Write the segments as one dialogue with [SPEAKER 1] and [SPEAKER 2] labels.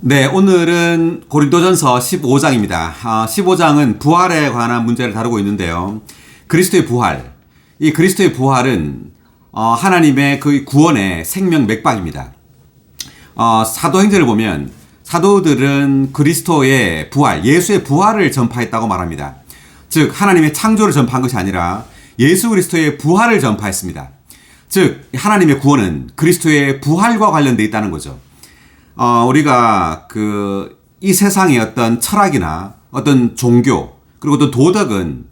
[SPEAKER 1] 네, 오늘은 고린도전서 15장입니다. 15장은 부활에 관한 문제를 다루고 있는데요. 그리스도의 부활. 이 그리스도의 부활은 하나님의 그 구원의 생명 맥박입니다. 사도행전을 보면 사도들은 그리스도의 부활, 예수의 부활을 전파했다고 말합니다. 즉 하나님의 창조를 전파한 것이 아니라 예수 그리스도의 부활을 전파했습니다. 즉 하나님의 구원은 그리스도의 부활과 관련되어 있다는 거죠. 우리가 이 세상의 어떤 철학이나 어떤 종교 그리고 또 도덕은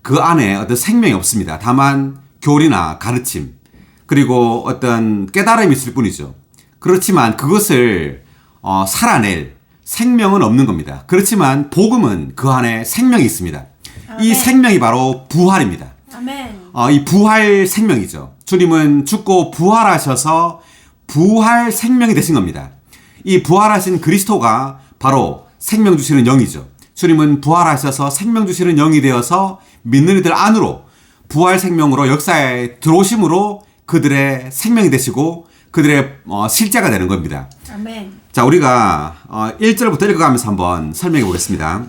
[SPEAKER 1] 그 안에 어떤 생명이 없습니다. 다만 교리나 가르침 그리고 어떤 깨달음이 있을 뿐이죠. 그렇지만 그것을 살아낼 생명은 없는 겁니다. 그렇지만 복음은 그 안에 생명이 있습니다. 아멘. 이 생명이 바로 부활입니다.
[SPEAKER 2] 아멘.
[SPEAKER 1] 이 부활 생명이죠. 주님은 죽고 부활하셔서 부활 생명이 되신 겁니다. 이 부활하신 그리스도가 바로 생명 주시는 영이죠. 주님은 부활하셔서 생명 주시는 영이 되어서 믿는 이들 안으로 부활 생명으로 역사에 들어오심으로 그들의 생명이 되시고 그들의 실제가 되는 겁니다.
[SPEAKER 2] 아멘.
[SPEAKER 1] 자, 우리가 1절부터 읽어가면서 한번 설명해 보겠습니다.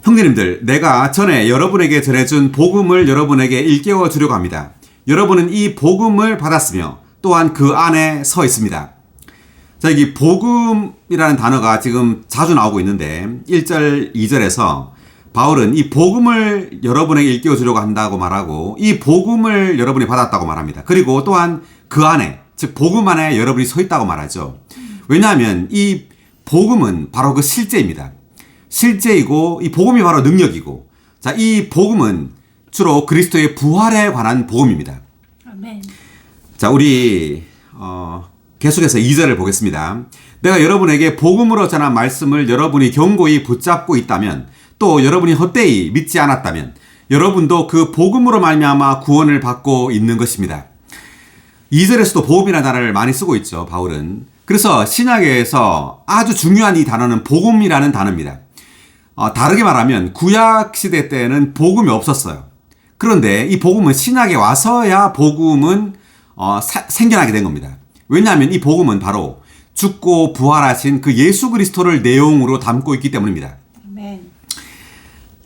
[SPEAKER 1] 형제님들, 내가 전에 여러분에게 전해준 복음을 여러분에게 일깨워 주려고 합니다. 여러분은 이 복음을 받았으며 또한 그 안에 서 있습니다. 자, 여기 복음이라는 단어가 지금 자주 나오고 있는데 1절, 2절에서 바울은 이 복음을 여러분에게 일깨워 주려고 한다고 말하고 이 복음을 여러분이 받았다고 말합니다. 그리고 또한 그 안에, 즉 복음 안에 여러분이 서 있다고 말하죠. 왜냐하면 이 복음은 바로 그 실제입니다. 실제이고 이 복음이 바로 능력이고, 자, 이 복음은 주로 그리스도의 부활에 관한 복음입니다.
[SPEAKER 2] 아멘.
[SPEAKER 1] 자, 우리 계속해서 2절을 보겠습니다. 내가 여러분에게 복음으로 전한 말씀을 여러분이 견고히 붙잡고 있다면, 또 여러분이 헛되이 믿지 않았다면 여러분도 그 복음으로 말미암아 구원을 받고 있는 것입니다. 2절에서도 복음이라는 단어를 많이 쓰고 있죠, 바울은. 그래서 신약에서 아주 중요한 이 단어는 복음이라는 단어입니다. 다르게 말하면 구약 시대 때는 복음이 없었어요. 그런데 이 복음은 신약에 와서야 복음은 생겨나게 된 겁니다. 왜냐하면 이 복음은 바로 죽고 부활하신 그 예수 그리스도를 내용으로 담고 있기 때문입니다.
[SPEAKER 2] 아멘.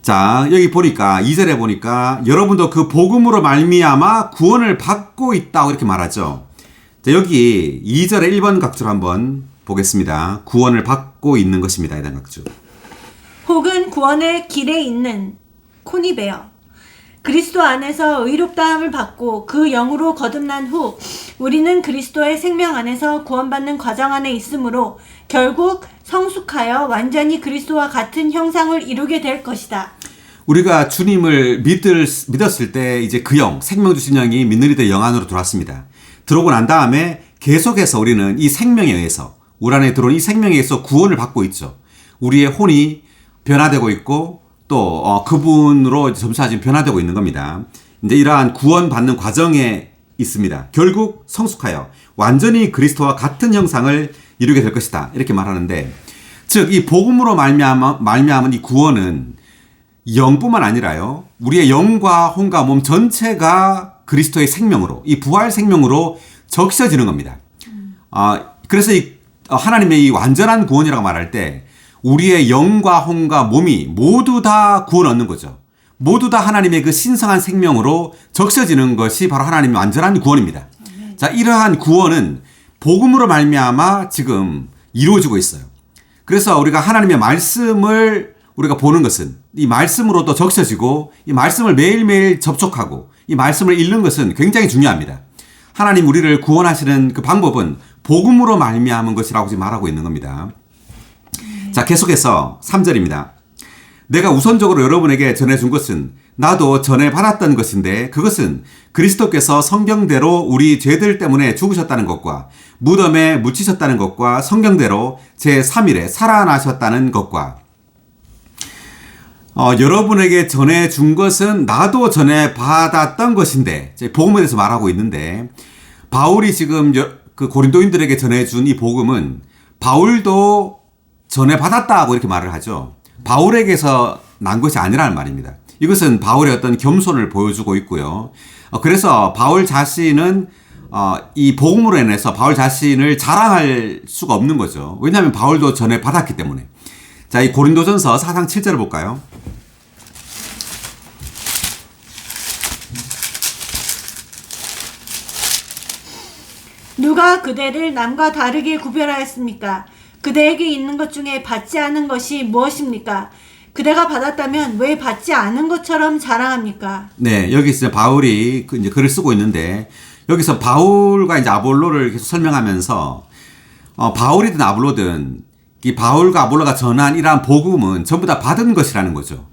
[SPEAKER 1] 자, 여기 보니까 2절에 보니까 여러분도 그 복음으로 말미암아 구원을 받고 있다고 이렇게 말하죠. 자, 여기 2절의 1번 각주를 한번 보겠습니다. 구원을 받고 있는 것입니다. 해당 각주.
[SPEAKER 2] 혹은 구원의 길에 있는 코니베어. 그리스도 안에서 의롭다함을 받고 그 영으로 거듭난 후 우리는 그리스도의 생명 안에서 구원받는 과정 안에 있으므로 결국 성숙하여 완전히 그리스도와 같은 형상을 이루게 될 것이다.
[SPEAKER 1] 우리가 주님을 믿었을 때 이제 그 영, 생명 주신 영이 믿는 이들의 영 안으로 들어왔습니다. 들어오고 난 다음에 계속해서 우리는 이 생명에 의해서, 우리 안에 들어온 이 생명에 의해서 구원을 받고 있죠. 우리의 혼이 변화되고 있고 또 그분으로 점차 지금 변화되고 있는 겁니다. 이제 이러한 구원받는 과정에 있습니다. 결국 성숙하여 완전히 그리스도와 같은 형상을 이루게 될 것이다. 이렇게 말하는데, 즉 이 복음으로 말미암은 이 구원은 영뿐만 아니라요, 우리의 영과 혼과 몸 전체가 그리스도의 생명으로, 이 부활 생명으로 적셔지는 겁니다. 그래서 하나님의 이 완전한 구원이라고 말할 때 우리의 영과 혼과 몸이 모두 다 구원 얻는 거죠. 모두 다 하나님의 그 신성한 생명으로 적셔지는 것이 바로 하나님의 완전한 구원입니다. 자, 이러한 구원은 복음으로 말미암아 지금 이루어지고 있어요. 그래서 우리가 하나님의 말씀을 우리가 보는 것은 이 말씀으로 또 적셔지고 이 말씀을 매일매일 접촉하고 이 말씀을 읽는 것은 굉장히 중요합니다. 하나님 우리를 구원하시는 그 방법은 복음으로 말미암은 것이라고 지금 말하고 있는 겁니다. 자, 계속해서 3절입니다. 내가 우선적으로 여러분에게 전해준 것은 나도 전해 받았던 것인데 그것은 그리스도께서 성경대로 우리 죄들 때문에 죽으셨다는 것과 무덤에 묻히셨다는 것과 성경대로 제3일에 살아나셨다는 것과 여러분에게 전해준 것은 나도 전해 받았던 것인데, 복음에 대해서 말하고 있는데 바울이 지금 그 고린도인들에게 전해준 이 복음은 바울도 전해받았다고 이렇게 말을 하죠. 바울에게서 난 것이 아니라는 말입니다. 이것은 바울의 어떤 겸손을 보여주고 있고요. 그래서 바울 자신은 이 복음으로 인해서 바울 자신을 자랑할 수가 없는 거죠. 왜냐하면 바울도 전에 받았기 때문에. 자, 이 고린도전서 4장 7절을 볼까요?
[SPEAKER 2] 누가 그대를 남과 다르게 구별하였습니까? 그대에게 있는 것 중에 받지 않은 것이 무엇입니까? 그대가 받았다면 왜 받지 않은 것처럼 자랑합니까?
[SPEAKER 1] 네, 여기 이제 바울이 이제 글을 쓰고 있는데, 여기서 바울과 이제 아볼로를 계속 설명하면서, 바울이든 아볼로든 이 바울과 아볼로가 전한 이러한 복음은 전부 다 받은 것이라는 거죠.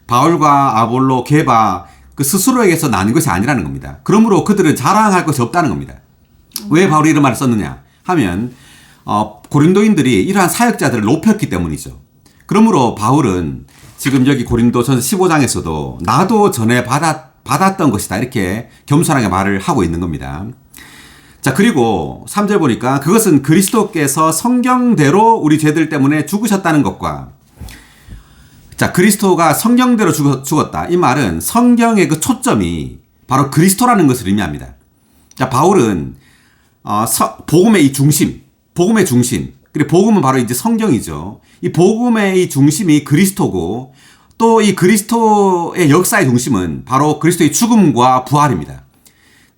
[SPEAKER 1] 바울과 아볼로, 게바 그 스스로에게서 나는 것이 아니라는 겁니다. 그러므로 그들은 자랑할 것이 없다는 겁니다. 왜 바울이 이런 말을 썼느냐 하면 고린도인들이 이러한 사역자들을 높였기 때문이죠. 그러므로 바울은 지금 여기 고린도전서 15장에서도 나도 전에 받았던 것이다 이렇게 겸손하게 말을 하고 있는 겁니다. 자, 그리고 3절 보니까 그것은 그리스도께서 성경대로 우리 죄들 때문에 죽으셨다는 것과, 자, 그리스도가 성경대로 죽었다. 이 말은 성경의 그 초점이 바로 그리스도라는 것을 의미합니다. 자, 바울은 복음의 이 중심, 복음의 중심, 그리고 복음은 바로 이제 성경이죠. 이 복음의 이 중심이 그리스도고, 또 이 그리스도의 역사의 중심은 바로 그리스도의 죽음과 부활입니다.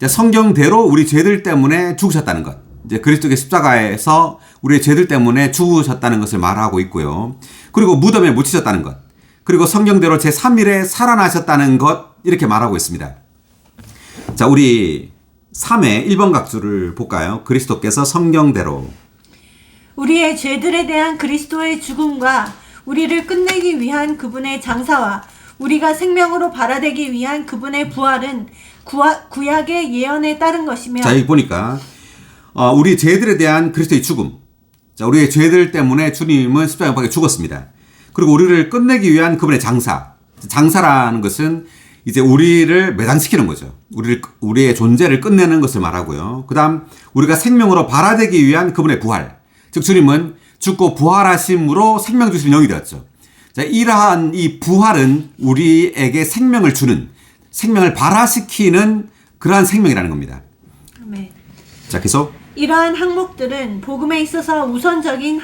[SPEAKER 1] 성경대로 우리 죄들 때문에 죽으셨다는 것, 이제 그리스도의 십자가에서 우리의 죄들 때문에 죽으셨다는 것을 말하고 있고요. 그리고 무덤에 묻히셨다는 것, 그리고 성경대로 제3일에 살아나셨다는 것, 이렇게 말하고 있습니다. 자, 우리 3의 1번 각주를 볼까요? 그리스도께서 성경대로
[SPEAKER 2] 우리의 죄들에 대한 그리스도의 죽음과 우리를 끝내기 위한 그분의 장사와 우리가 생명으로 발화되기 위한 그분의 부활은 구약의 예언에 따른 것이며.
[SPEAKER 1] 자, 여기 보니까 우리 죄들에 대한 그리스도의 죽음. 자, 우리의 죄들 때문에 주님은 십자가에 박혀 죽었습니다. 그리고 우리를 끝내기 위한 그분의 장사. 장사라는 것은 이제 우리를 매장시키는 거죠. 우리의 존재를 끝내는 것을 말하고요. 그 다음, 우리가 생명으로 발화되기 위한 그분의 부활. 즉, 주님은 죽고 부활하심으로 생명 주시는 영이 되었죠. 자, 이러한 이 부활은 우리에게 생명을 주는, 생명을 발화시키는 그러한 생명이라는 겁니다.
[SPEAKER 2] 네.
[SPEAKER 1] 자, 계속.
[SPEAKER 2] 이러한 항목들은 복음에 있어서 우선적인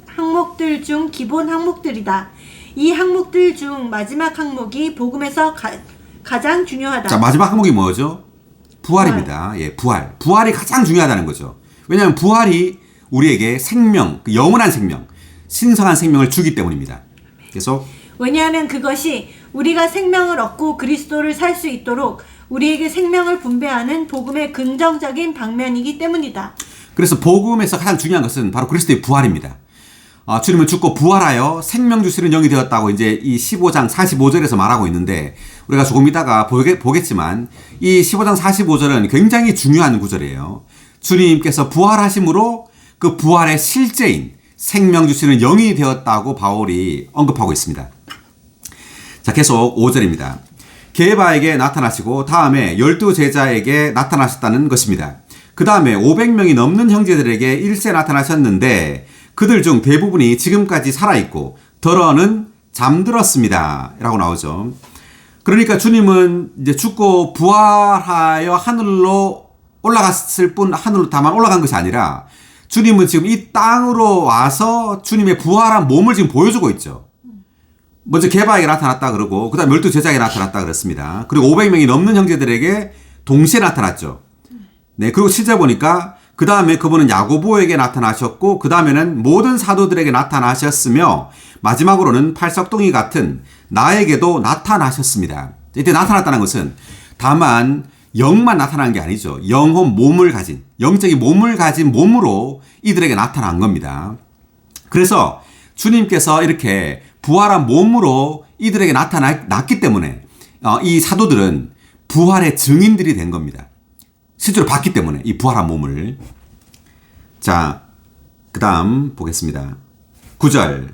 [SPEAKER 2] 항목들 중 기본 항목들이다. 이 항목들 중 마지막 항목이 복음에서 가장 중요하다.
[SPEAKER 1] 자, 마지막 항목이 뭐죠? 부활입니다. 예, 부활. 부활이 가장 중요하다는 거죠. 왜냐하면 부활이 우리에게 생명, 그 영원한 생명, 신성한 생명을 주기 때문입니다. 계속.
[SPEAKER 2] 왜냐하면 그것이 우리가 생명을 얻고 그리스도를 살 수 있도록 우리에게 생명을 분배하는 복음의 긍정적인 방면이기 때문이다.
[SPEAKER 1] 그래서 복음에서 가장 중요한 것은 바로 그리스도의 부활입니다. 주님은 죽고 부활하여 생명 주시는 영이 되었다고 이제 이 15장 45절에서 말하고 있는데, 우리가 조금 이따가 보겠지만 이 15장 45절은 굉장히 중요한 구절이에요. 주님께서 부활하심으로 그 부활의 실제인 생명 주시는 영이 되었다고 바울이 언급하고 있습니다. 자, 계속 5절입니다. 게바에게 나타나시고 다음에 12제자에게 나타나셨다는 것입니다. 그 다음에 500명이 넘는 형제들에게 일세 나타나셨는데 그들 중 대부분이 지금까지 살아있고 더러는 잠들었습니다 라고 나오죠. 그러니까 주님은 이제 죽고 부활하여 하늘로 올라갔을 뿐, 하늘로 다만 올라간 것이 아니라 주님은 지금 이 땅으로 와서 주님의 부활한 몸을 지금 보여주고 있죠. 먼저 게바에게 나타났다 그러고, 그 다음 12제자에게 나타났다 그랬습니다. 그리고 500명이 넘는 형제들에게 동시에 나타났죠. 네, 그리고 실제 보니까 그 다음에 그분은 야고보에게 나타나셨고, 그 다음에는 모든 사도들에게 나타나셨으며, 마지막으로는 팔석동이 같은 나에게도 나타나셨습니다. 이때 나타났다는 것은 다만 영만 나타난 게 아니죠. 영혼 몸을 가진, 영적인 몸을 가진 몸으로 이들에게 나타난 겁니다. 그래서 주님께서 이렇게 부활한 몸으로 이들에게 나타났기 때문에 이 사도들은 부활의 증인들이 된 겁니다. 실제로 봤기 때문에 이 부활한 몸을. 자, 그 다음 보겠습니다. 9절.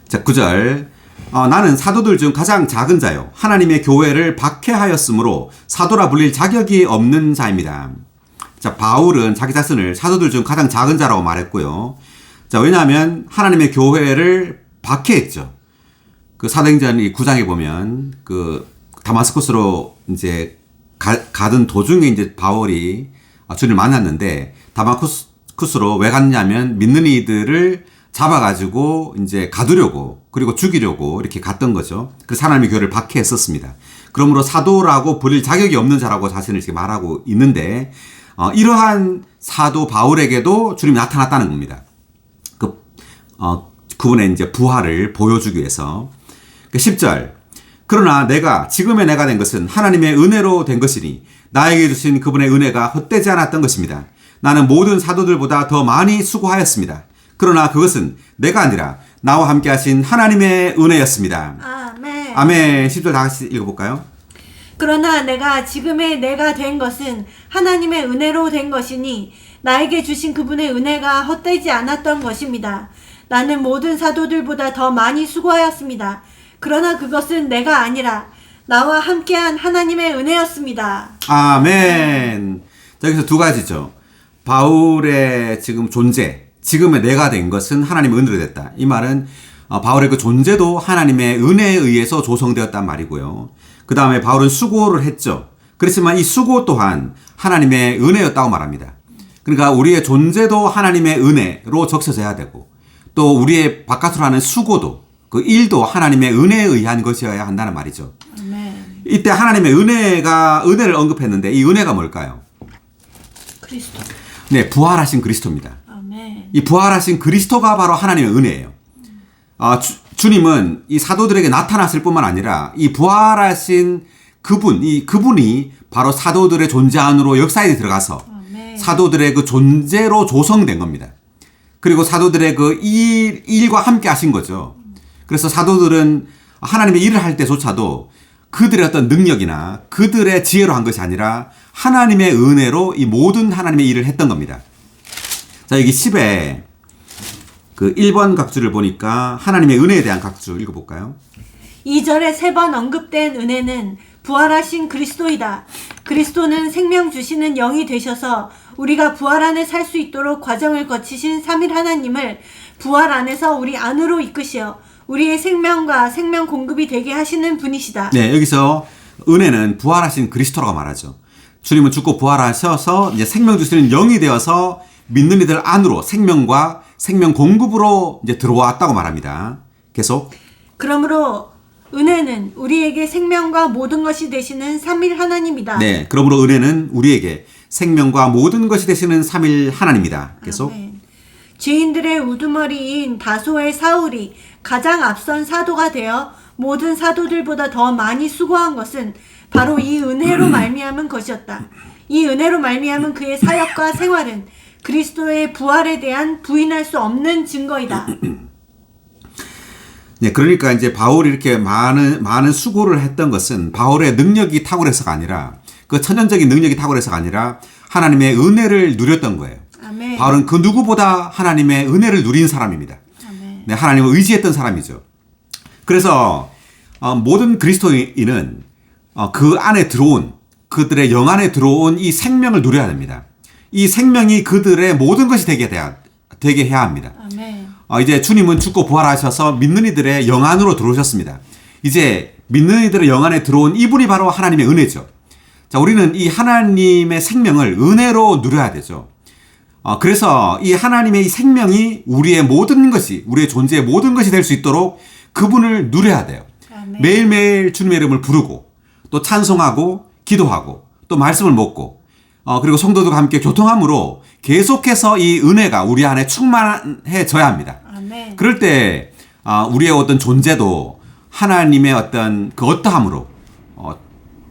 [SPEAKER 1] 자, 9절. 나는 사도들 중 가장 작은 자요. 하나님의 교회를 박해하였으므로 사도라 불릴 자격이 없는 자입니다. 자, 바울은 자기 자신을 사도들 중 가장 작은 자라고 말했고요. 자, 왜냐하면 하나님의 교회를 박해했죠. 그 사도행전 9장에 보면 그 다마스쿠스로 이제 가던 도중에 이제 바울이 주님을 만났는데 다마쿠스로 왜 갔냐면 믿는 이들을 잡아가지고 이제 가두려고 그리고 죽이려고 이렇게 갔던 거죠. 그래서 하나님의 교회를 박해했었습니다. 그러므로 사도라고 불릴 자격이 없는 자라고 자신을 이렇게 말하고 있는데 이러한 사도 바울에게도 주님이 나타났다는 겁니다. 그분의 이제 부활을 보여주기 위해서. 10절. 그러나 지금의 내가 된 것은 하나님의 은혜로 된 것이니 나에게 주신 그분의 은혜가 헛되지 않았던 것입니다. 나는 모든 사도들보다 더 많이 수고하였습니다. 그러나 그것은 내가 아니라 나와 함께 하신 하나님의 은혜였습니다.
[SPEAKER 2] 아멘.
[SPEAKER 1] 아멘. 10절 다 같이 읽어볼까요?
[SPEAKER 2] 그러나 지금의 내가 된 것은 하나님의 은혜로 된 것이니 나에게 주신 그분의 은혜가 헛되지 않았던 것입니다. 나는 모든 사도들보다 더 많이 수고하였습니다. 그러나 그것은 내가 아니라 나와 함께한 하나님의 은혜였습니다.
[SPEAKER 1] 아멘. 자, 여기서 두 가지죠. 바울의 지금 존재, 지금의 내가 된 것은 하나님의 은혜로 됐다. 이 말은 바울의 그 존재도 하나님의 은혜에 의해서 조성되었단 말이고요. 그 다음에 바울은 수고를 했죠. 그렇지만 이 수고 또한 하나님의 은혜였다고 말합니다. 그러니까 우리의 존재도 하나님의 은혜로 적셔져야 되고 또 우리의 바깥으로 하는 수고도 그 일도 하나님의 은혜에 의한 것이어야 한다는 말이죠.
[SPEAKER 2] 아멘.
[SPEAKER 1] 이때 하나님의 은혜를 언급했는데 이 은혜가 뭘까요?
[SPEAKER 2] 그리스도.
[SPEAKER 1] 네, 부활하신 그리스도입니다.
[SPEAKER 2] 아멘.
[SPEAKER 1] 이 부활하신 그리스도가 바로 하나님의 은혜예요. 주님은 이 사도들에게 나타났을 뿐만 아니라 이 부활하신 그분이 바로 사도들의 존재 안으로 역사에 들어가서
[SPEAKER 2] 아멘.
[SPEAKER 1] 사도들의 그 존재로 조성된 겁니다. 그리고 사도들의 그 일과 함께 하신 거죠. 그래서 사도들은 하나님의 일을 할 때조차도 그들의 어떤 능력이나 그들의 지혜로 한 것이 아니라 하나님의 은혜로 이 모든 하나님의 일을 했던 겁니다. 자, 여기 10에 그 1번 각주를 보니까 하나님의 은혜에 대한 각주 읽어볼까요?
[SPEAKER 2] 2절에 3번 언급된 은혜는 부활하신 그리스도이다. 그리스도는 생명 주시는 영이 되셔서 우리가 부활 안에 살 수 있도록 과정을 거치신 3일 하나님을 부활 안에서 우리 안으로 이끄시어 우리의 생명과 생명 공급이 되게 하시는 분이시다.
[SPEAKER 1] 네, 여기서 은혜는 부활하신 그리스도라고 말하죠. 주님은 죽고 부활하셔서 이제 생명 주시는 영이 되어서 믿는 이들 안으로 생명과 생명 공급으로 이제 들어왔다고 말합니다. 계속.
[SPEAKER 2] 그러므로 은혜는 우리에게 생명과 모든 것이 되시는 3일 하나님이다.
[SPEAKER 1] 네, 그러므로 은혜는 우리에게 생명과 모든 것이 되시는 3일 하나님이다. 계속.
[SPEAKER 2] 아멘. 죄인들의 우두머리인 다소의 사울이 가장 앞선 사도가 되어 모든 사도들보다 더 많이 수고한 것은 바로 이 은혜로 말미암은 것이었다. 이 은혜로 말미암은 그의 사역과 생활은 그리스도의 부활에 대한 부인할 수 없는 증거이다.
[SPEAKER 1] 네, 그러니까 이제 바울이 이렇게 많은 수고를 했던 것은 바울의 능력이 탁월해서가 아니라 그 천연적인 능력이 탁월해서가 아니라 하나님의 은혜를 누렸던 거예요.
[SPEAKER 2] 아멘.
[SPEAKER 1] 바울은 그 누구보다 하나님의 은혜를 누린 사람입니다.
[SPEAKER 2] 아멘.
[SPEAKER 1] 네, 하나님을 의지했던 사람이죠. 그래서 모든 그리스도인은 그 안에 들어온 그들의 영 안에 들어온 이 생명을 누려야 됩니다. 이 생명이 그들의 모든 것이 되게 해야 합니다.
[SPEAKER 2] 아멘.
[SPEAKER 1] 이제 주님은 죽고 부활하셔서 믿는 이들의 영 안으로 들어오셨습니다. 이제 믿는 이들의 영 안에 들어온 이분이 바로 하나님의 은혜죠. 자, 우리는 이 하나님의 생명을 은혜로 누려야 되죠. 그래서 이 하나님의 이 생명이 우리의 모든 것이, 우리의 존재의 모든 것이 될 수 있도록 그분을 누려야 돼요.
[SPEAKER 2] 아멘.
[SPEAKER 1] 매일매일 주님의 이름을 부르고 또 찬송하고 기도하고 또 말씀을 먹고 그리고 성도들과 함께 교통함으로 계속해서 이 은혜가 우리 안에 충만해져야 합니다.
[SPEAKER 2] 아멘.
[SPEAKER 1] 그럴 때 우리의 어떤 존재도 하나님의 어떤 그 어떠함으로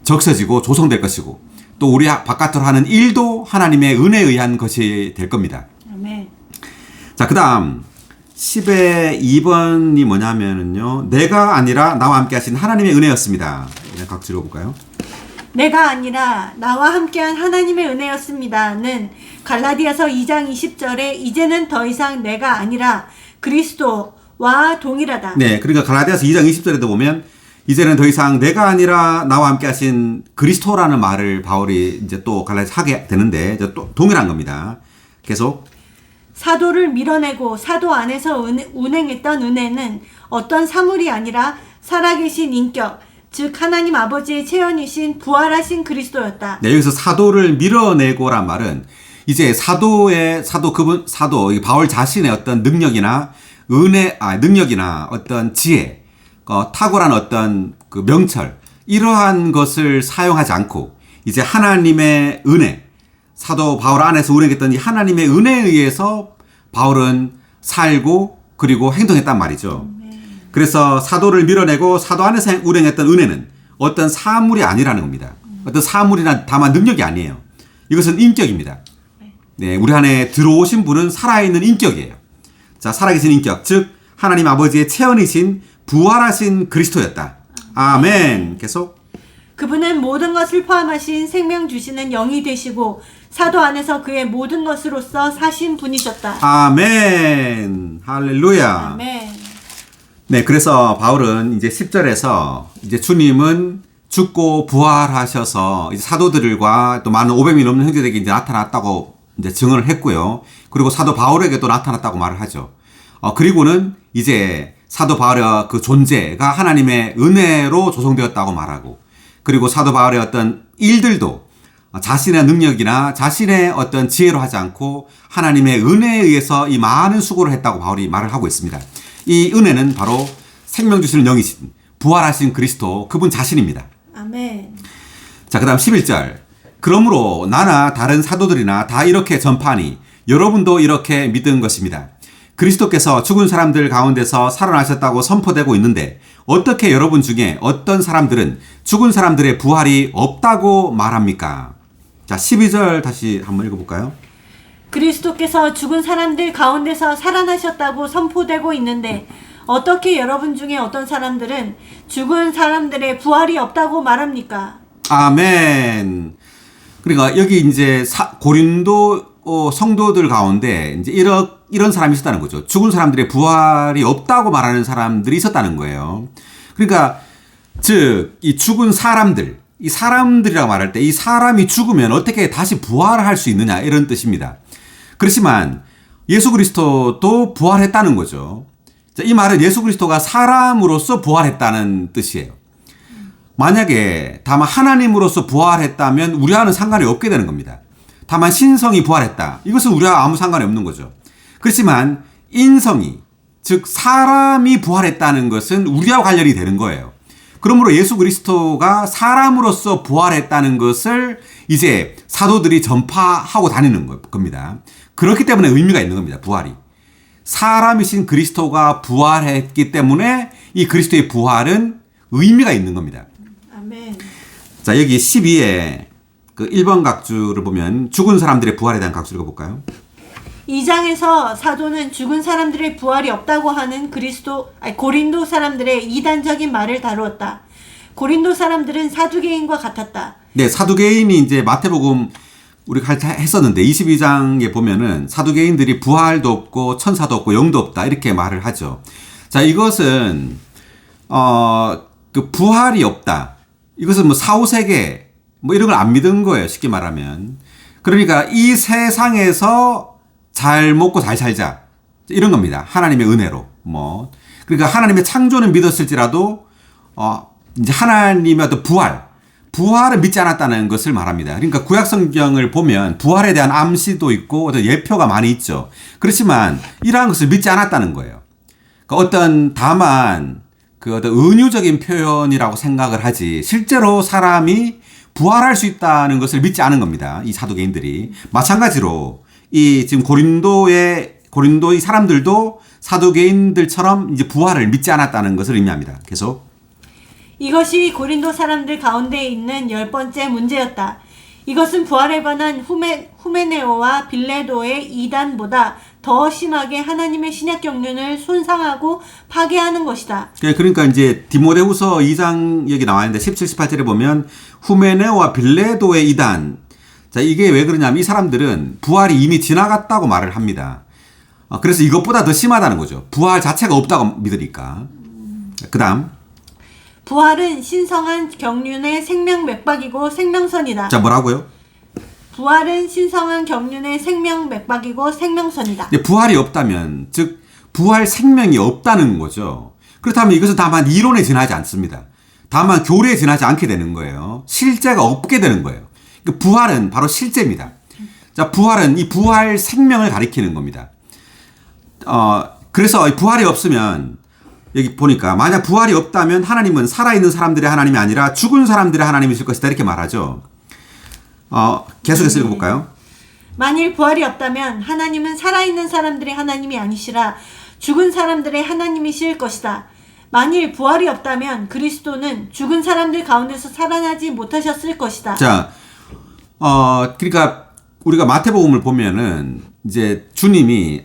[SPEAKER 1] 적셔지고 조성될 것이고 또 우리 바깥으로 하는 일도 하나님의 은혜에 의한 것이 될 겁니다.
[SPEAKER 2] 아멘.
[SPEAKER 1] 자, 그 다음 10의 2번이 뭐냐면요, 내가 아니라 나와 함께 하신 하나님의 은혜였습니다. 각주 읽어볼까요?
[SPEAKER 2] 내가 아니라 나와 함께한 하나님의 은혜였습니다는 갈라디아서 2장 20절에 이제는 더 이상 내가 아니라 그리스도와 동일하다.
[SPEAKER 1] 네, 그러니까 갈라디아서 2장 20절에도 보면 이제는 더 이상 내가 아니라 나와 함께 하신 그리스도라는 말을 바울이 이제 또 갈라디아서 하게 되는데 이제 또 동일한 겁니다. 계속.
[SPEAKER 2] 사도를 밀어내고 사도 안에서 운행했던 은혜는 어떤 사물이 아니라 살아계신 인격, 즉 하나님 아버지의 체현이신 부활하신 그리스도였다.
[SPEAKER 1] 네, 여기서 사도를 밀어내고란 말은 이제 사도 이 바울 자신의 어떤 능력이나 능력이나 어떤 지혜, 탁월한 어떤 그 명철, 이러한 것을 사용하지 않고 이제 하나님의 은혜, 사도 바울 안에서 운행했던 이 하나님의 은혜에 의해서 바울은 살고 그리고 행동했단 말이죠. 그래서 사도를 밀어내고 사도 안에서 운행했던 은혜는 어떤 사물이 아니라는 겁니다. 어떤 사물이나 다만 능력이 아니에요. 이것은 인격입니다. 네, 우리 안에 들어오신 분은 살아있는 인격이에요. 자, 살아계신 인격, 즉 하나님 아버지의 체현이신 부활하신 그리스도였다. 아멘. 계속.
[SPEAKER 2] 그분은 모든 것을 포함하신 생명 주시는 영이 되시고 사도 안에서 그의 모든 것으로서 사신 분이셨다.
[SPEAKER 1] 아멘. 할렐루야.
[SPEAKER 2] 아멘.
[SPEAKER 1] 네, 그래서 바울은 이제 10절에서 이제 주님은 죽고 부활하셔서 이제 사도들과 또 많은 500명 넘는 형제들에게 이제 나타났다고 이제 증언을 했고요. 그리고 사도 바울에게도 나타났다고 말을 하죠. 그리고는 이제 사도 바울의 그 존재가 하나님의 은혜로 조성되었다고 말하고, 그리고 사도 바울의 어떤 일들도 자신의 능력이나 자신의 어떤 지혜로 하지 않고 하나님의 은혜에 의해서 이 많은 수고를 했다고 바울이 말을 하고 있습니다. 이 은혜는 바로 생명 주시는 영이신 부활하신 그리스도 그분 자신입니다.
[SPEAKER 2] 아멘.
[SPEAKER 1] 자, 그 다음 11절. 그러므로 나나 다른 사도들이나 다 이렇게 전파하니 여러분도 이렇게 믿은 것입니다. 그리스도께서 죽은 사람들 가운데서 살아나셨다고 선포되고 있는데 어떻게 여러분 중에 어떤 사람들은 죽은 사람들의 부활이 없다고 말합니까? 자, 12절 다시 한번 읽어볼까요?
[SPEAKER 2] 그리스도께서 죽은 사람들 가운데서 살아나셨다고 선포되고 있는데 어떻게 여러분 중에 어떤 사람들은 죽은 사람들의 부활이 없다고 말합니까?
[SPEAKER 1] 아멘. 그러니까 여기 이제 고린도 성도들 가운데 이제 이런 사람이 있었다는 거죠. 죽은 사람들의 부활이 없다고 말하는 사람들이 있었다는 거예요. 그러니까 즉 이 죽은 사람들, 이 사람들이라고 말할 때 이 사람이 죽으면 어떻게 다시 부활할 수 있느냐 이런 뜻입니다. 그렇지만 예수 그리스도도 부활했다는 거죠. 자, 이 말은 예수 그리스도가 사람으로서 부활했다는 뜻이에요. 만약에 다만 하나님으로서 부활했다면 우리와는 상관이 없게 되는 겁니다. 다만 신성이 부활했다. 이것은 우리와 아무 상관이 없는 거죠. 그렇지만 인성이, 즉 사람이 부활했다는 것은 우리와 관련이 되는 거예요. 그러므로 예수 그리스도가 사람으로서 부활했다는 것을 이제 사도들이 전파하고 다니는 겁니다. 그렇기 때문에 의미가 있는 겁니다. 부활이. 사람이신 그리스도가 부활했기 때문에 이 그리스도의 부활은 의미가 있는 겁니다.
[SPEAKER 2] 아멘.
[SPEAKER 1] 자, 여기 12에 그 1번 각주를 보면 죽은 사람들의 부활에 대한 각주를 읽어볼까요?
[SPEAKER 2] 2장에서 사도는 죽은 사람들의 부활이 없다고 하는 고린도 사람들의 이단적인 말을 다루었다. 고린도 사람들은 사두개인과 같았다.
[SPEAKER 1] 네, 사두개인이 이제 마태복음 우리가 했었는데 22장에 보면은 사두개인들이 부활도 없고 천사도 없고 영도 없다 이렇게 말을 하죠. 자, 이것은 그 부활이 없다. 이것은 뭐 사후세계 뭐 이런 걸 안 믿은 거예요. 쉽게 말하면. 그러니까 이 세상에서 잘 먹고 잘 살자. 이런 겁니다. 하나님의 은혜로. 뭐. 그러니까 하나님의 창조는 믿었을지라도, 이제 하나님의 어떤 부활을 믿지 않았다는 것을 말합니다. 그러니까 구약 성경을 보면 부활에 대한 암시도 있고 어떤 예표가 많이 있죠. 그렇지만 이러한 것을 믿지 않았다는 거예요. 그러니까 다만 그 어떤 은유적인 표현이라고 생각을 하지 실제로 사람이 부활할 수 있다는 것을 믿지 않은 겁니다. 이 사두개인들이. 마찬가지로 이 지금 고린도의 사람들도 사두개인들처럼 이제 부활을 믿지 않았다는 것을 의미합니다. 계속.
[SPEAKER 2] 이것이 고린도 사람들 가운데 있는 10번째 문제였다. 이것은 부활에 관한 후메네오와 빌레도의 이단보다 더 심하게 하나님의 신약 경륜을 손상하고 파괴하는 것이다.
[SPEAKER 1] 그러니까 이제 디모데후서 2장 여기 나와 있는데 17, 18절에 보면 후메네오와 빌레도의 이단. 자, 이게 왜 그러냐면 이 사람들은 부활이 이미 지나갔다고 말을 합니다. 그래서 이것보다 더 심하다는 거죠. 부활 자체가 없다고 믿으니까. 그 다음.
[SPEAKER 2] 부활은 신성한 경륜의 생명 맥박이고 생명선이다.
[SPEAKER 1] 자, 뭐라고요?
[SPEAKER 2] 부활은 신성한 경륜의 생명 맥박이고 생명선이다.
[SPEAKER 1] 부활이 없다면, 즉 부활 생명이 없다는 거죠. 그렇다면 이것은 다만 이론에 지나지 않습니다. 다만 교리에 지나지 않게 되는 거예요. 실제가 없게 되는 거예요. 그 부활은 바로 실제입니다. 자, 부활은 이 부활 생명을 가리키는 겁니다. 그래서 부활이 없으면 여기 보니까 만약 부활이 없다면 하나님은 살아있는 사람들의 하나님이 아니라 죽은 사람들의 하나님이실 것이다 이렇게 말하죠. 계속해서 읽어볼까요?
[SPEAKER 2] 만일 부활이 없다면 하나님은 살아있는 사람들의 하나님이 아니시라 죽은 사람들의 하나님이실 것이다. 만일 부활이 없다면 그리스도는 죽은 사람들 가운데서 살아나지 못하셨을 것이다.
[SPEAKER 1] 자, 그러니까 우리가 마태복음을 보면은 이제 주님이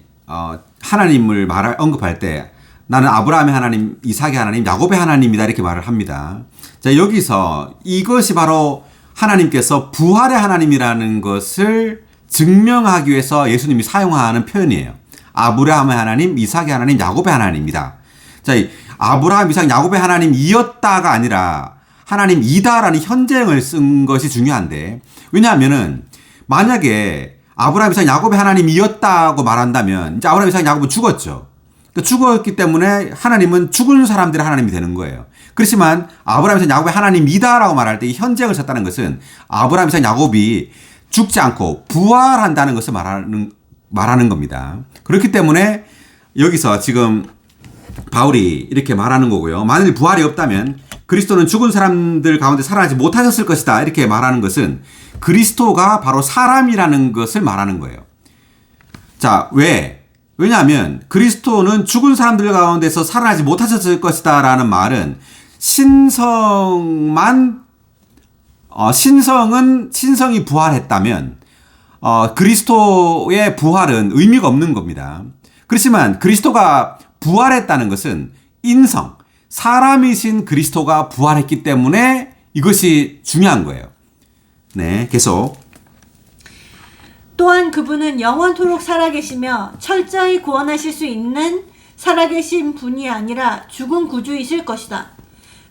[SPEAKER 1] 하나님을 언급할 때 나는 아브라함의 하나님, 이삭의 하나님, 야곱의 하나님이다 이렇게 말을 합니다. 자, 여기서 이것이 바로 하나님께서 부활의 하나님이라는 것을 증명하기 위해서 예수님이 사용하는 표현이에요. 아브라함의 하나님, 이삭의 하나님, 야곱의 하나님이다. 자, 이 아브라함, 이삭, 야곱의 하나님이었다가 아니라 하나님이다라는 현재형을 쓴 것이 중요한데, 왜냐하면은 만약에 아브라함, 이삭, 야곱의 하나님이었다고 말한다면 이제 아브라함, 이삭, 야곱은 죽었죠. 그러니까 죽었기 때문에 하나님은 죽은 사람들의 하나님이 되는 거예요. 그렇지만 아브라함, 이삭, 야곱의 하나님이다라고 말할 때 이 현재형을 썼다는 것은 아브라함, 이삭, 야곱이 죽지 않고 부활한다는 것을 말하는 겁니다. 그렇기 때문에 여기서 지금 바울이 이렇게 말하는 거고요. 만일 부활이 없다면 그리스도는 죽은 사람들 가운데 살아나지 못하셨을 것이다 이렇게 말하는 것은 그리스도가 바로 사람이라는 것을 말하는 거예요. 자, 왜냐하면 그리스도는 죽은 사람들 가운데서 살아나지 못하셨을 것이다 라는 말은 신성이 부활했다면 그리스도의 부활은 의미가 없는 겁니다. 그렇지만 그리스도가 부활했다는 것은 인성, 사람이신 그리스도가 부활했기 때문에 이것이 중요한 거예요. 네, 계속.
[SPEAKER 2] 또한 그분은 영원토록 살아계시며 철저히 구원하실 수 있는 살아계신 분이 아니라 죽은 구주이실 것이다.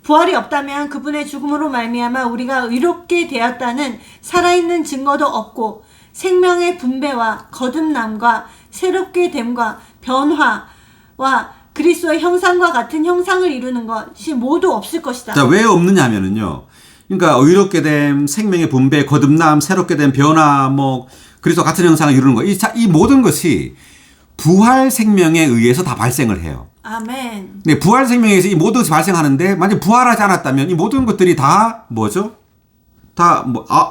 [SPEAKER 2] 부활이 없다면 그분의 죽음으로 말미암아 우리가 의롭게 되었다는 살아있는 증거도 없고 생명의 분배와 거듭남과 새롭게 됨과 변화와 그리스도의 형상과 같은 형상을 이루는 것이 모두 없을 것이다.
[SPEAKER 1] 자, 왜 없느냐 하면은요. 그러니까 의롭게 됨, 생명의 분배, 거듭남, 새롭게 된 변화, 그리스도 같은 형상을 이루는 것. 이 모든 것이 부활 생명에 의해서 다 발생을 해요.
[SPEAKER 2] 아멘.
[SPEAKER 1] 네, 부활 생명에 의해서 이 모든 것이 발생하는데 만약 부활하지 않았다면 이 모든 것들이 다 뭐죠? 다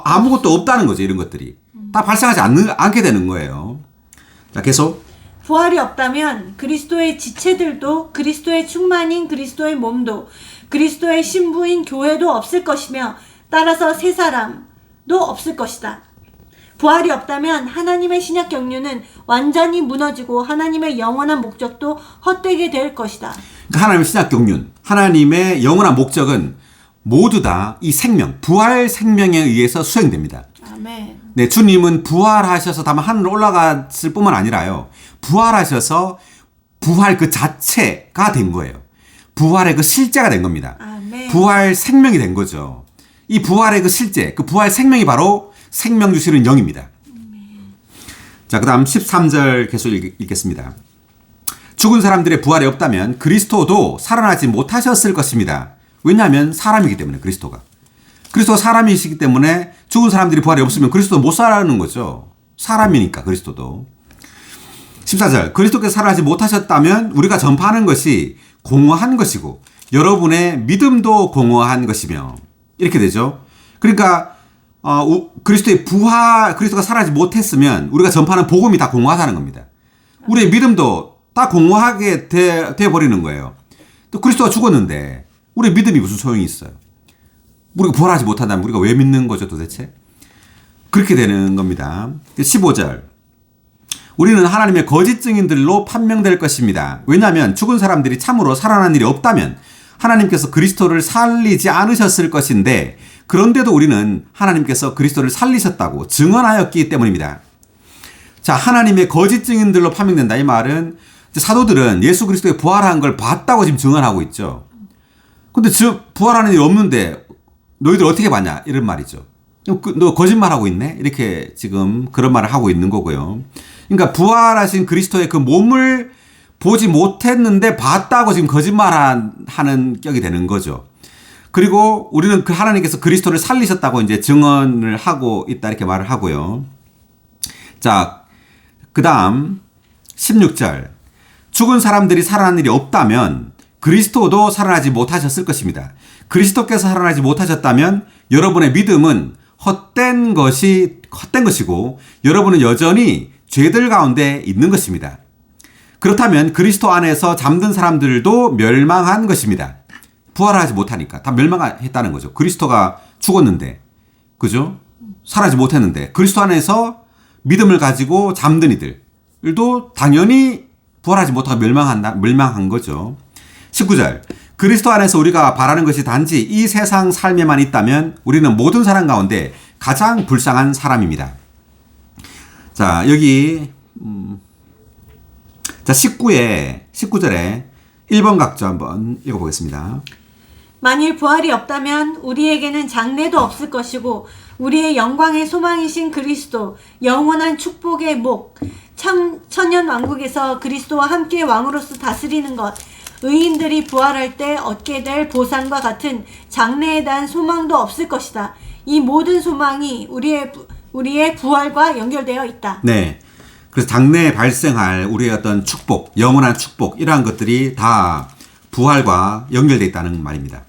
[SPEAKER 1] 아무것도 없다는 거죠. 이런 것들이. 다 발생하지 않게 되는 거예요. 자, 계속.
[SPEAKER 2] 부활이 없다면 그리스도의 지체들도 그리스도의 충만인 그리스도의 몸도 그리스도의 신부인 교회도 없을 것이며 따라서 새 사람도 없을 것이다. 부활이 없다면 하나님의 신약 경륜은 완전히 무너지고 하나님의 영원한 목적도 헛되게 될 것이다.
[SPEAKER 1] 그러니까 하나님의 신약 경륜, 하나님의 영원한 목적은 모두 다 이 생명, 부활 생명에 의해서 수행됩니다.
[SPEAKER 2] 아멘.
[SPEAKER 1] 네, 주님은 부활하셔서 다만 하늘로 올라갔을 뿐만 아니라요. 부활하셔서 부활 그 자체가 된 거예요. 부활의 그 실제가 된 겁니다.
[SPEAKER 2] 아멘.
[SPEAKER 1] 부활 생명이 된 거죠. 이 부활의 그 실제, 그 부활 생명이 바로 생명 주시는 영입니다. 자, 그 다음 13절 계속 읽겠습니다. 죽은 사람들의 부활이 없다면 그리스도도 살아나지 못하셨을 것입니다. 왜냐하면 사람이기 때문에 그리스도가 사람이시기 때문에 죽은 사람들이 부활이 없으면 그리스도도 못 살아나는 거죠. 사람이니까 그리스도도. 14절 그리스도께서 살아나지 못하셨다면 우리가 전파하는 것이 공허한 것이고 여러분의 믿음도 공허한 것이며 이렇게 되죠. 그러니까 그리스도가 살아나지 못했으면 우리가 전파하는 복음이 다 공허하다는 겁니다. 우리의 믿음도 다 공허하게 돼 버리는 거예요. 또 그리스도가 죽었는데 우리의 믿음이 무슨 소용이 있어요? 우리가 부활하지 못한다면 우리가 왜 믿는 거죠 도대체? 그렇게 되는 겁니다. 15절 우리는 하나님의 거짓 증인들로 판명될 것입니다. 왜냐하면 죽은 사람들이 참으로 살아난 일이 없다면 하나님께서 그리스도를 살리지 않으셨을 것인데 그런데도 우리는 하나님께서 그리스도를 살리셨다고 증언하였기 때문입니다. 자, 하나님의 거짓 증인들로 판명된다. 이 말은 사도들은 예수 그리스도의 부활한 걸 봤다고 지금 증언하고 있죠. 근데 부활하는 일이 없는데 너희들 어떻게 봤냐? 이런 말이죠. 너 거짓말하고 있네? 이렇게 지금 그런 말을 하고 있는 거고요. 그러니까 부활하신 그리스도의 그 몸을 보지 못했는데 봤다고 지금 거짓말하는 격이 되는 거죠. 그리고 우리는 그 하나님께서 그리스도를 살리셨다고 이제 증언을 하고 있다 이렇게 말을 하고요. 자, 그 다음 16절. 죽은 사람들이 살아난 일이 없다면 그리스도도 살아나지 못하셨을 것입니다. 그리스도께서 살아나지 못하셨다면 여러분의 믿음은 헛된 것이고 여러분은 여전히 죄들 가운데 있는 것입니다. 그렇다면 그리스도 안에서 잠든 사람들도 멸망한 것입니다. 부활하지 못하니까 다 멸망했다는 거죠. 그리스도가 죽었는데, 그죠? 살아나지 못했는데 그리스도 안에서 믿음을 가지고 잠든 이들도 당연히 부활하지 못하고 멸망한 거죠. 19절. 그리스도 안에서 우리가 바라는 것이 단지 이 세상 삶에만 있다면 우리는 모든 사람 가운데 가장 불쌍한 사람입니다. 자, 여기 자 19절에 1번 각조 한번 읽어보겠습니다.
[SPEAKER 2] 만일 부활이 없다면 우리에게는 장래도 없을 것이고 우리의 영광의 소망이신 그리스도, 영원한 축복의 목, 천년 왕국에서 그리스도와 함께 왕으로서 다스리는 것, 의인들이 부활할 때 얻게 될 보상과 같은 장래에 대한 소망도 없을 것이다. 이 모든 소망이 우리의 부활과 연결되어 있다.
[SPEAKER 1] 네. 그래서 장래에 발생할 우리의 어떤 축복, 영원한 축복 이러한 것들이 다 부활과 연결되어 있다는 말입니다.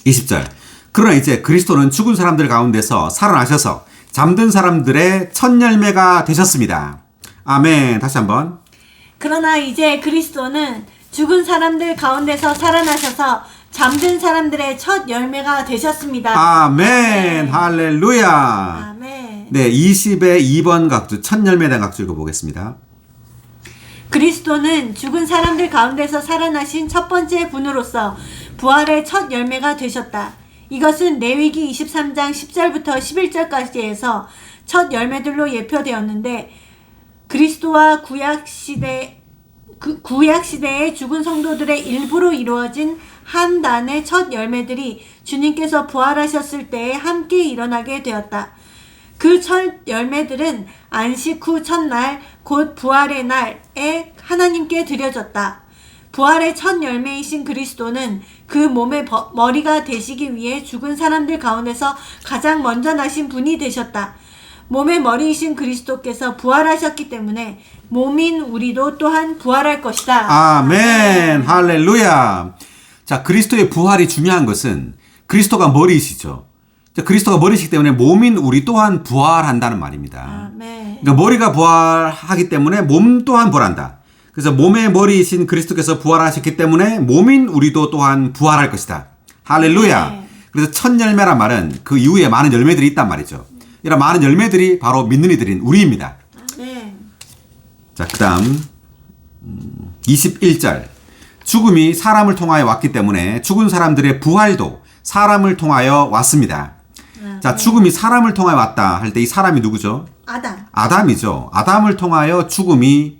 [SPEAKER 1] 20절. 그러나 이제 그리스도는 죽은 사람들 가운데서 살아나셔서 잠든 사람들의 첫 열매가 되셨습니다. 아멘. 다시 한번.
[SPEAKER 2] 그러나 이제 그리스도는 죽은 사람들 가운데서 살아나셔서 잠든 사람들의 첫 열매가 되셨습니다.
[SPEAKER 1] 아멘.
[SPEAKER 2] 네.
[SPEAKER 1] 할렐루야.
[SPEAKER 2] 아멘.
[SPEAKER 1] 네, 20의 2번 각주, 첫 열매에 대한 각주 읽어보겠습니다.
[SPEAKER 2] 그리스도는 죽은 사람들 가운데서 살아나신 첫 번째 분으로서 부활의 첫 열매가 되셨다. 이것은 레위기 23장 10절부터 11절까지에서 첫 열매들로 예표되었는데 그리스도와 구약 시대의 죽은 성도들의 일부로 이루어진 한 단의 첫 열매들이 주님께서 부활하셨을 때에 함께 일어나게 되었다. 그 첫 열매들은 안식 후 첫날 곧 부활의 날에 하나님께 드려졌다. 부활의 첫 열매이신 그리스도는 그 몸의 머리가 되시기 위해 죽은 사람들 가운데서 가장 먼저 나신 분이 되셨다. 몸의 머리이신 그리스도께서 부활하셨기 때문에 몸인 우리도 또한 부활할 것이다.
[SPEAKER 1] 아멘. 할렐루야. 자, 그리스도의 부활이 중요한 것은 그리스도가 머리이시죠. 그리스도가 머리시기 때문에 몸인 우리 또한 부활한다는 말입니다.
[SPEAKER 2] 아멘.
[SPEAKER 1] 그러니까 머리가 부활하기 때문에 몸 또한 부활한다. 그래서 몸의 머리이신 그리스도께서 부활하셨기 때문에 몸인 우리도 또한 부활할 것이다. 할렐루야.
[SPEAKER 2] 네.
[SPEAKER 1] 그래서 첫 열매란 말은 그 이후에 많은 열매들이 있단 말이죠. 이런 많은 열매들이 바로 믿는 이들인 우리입니다.
[SPEAKER 2] 네.
[SPEAKER 1] 자, 그 다음 21절. 죽음이 사람을 통하여 왔기 때문에 죽은 사람들의 부활도 사람을 통하여 왔습니다. 자, 죽음이 사람을 통하여 왔다 할 때 이 사람이 누구죠? 아담이죠. 아담을 통하여 죽음이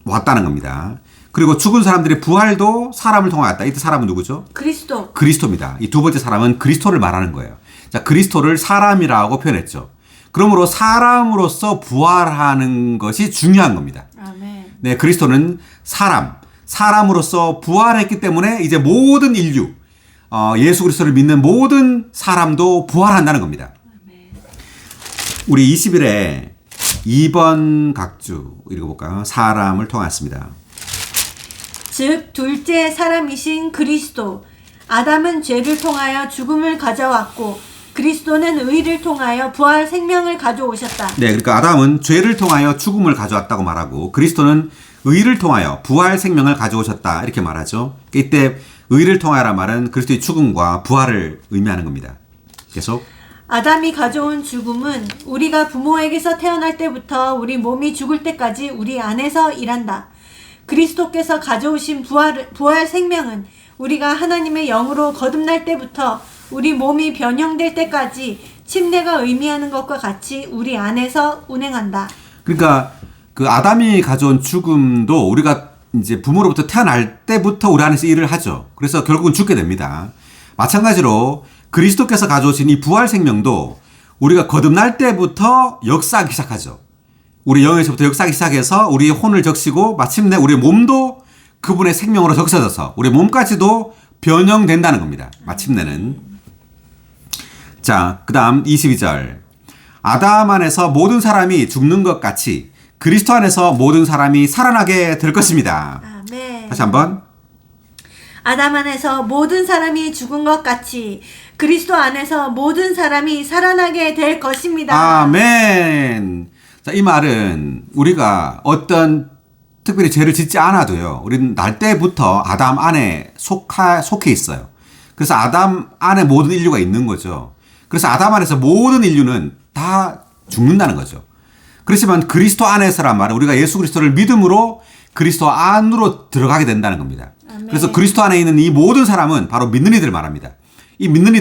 [SPEAKER 1] 왔다는 겁니다. 그리고 죽은 사람들의 부활도 사람을 통하여 왔다. 이때 사람은 누구죠? 그리스도입니다. 이 두 번째 사람은 그리스도를 말하는 거예요. 자, 그리스도를 사람이라고 표현했죠. 그러므로 사람으로서 부활하는 것이 중요한 겁니다.
[SPEAKER 2] 아멘.
[SPEAKER 1] 네, 그리스도는 사람으로서 부활했기 때문에 이제 모든 인류, 예수 그리스도를 믿는 모든 사람도 부활한다는 겁니다. 우리 20일에 2번 각주 읽어볼까요? 사람을 통하였습니다.
[SPEAKER 2] 즉 둘째 사람이신 그리스도. 아담은 죄를 통하여 죽음을 가져왔고 그리스도는 의를 통하여 부활 생명을 가져오셨다.
[SPEAKER 1] 네, 그러니까 아담은 죄를 통하여 죽음을 가져왔다고 말하고 그리스도는 의를 통하여 부활 생명을 가져오셨다 이렇게 말하죠. 이때 의를 통하여란 말은 그리스도의 죽음과 부활을 의미하는 겁니다. 계속.
[SPEAKER 2] 아담이 가져온 죽음은 우리가 부모에게서 태어날 때부터 우리 몸이 죽을 때까지 우리 안에서 일한다. 그리스도께서 가져오신 부활 생명은 우리가 하나님의 영으로 거듭날 때부터 우리 몸이 변형될 때까지 침례가 의미하는 것과 같이 우리 안에서 운행한다.
[SPEAKER 1] 그러니까 그 아담이 가져온 죽음도 우리가 이제 부모로부터 태어날 때부터 우리 안에서 일을 하죠. 그래서 결국은 죽게 됩니다. 마찬가지로 그리스도께서 가져오신 이 부활 생명도 우리가 거듭날 때부터 역사하기 시작하죠. 우리 영에서부터 역사하기 시작해서 우리의 혼을 적시고 마침내 우리 몸도 그분의 생명으로 적셔져서 우리 몸까지도 변형된다는 겁니다. 마침내는. 자, 그 다음 22절. 아담 안에서 모든 사람이 죽는 것 같이 그리스도 안에서 모든 사람이 살아나게 될 것입니다.
[SPEAKER 2] 아멘.
[SPEAKER 1] 다시 한번.
[SPEAKER 2] 아담 안에서 모든 사람이 죽은 것 같이 그리스도 안에서 모든 사람이 살아나게 될 것입니다.
[SPEAKER 1] 아멘. 자, 이 말은 우리가 어떤 특별히 죄를 짓지 않아도요. 우리는 날 때부터 아담 안에 속해 있어요. 그래서 아담 안에 모든 인류가 있는 거죠. 그래서 아담 안에서 모든 인류는 다 죽는다는 거죠. 그렇지만 그리스도 안에서란 말은 우리가 예수 그리스도를 믿음으로 그리스도 안으로 들어가게 된다는 겁니다.
[SPEAKER 2] 아멘.
[SPEAKER 1] 그래서 그리스도 안에 있는 이 모든 사람은 바로 믿는 이들을 말합니다. 이 믿는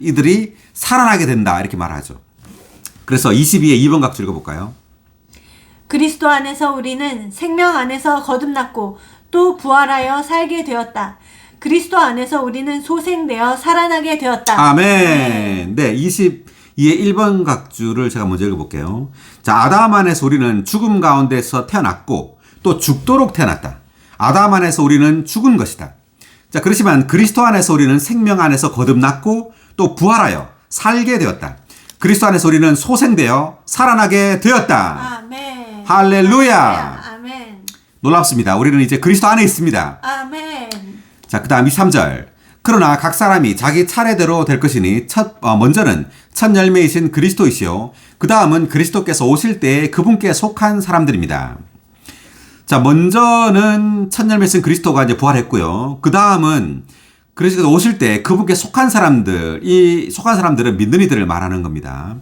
[SPEAKER 1] 이들이 살아나게 된다 이렇게 말하죠. 그래서 22의 2번 각주 읽어볼까요?
[SPEAKER 2] 그리스도 안에서 우리는 생명 안에서 거듭났고 또 부활하여 살게 되었다. 그리스도 안에서 우리는 소생되어 살아나게 되었다.
[SPEAKER 1] 아멘. 네, 22의 1번 각주를 제가 먼저 읽어볼게요. 자, 아담 안에서 우리는 죽음 가운데서 태어났고 또 죽도록 태어났다. 아담 안에서 우리는 죽은 것이다. 자, 그렇지만 그리스도 안에서 우리는 생명 안에서 거듭났고 또 부활하여 살게 되었다. 그리스도 안에서 우리는 소생되어 살아나게 되었다.
[SPEAKER 2] 아멘.
[SPEAKER 1] 할렐루야.
[SPEAKER 2] 아멘.
[SPEAKER 1] 놀랍습니다. 우리는 이제 그리스도 안에 있습니다.
[SPEAKER 2] 아멘.
[SPEAKER 1] 자, 그 다음 23절. 그러나 각 사람이 자기 차례대로 될 것이니 먼저는 첫 열매이신 그리스도이시요. 그 다음은 그리스도께서 오실 때에 그분께 속한 사람들입니다. 자, 먼저는 첫 열매이신 그리스도가 이제 부활했고요. 그 다음은 그리스도가 오실 때 그분께 속한 사람들, 이 속한 사람들은 믿는 이들을 말하는 겁니다.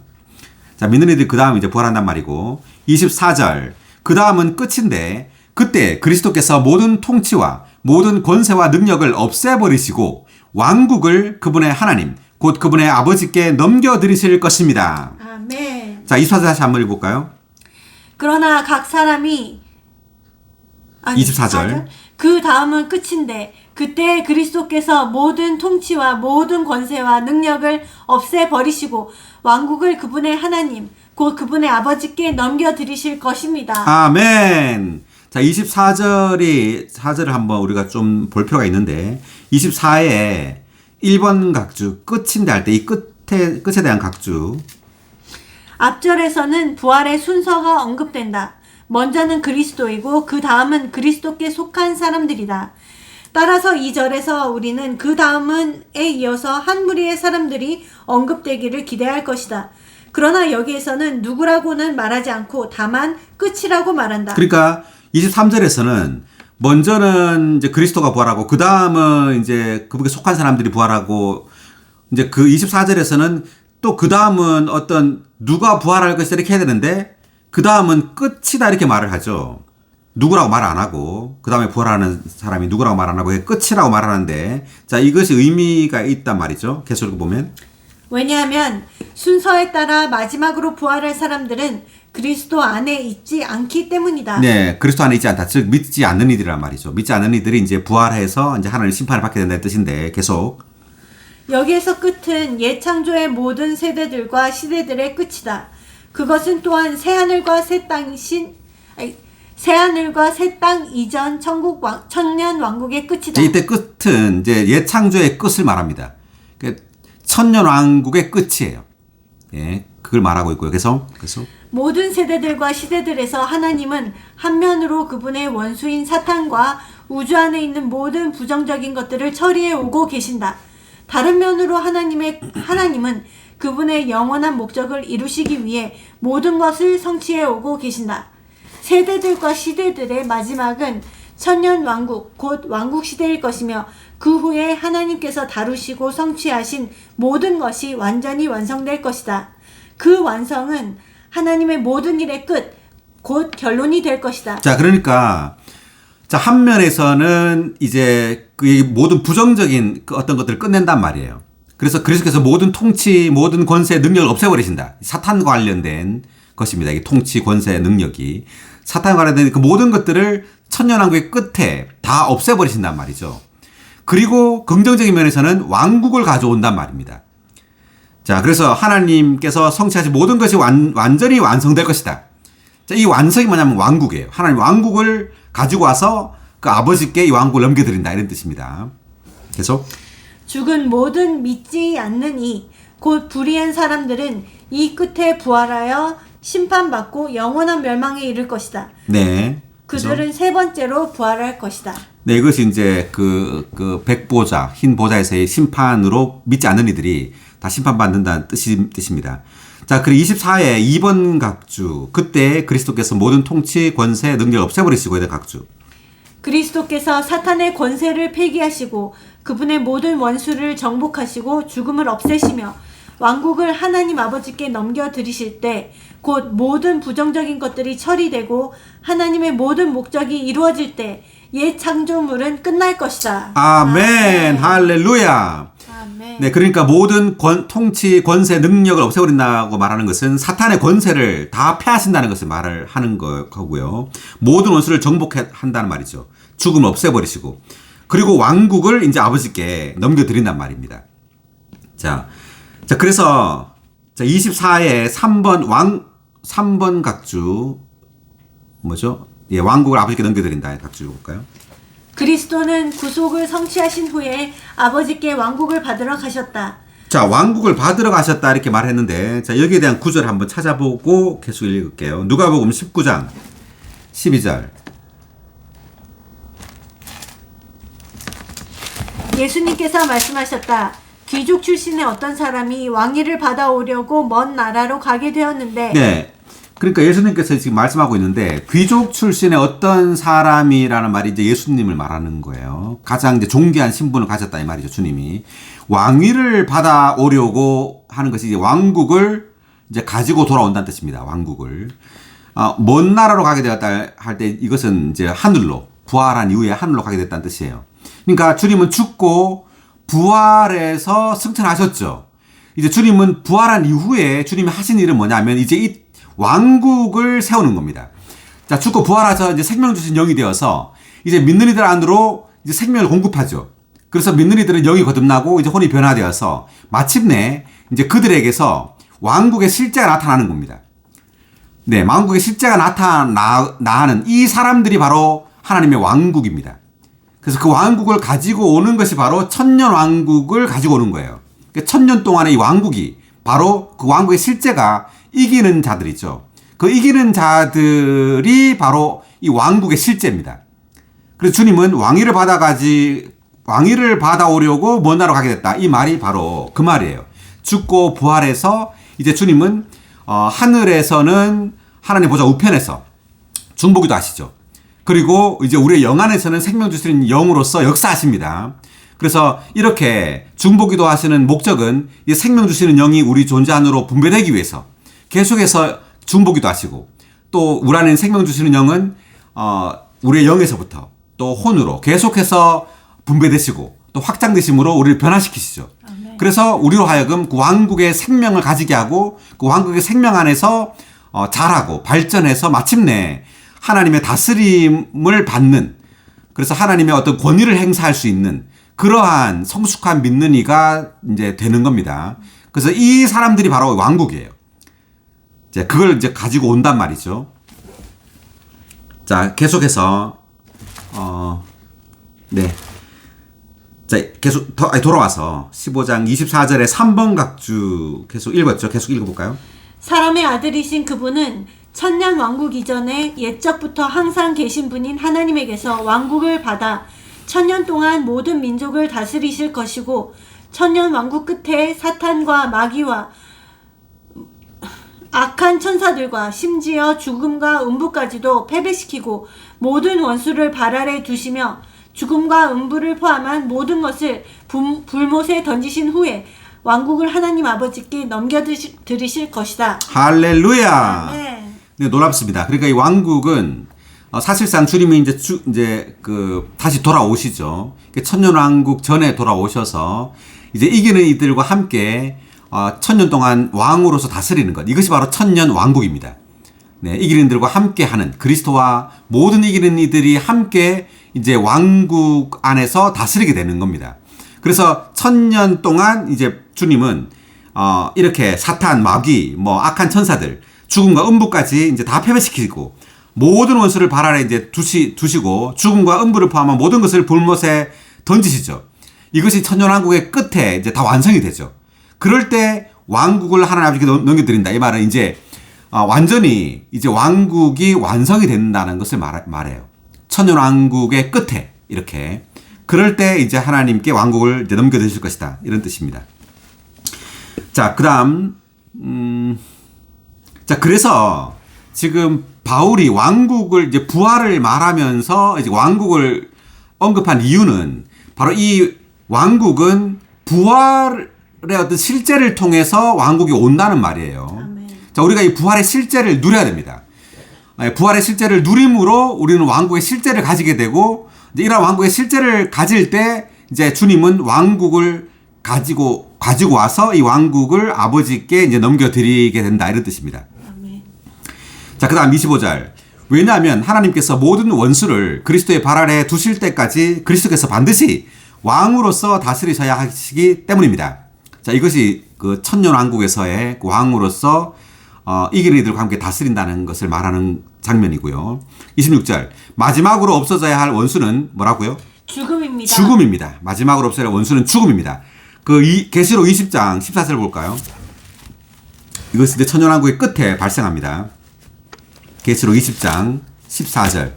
[SPEAKER 1] 자, 믿는 이들이 그 다음 이제 부활한단 말이고, 24절. 그 다음은 끝인데, 그때 그리스도께서 모든 통치와 모든 권세와 능력을 없애버리시고, 왕국을 그분의 하나님, 곧 그분의 아버지께 넘겨드리실 것입니다.
[SPEAKER 2] 아멘.
[SPEAKER 1] 자, 24절 다시 한번 읽어볼까요?
[SPEAKER 2] 그러나 각 사람이
[SPEAKER 1] 24절.
[SPEAKER 2] 그 다음은 끝인데 그때 그리스도께서 모든 통치와 모든 권세와 능력을 없애버리시고 왕국을 그분의 하나님 곧 그분의 아버지께 넘겨드리실 것입니다.
[SPEAKER 1] 아멘. 자, 4절을 한번 우리가 좀 볼 필요가 있는데 24에 1번 각주 끝인데 할 때 이 끝에 대한 각주.
[SPEAKER 2] 앞절에서는 부활의 순서가 언급된다. 먼저는 그리스도이고 그 다음은 그리스도께 속한 사람들이다. 따라서 2절에서 우리는 그 다음은에 이어서 한 무리의 사람들이 언급되기를 기대할 것이다. 그러나 여기에서는 누구라고는 말하지 않고 다만 끝이라고 말한다.
[SPEAKER 1] 그러니까 23절에서는 먼저는 이제 그리스도가 부활하고 그 다음은 이제 그분께 속한 사람들이 부활하고 이제 그 24절에서는 또 그 다음은 어떤 누가 부활할 것이다 이렇게 해야 되는데 그 다음은 끝이다 이렇게 말을 하죠. 누구라고 말 안 하고 그 다음에 부활하는 사람이 누구라고 말 안 하고 끝이라고 말하는데 자 이것이 의미가 있단 말이죠. 계속 읽어보면
[SPEAKER 2] 왜냐하면 순서에 따라 마지막으로 부활할 사람들은 그리스도 안에 있지 않기 때문이다.
[SPEAKER 1] 네, 그리스도 안에 있지 않다. 즉 믿지 않는 이들이란 말이죠. 믿지 않는 이들이 이제 부활해서 이제 하나님 심판을 받게 된다는 뜻인데 계속
[SPEAKER 2] 여기에서 끝은 옛창조의 모든 세대들과 시대들의 끝이다. 그것은 또한 새하늘과 새 땅 이전 천년 왕국의 끝이다.
[SPEAKER 1] 이때 끝은 이제 옛 창조의 끝을 말합니다. 천년 왕국의 끝이에요. 예, 그걸 말하고 있고요. 그래서
[SPEAKER 2] 모든 세대들과 시대들에서 하나님은 한 면으로 그분의 원수인 사탄과 우주 안에 있는 모든 부정적인 것들을 처리해 오고 계신다. 다른 면으로 하나님은 그분의 영원한 목적을 이루시기 위해 모든 것을 성취해 오고 계신다. 세대들과 시대들의 마지막은 천년 왕국, 곧 왕국 시대일 것이며 그 후에 하나님께서 다루시고 성취하신 모든 것이 완전히 완성될 것이다. 그 완성은 하나님의 모든 일의 끝, 곧 결론이 될 것이다.
[SPEAKER 1] 자, 그러니까 자, 한 면에서는 이제 그 모든 부정적인 그 어떤 것들을 끝낸단 말이에요. 그래서 그리스도께서 모든 통치, 모든 권세, 능력을 없애버리신다. 사탄과 관련된 것입니다. 이 통치, 권세, 능력이. 사탄과 관련된 그 모든 것들을 천년왕국의 끝에 다 없애버리신단 말이죠. 그리고 긍정적인 면에서는 왕국을 가져온단 말입니다. 자, 그래서 하나님께서 성취하신 모든 것이 완전히 완성될 것이다. 자, 이 완성이 뭐냐면 왕국이에요. 하나님 왕국을 가지고 와서 그 아버지께 이 왕국을 넘겨드린다. 이런 뜻입니다. 계속.
[SPEAKER 2] 죽은 모든 믿지 않는 곧 불의한 사람들은 이 끝에 부활하여 심판받고 영원한 멸망에 이를 것이다.
[SPEAKER 1] 네.
[SPEAKER 2] 그들은 세 번째로 부활할 것이다.
[SPEAKER 1] 네, 이것이 이제 그 백보자, 흰 보좌에서의 심판으로 믿지 않는 이들이 다 심판받는다는 뜻입니다. 자, 그리고 24회 2번 각주. 그때 그리스도께서 모든 통치, 권세, 능력을 없애버리시고 의 각주.
[SPEAKER 2] 그리스도께서 사탄의 권세를 폐기하시고 그분의 모든 원수를 정복하시고 죽음을 없애시며 왕국을 하나님 아버지께 넘겨드리실 때 곧 모든 부정적인 것들이 처리되고 하나님의 모든 목적이 이루어질 때 옛 창조물은 끝날 것이다.
[SPEAKER 1] 아멘. 할렐루야.
[SPEAKER 2] 아멘.
[SPEAKER 1] 네, 그러니까 모든 통치, 권세, 능력을 없애버린다고 말하는 것은 사탄의 권세를 다 폐하신다는 것을 말을 하는 거고요. 모든 원수를 정복한다는 말이죠. 죽음을 없애버리시고. 그리고 왕국을 이제 아버지께 넘겨드린단 말입니다. 자, 그래서 24에 3번 각주 뭐죠? 예, 왕국을 아버지께 넘겨드린다. 각주 볼까요?
[SPEAKER 2] 그리스도는 구속을 성취하신 후에 아버지께 왕국을 받으러 가셨다.
[SPEAKER 1] 자, 왕국을 받으러 가셨다 이렇게 말했는데, 자, 여기에 대한 구절 한번 찾아보고 계속 읽을게요. 누가복음 19장 12절.
[SPEAKER 2] 예수님께서 말씀하셨다. 귀족 출신의 어떤 사람이 왕위를 받아오려고 먼 나라로 가게 되었는데.
[SPEAKER 1] 네. 그러니까 예수님께서 지금 말씀하고 있는데, 귀족 출신의 어떤 사람이라는 말이 이제 예수님을 말하는 거예요. 가장 이제 존귀한 신분을 가졌다 이 말이죠, 주님이. 왕위를 받아오려고 하는 것이 이제 왕국을 이제 가지고 돌아온다는 뜻입니다. 왕국을. 먼 나라로 가게 되었다 할 때 이것은 이제 하늘로, 부활한 이후에 하늘로 가게 됐다는 뜻이에요. 그러니까 주님은 죽고 부활해서 승천하셨죠. 이제 주님은 부활한 이후에 주님이 하신 일은 뭐냐면 이제 이 왕국을 세우는 겁니다. 자, 죽고 부활하셔서 이제 생명 주신 영이 되어서 이제 믿는 이들 안으로 이제 생명을 공급하죠. 그래서 믿는 이들은 영이 거듭나고 이제 혼이 변화되어서 마침내 이제 그들에게서 왕국의 실제가 나타나는 겁니다. 네, 왕국의 실제가 나타나는 이 사람들이 바로 하나님의 왕국입니다. 그래서 그 왕국을 가지고 오는 것이 바로 천년 왕국을 가지고 오는 거예요. 그러니까 천년 동안의 이 왕국이 바로 그 왕국의 실제가 이기는 자들이죠. 그 이기는 자들이 바로 이 왕국의 실제입니다. 그래서 주님은 왕위를 받아오려고 먼 나라로 가게 됐다. 이 말이 바로 그 말이에요. 죽고 부활해서 이제 주님은 하늘에서는 하나님 보좌 우편에서 중보기도 하시죠. 그리고 이제 우리의 영 안에서는 생명 주시는 영으로서 역사하십니다. 그래서 이렇게 중보기도 하시는 목적은 이 생명 주시는 영이 우리 존재 안으로 분배되기 위해서 계속해서 중보기도 하시고, 또 우리 안에 생명 주시는 영은 우리의 영에서부터 또 혼으로 계속해서 분배되시고 또 확장되심으로 우리를 변화시키시죠. 아멘. 그래서 우리로 하여금 그 왕국의 생명을 가지게 하고 그 왕국의 생명 안에서 자라고 발전해서 마침내 하나님의 다스림을 받는, 그래서 하나님의 어떤 권위를 행사할 수 있는 그러한 성숙한 믿는 이가 이제 되는 겁니다. 그래서 이 사람들이 바로 왕국이에요. 이제 그걸 이제 가지고 온단 말이죠. 자, 계속해서 네. 자, 계속 돌아와서 15장 24절에 3번 각주 계속 읽었죠. 계속 읽어볼까요?
[SPEAKER 2] 사람의 아들이신 그분은 천년 왕국 이전에 옛적부터 항상 계신 분인 하나님에게서 왕국을 받아 천년 동안 모든 민족을 다스리실 것이고, 천년 왕국 끝에 사탄과 마귀와 악한 천사들과 심지어 죽음과 음부까지도 패배시키고 모든 원수를 발 아래 두시며 죽음과 음부를 포함한 모든 것을 불못에 던지신 후에 왕국을 하나님 아버지께 넘겨드리실 것이다.
[SPEAKER 1] 할렐루야.
[SPEAKER 2] 네.
[SPEAKER 1] 네, 놀랍습니다. 그러니까 이 왕국은 사실상 주님이 이제 다시 돌아오시죠. 천년 왕국 전에 돌아오셔서 이제 이기는 이들과 함께 천년 동안 왕으로서 다스리는 것, 이것이 바로 천년 왕국입니다. 네, 이기는 이들과 함께 하는, 그리스도와 모든 이기는 이들이 함께 이제 왕국 안에서 다스리게 되는 겁니다. 그래서 천년 동안 이제 주님은 이렇게 사탄, 마귀, 악한 천사들, 죽음과 음부까지 이제 다 패배시키고 모든 원수를 발 아래 이제 두시고 죽음과 음부를 포함한 모든 것을 불못에 던지시죠. 이것이 천년왕국의 끝에 이제 다 완성이 되죠. 그럴 때 왕국을 하나님 아버지께 넘겨드린다. 이 말은 이제 완전히 이제 왕국이 완성이 된다는 것을 말해요. 천년왕국의 끝에 이렇게. 그럴 때 이제 하나님께 왕국을 이제 넘겨드릴 것이다. 이런 뜻입니다. 자, 그다음 자, 그래서 지금 바울이 왕국을 이제 부활을 말하면서 이제 왕국을 언급한 이유는 바로 이 왕국은 부활의 어떤 실제를 통해서 왕국이 온다는 말이에요.
[SPEAKER 2] 아멘.
[SPEAKER 1] 자, 우리가 이 부활의 실제를 누려야 됩니다. 부활의 실제를 누림으로 우리는 왕국의 실제를 가지게 되고, 이제 이런 왕국의 실제를 가질 때 이제 주님은 왕국을 가지고 와서 이 왕국을 아버지께 이제 넘겨드리게 된다. 이런 뜻입니다.
[SPEAKER 2] 아멘.
[SPEAKER 1] 자, 그 다음 25절. 왜냐하면 하나님께서 모든 원수를 그리스도의 발 아래 두실 때까지 그리스도께서 반드시 왕으로서 다스리셔야 하시기 때문입니다. 자, 이것이 그 천년왕국에서의 그 왕으로서 이기는 이들과 함께 다스린다는 것을 말하는 장면이고요. 26절. 마지막으로 없어져야 할 원수는 뭐라고요?
[SPEAKER 2] 죽음입니다.
[SPEAKER 1] 죽음입니다. 마지막으로 없어져야 할 원수는 죽음입니다. 계시록 20장 14절 볼까요? 이것이 이제 천년왕국의 끝에 발생합니다. 계시록 20장 14절.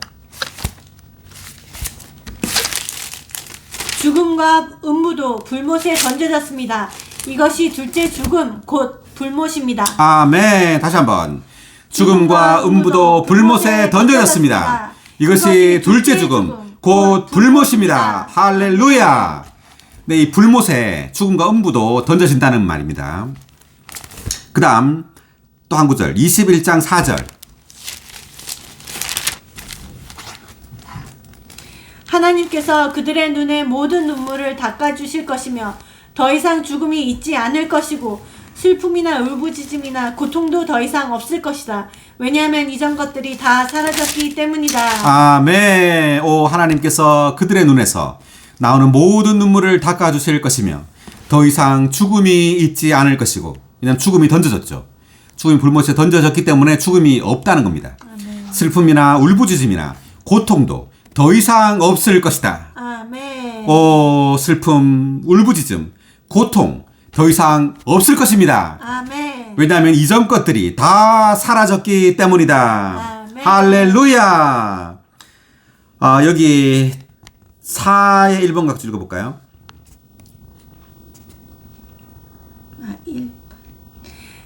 [SPEAKER 2] 죽음과 음부도 불못에 던져졌습니다. 이것이 둘째 죽음 곧 불못입니다.
[SPEAKER 1] 아멘. 다시 한번. 죽음과 음부도 불못에 던져졌습니다. 이것이 둘째 죽음 곧 불못입니다. 할렐루야. 네, 이 불못에 죽음과 음부도 던져진다는 말입니다. 그 다음 또 한 구절 21장 4절.
[SPEAKER 2] 하나님께서 그들의 눈에 모든 눈물을 닦아주실 것이며 더 이상 죽음이 있지 않을 것이고 슬픔이나 울부짖음이나 고통도 더 이상 없을 것이다. 왜냐하면 이전 것들이 다 사라졌기 때문이다.
[SPEAKER 1] 아멘. 오, 하나님께서 그들의 눈에서 나오는 모든 눈물을 닦아주실 것이며 더 이상 죽음이 있지 않을 것이고, 왜냐하면 죽음이 던져졌죠. 죽음이 불못에 던져졌기 때문에 죽음이 없다는 겁니다.
[SPEAKER 2] 아멘.
[SPEAKER 1] 슬픔이나 울부짖음이나 고통도 더 이상 없을 것이다.
[SPEAKER 2] 아멘.
[SPEAKER 1] 오, 슬픔, 울부짖음, 고통 더 이상 없을 것입니다.
[SPEAKER 2] 아멘.
[SPEAKER 1] 왜냐하면 이전 것들이 다 사라졌기 때문이다.
[SPEAKER 2] 아멘.
[SPEAKER 1] 할렐루야. 여기 4의 1번 각주 읽어볼까요?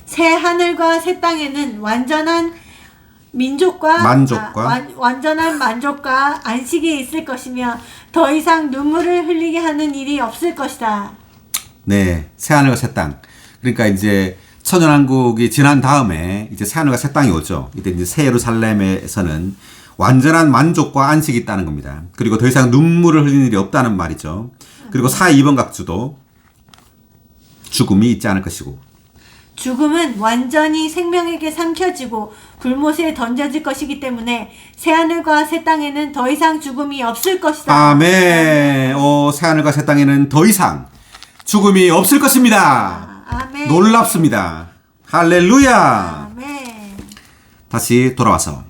[SPEAKER 2] 새 하늘과 새 땅에는 완전한 완전한 만족과 안식이 있을 것이며 더 이상 눈물을 흘리게 하는 일이 없을 것이다.
[SPEAKER 1] 네, 새 하늘과 새 땅. 그러니까 이제 천년왕국이 지난 다음에 이제 새 하늘과 새 땅이 오죠. 이때 이제 새 예루살렘에서는 완전한 만족과 안식이 있다는 겁니다. 그리고 더 이상 눈물을 흘리는 일이 없다는 말이죠. 그리고 4의 2번 각주도 죽음이 있지 않을 것이고,
[SPEAKER 2] 죽음은 완전히 생명에게 삼켜지고 불못에 던져질 것이기 때문에 새하늘과 새 땅에는 더 이상 죽음이 없을 것이다.
[SPEAKER 1] 아멘. 새하늘과 새 땅에는 더 이상 죽음이 없을 것입니다.
[SPEAKER 2] 아멘.
[SPEAKER 1] 놀랍습니다. 할렐루야.
[SPEAKER 2] 아멘.
[SPEAKER 1] 다시 돌아와서.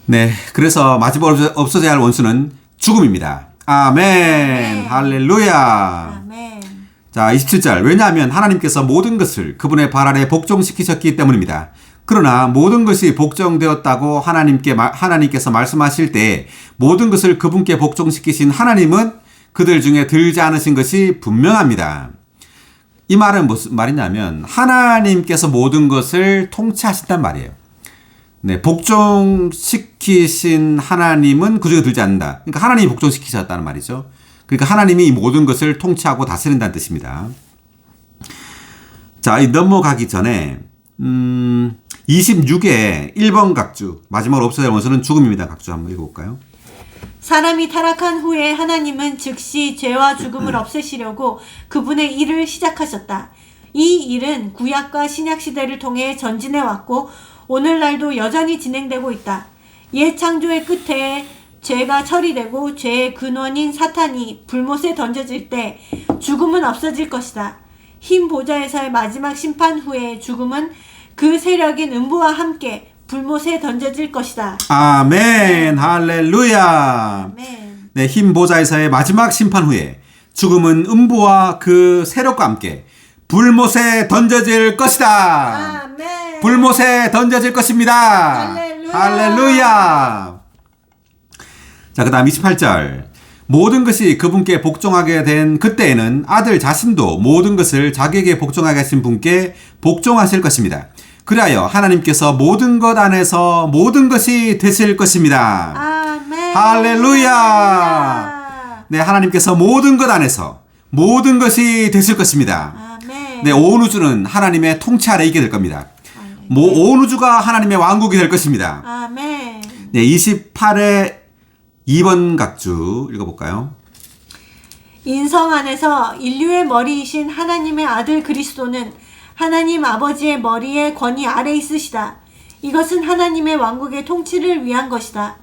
[SPEAKER 1] 네, 그래서 마지막으로 없어져야 할 원수는 죽음입니다. 아멘. 할렐루야.
[SPEAKER 2] 아멘.
[SPEAKER 1] 자, 27절. 왜냐하면 하나님께서 모든 것을 그분의 발 아래 복종시키셨기 때문입니다. 그러나 모든 것이 복종되었다고 하나님께서 말씀하실 때 모든 것을 그분께 복종시키신 하나님은 그들 중에 들지 않으신 것이 분명합니다. 이 말은 무슨 말이냐면 하나님께서 모든 것을 통치하신단 말이에요. 네, 복종시키신 하나님은 그 중에 들지 않는다. 그러니까 하나님이 복종시키셨다는 말이죠. 그러니까 하나님이 이 모든 것을 통치하고 다스린다는 뜻입니다. 자, 넘어가기 전에 26의 1번 각주, 마지막으로 없어져야 할 원수는 죽음입니다. 각주 한번 읽어볼까요?
[SPEAKER 2] 사람이 타락한 후에 하나님은 즉시 죄와 죽음을 없애시려고 그분의 일을 시작하셨다. 이 일은 구약과 신약 시대를 통해 전진해 왔고 오늘날도 여전히 진행되고 있다. 옛 창조의 끝에 죄가 처리되고 죄의 근원인 사탄이 불못에 던져질 때 죽음은 없어질 것이다. 흰 보좌에서의 마지막 심판 후에 죽음은 그 세력인 음부와 함께 불못에 던져질 것이다.
[SPEAKER 1] 아멘. 할렐루야.
[SPEAKER 2] 아멘.
[SPEAKER 1] 네, 흰 보좌에서의 마지막 심판 후에 죽음은 음부와 그 세력과 함께 불못에 던져질 것이다.
[SPEAKER 2] 아멘.
[SPEAKER 1] 불못에 던져질 것입니다.
[SPEAKER 2] 할렐루야.
[SPEAKER 1] 할렐루야. 자, 그 다음 28절. 모든 것이 그분께 복종하게 된 그때에는 아들 자신도 모든 것을 자기에게 복종하게 하신 분께 복종하실 것입니다. 그리하여 하나님께서 모든 것 안에서 모든 것이 되실 것입니다.
[SPEAKER 2] 아멘.
[SPEAKER 1] 할렐루야. 네, 하나님께서 모든 것 안에서 모든 것이 되실 것입니다.
[SPEAKER 2] 아멘.
[SPEAKER 1] 네, 온 우주는 하나님의 통치 아래 있게 될 겁니다. 온 우주가 하나님의 왕국이 될 것입니다.
[SPEAKER 2] 아멘.
[SPEAKER 1] 네, 28의 2번 각주 읽어볼까요?
[SPEAKER 2] 인성 안에서 인류의 머리이신 하나님의 아들 그리스도는 하나님 아버지의 머리의 권위 아래 있으시다. 이것은 하나님의 왕국의 통치를 위한 것이다.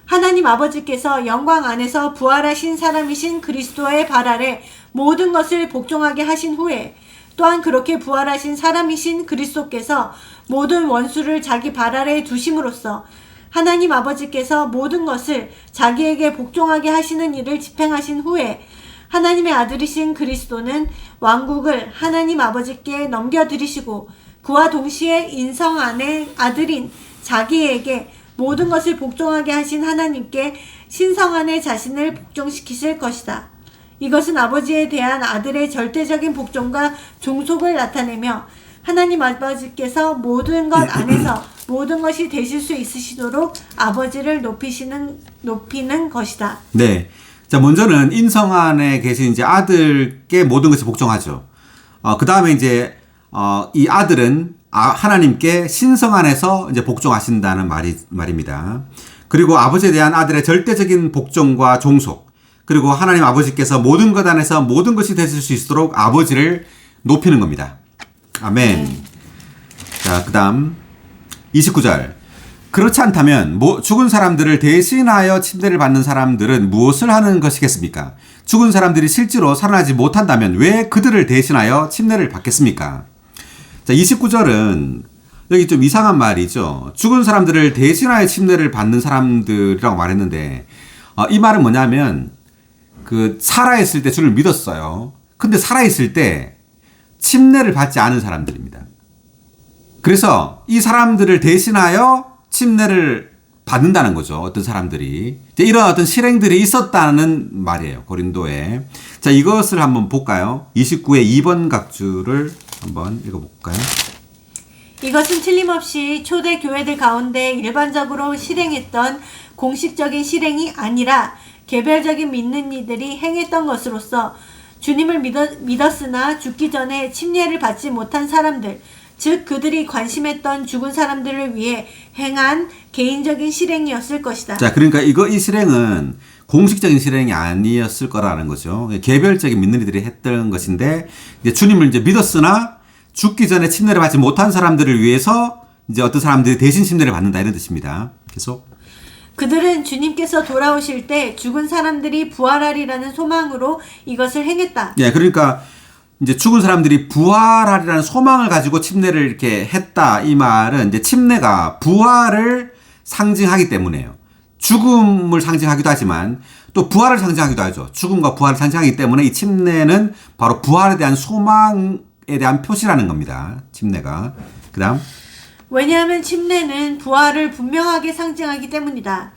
[SPEAKER 2] 하나님 아버지께서 영광 안에서 부활하신 사람이신 그리스도의 발 아래 모든 것을 복종하게 하신 후에 또한 그렇게 부활하신 사람이신 그리스도께서 모든 원수를 자기 발 아래 두심으로써 하나님 아버지께서 모든 것을 자기에게 복종하게 하시는 일을 집행하신 후에 하나님의 아들이신 그리스도는 왕국을 하나님 아버지께 넘겨드리시고 그와 동시에 인성 안에 아들인 자기에게 모든 것을 복종하게 하신 하나님께 신성 안에 자신을 복종시키실 것이다. 이것은 아버지에 대한 아들의 절대적인 복종과 종속을 나타내며 하나님 아버지께서 모든 것 안에서 모든 것이 되실 수 있으시도록 아버지를 높이는 것이다.
[SPEAKER 1] 네. 자, 먼저는 인성 안에 계신 이제 아들께 모든 것이 복종하죠. 그 다음에 이제, 이 아들은 하나님께 신성 안에서 이제 복종하신다는 말입니다. 그리고 아버지에 대한 아들의 절대적인 복종과 종속. 그리고 하나님 아버지께서 모든 것 안에서 모든 것이 되실 수 있도록 아버지를 높이는 겁니다. 아멘. 자, 그 다음 29절. 그렇지 않다면 죽은 사람들을 대신하여 침례를 받는 사람들은 무엇을 하는 것이겠습니까? 죽은 사람들이 실제로 살아나지 못한다면 왜 그들을 대신하여 침례를 받겠습니까? 자, 29절은 여기 좀 이상한 말이죠. 죽은 사람들을 대신하여 침례를 받는 사람들이라고 말했는데 이 말은 뭐냐면 살아있을 때 주를 믿었어요. 근데 살아있을 때 침례를 받지 않은 사람들입니다. 그래서 이 사람들을 대신하여 침례를 받는다는 거죠. 어떤 사람들이. 이런 어떤 실행들이 있었다는 말이에요. 고린도에. 자, 이것을 한번 볼까요? 29의 2번 각주를 한번 읽어볼까요?
[SPEAKER 2] 이것은 틀림없이 초대 교회들 가운데 일반적으로 실행했던 공식적인 실행이 아니라 개별적인 믿는 이들이 행했던 것으로서 주님을 믿었으나 죽기 전에 침례를 받지 못한 사람들, 즉 그들이 관심했던 죽은 사람들을 위해 행한 개인적인 실행이었을 것이다.
[SPEAKER 1] 자, 그러니까 이 실행은 공식적인 실행이 아니었을 거라는 거죠. 개별적인 믿는 이들이 했던 것인데 이제 주님을 이제 믿었으나 죽기 전에 침례를 받지 못한 사람들을 위해서 이제 어떤 사람들이 대신 침례를 받는다 이런 뜻입니다. 계속.
[SPEAKER 2] 그들은 주님께서 돌아오실 때 죽은 사람들이 부활하리라는 소망으로 이것을 행했다.
[SPEAKER 1] 예, 그러니까 이제 죽은 사람들이 부활하리라는 소망을 가지고 침례를 이렇게 했다. 이 말은 이제 침례가 부활을 상징하기 때문에요. 죽음을 상징하기도 하지만 또 부활을 상징하기도 하죠. 죽음과 부활을 상징하기 때문에 이 침례는 바로 부활에 대한 소망에 대한 표시라는 겁니다. 침례가. 그다음
[SPEAKER 2] 왜냐하면 침례는 부활을 분명하게 상징하기 때문이다.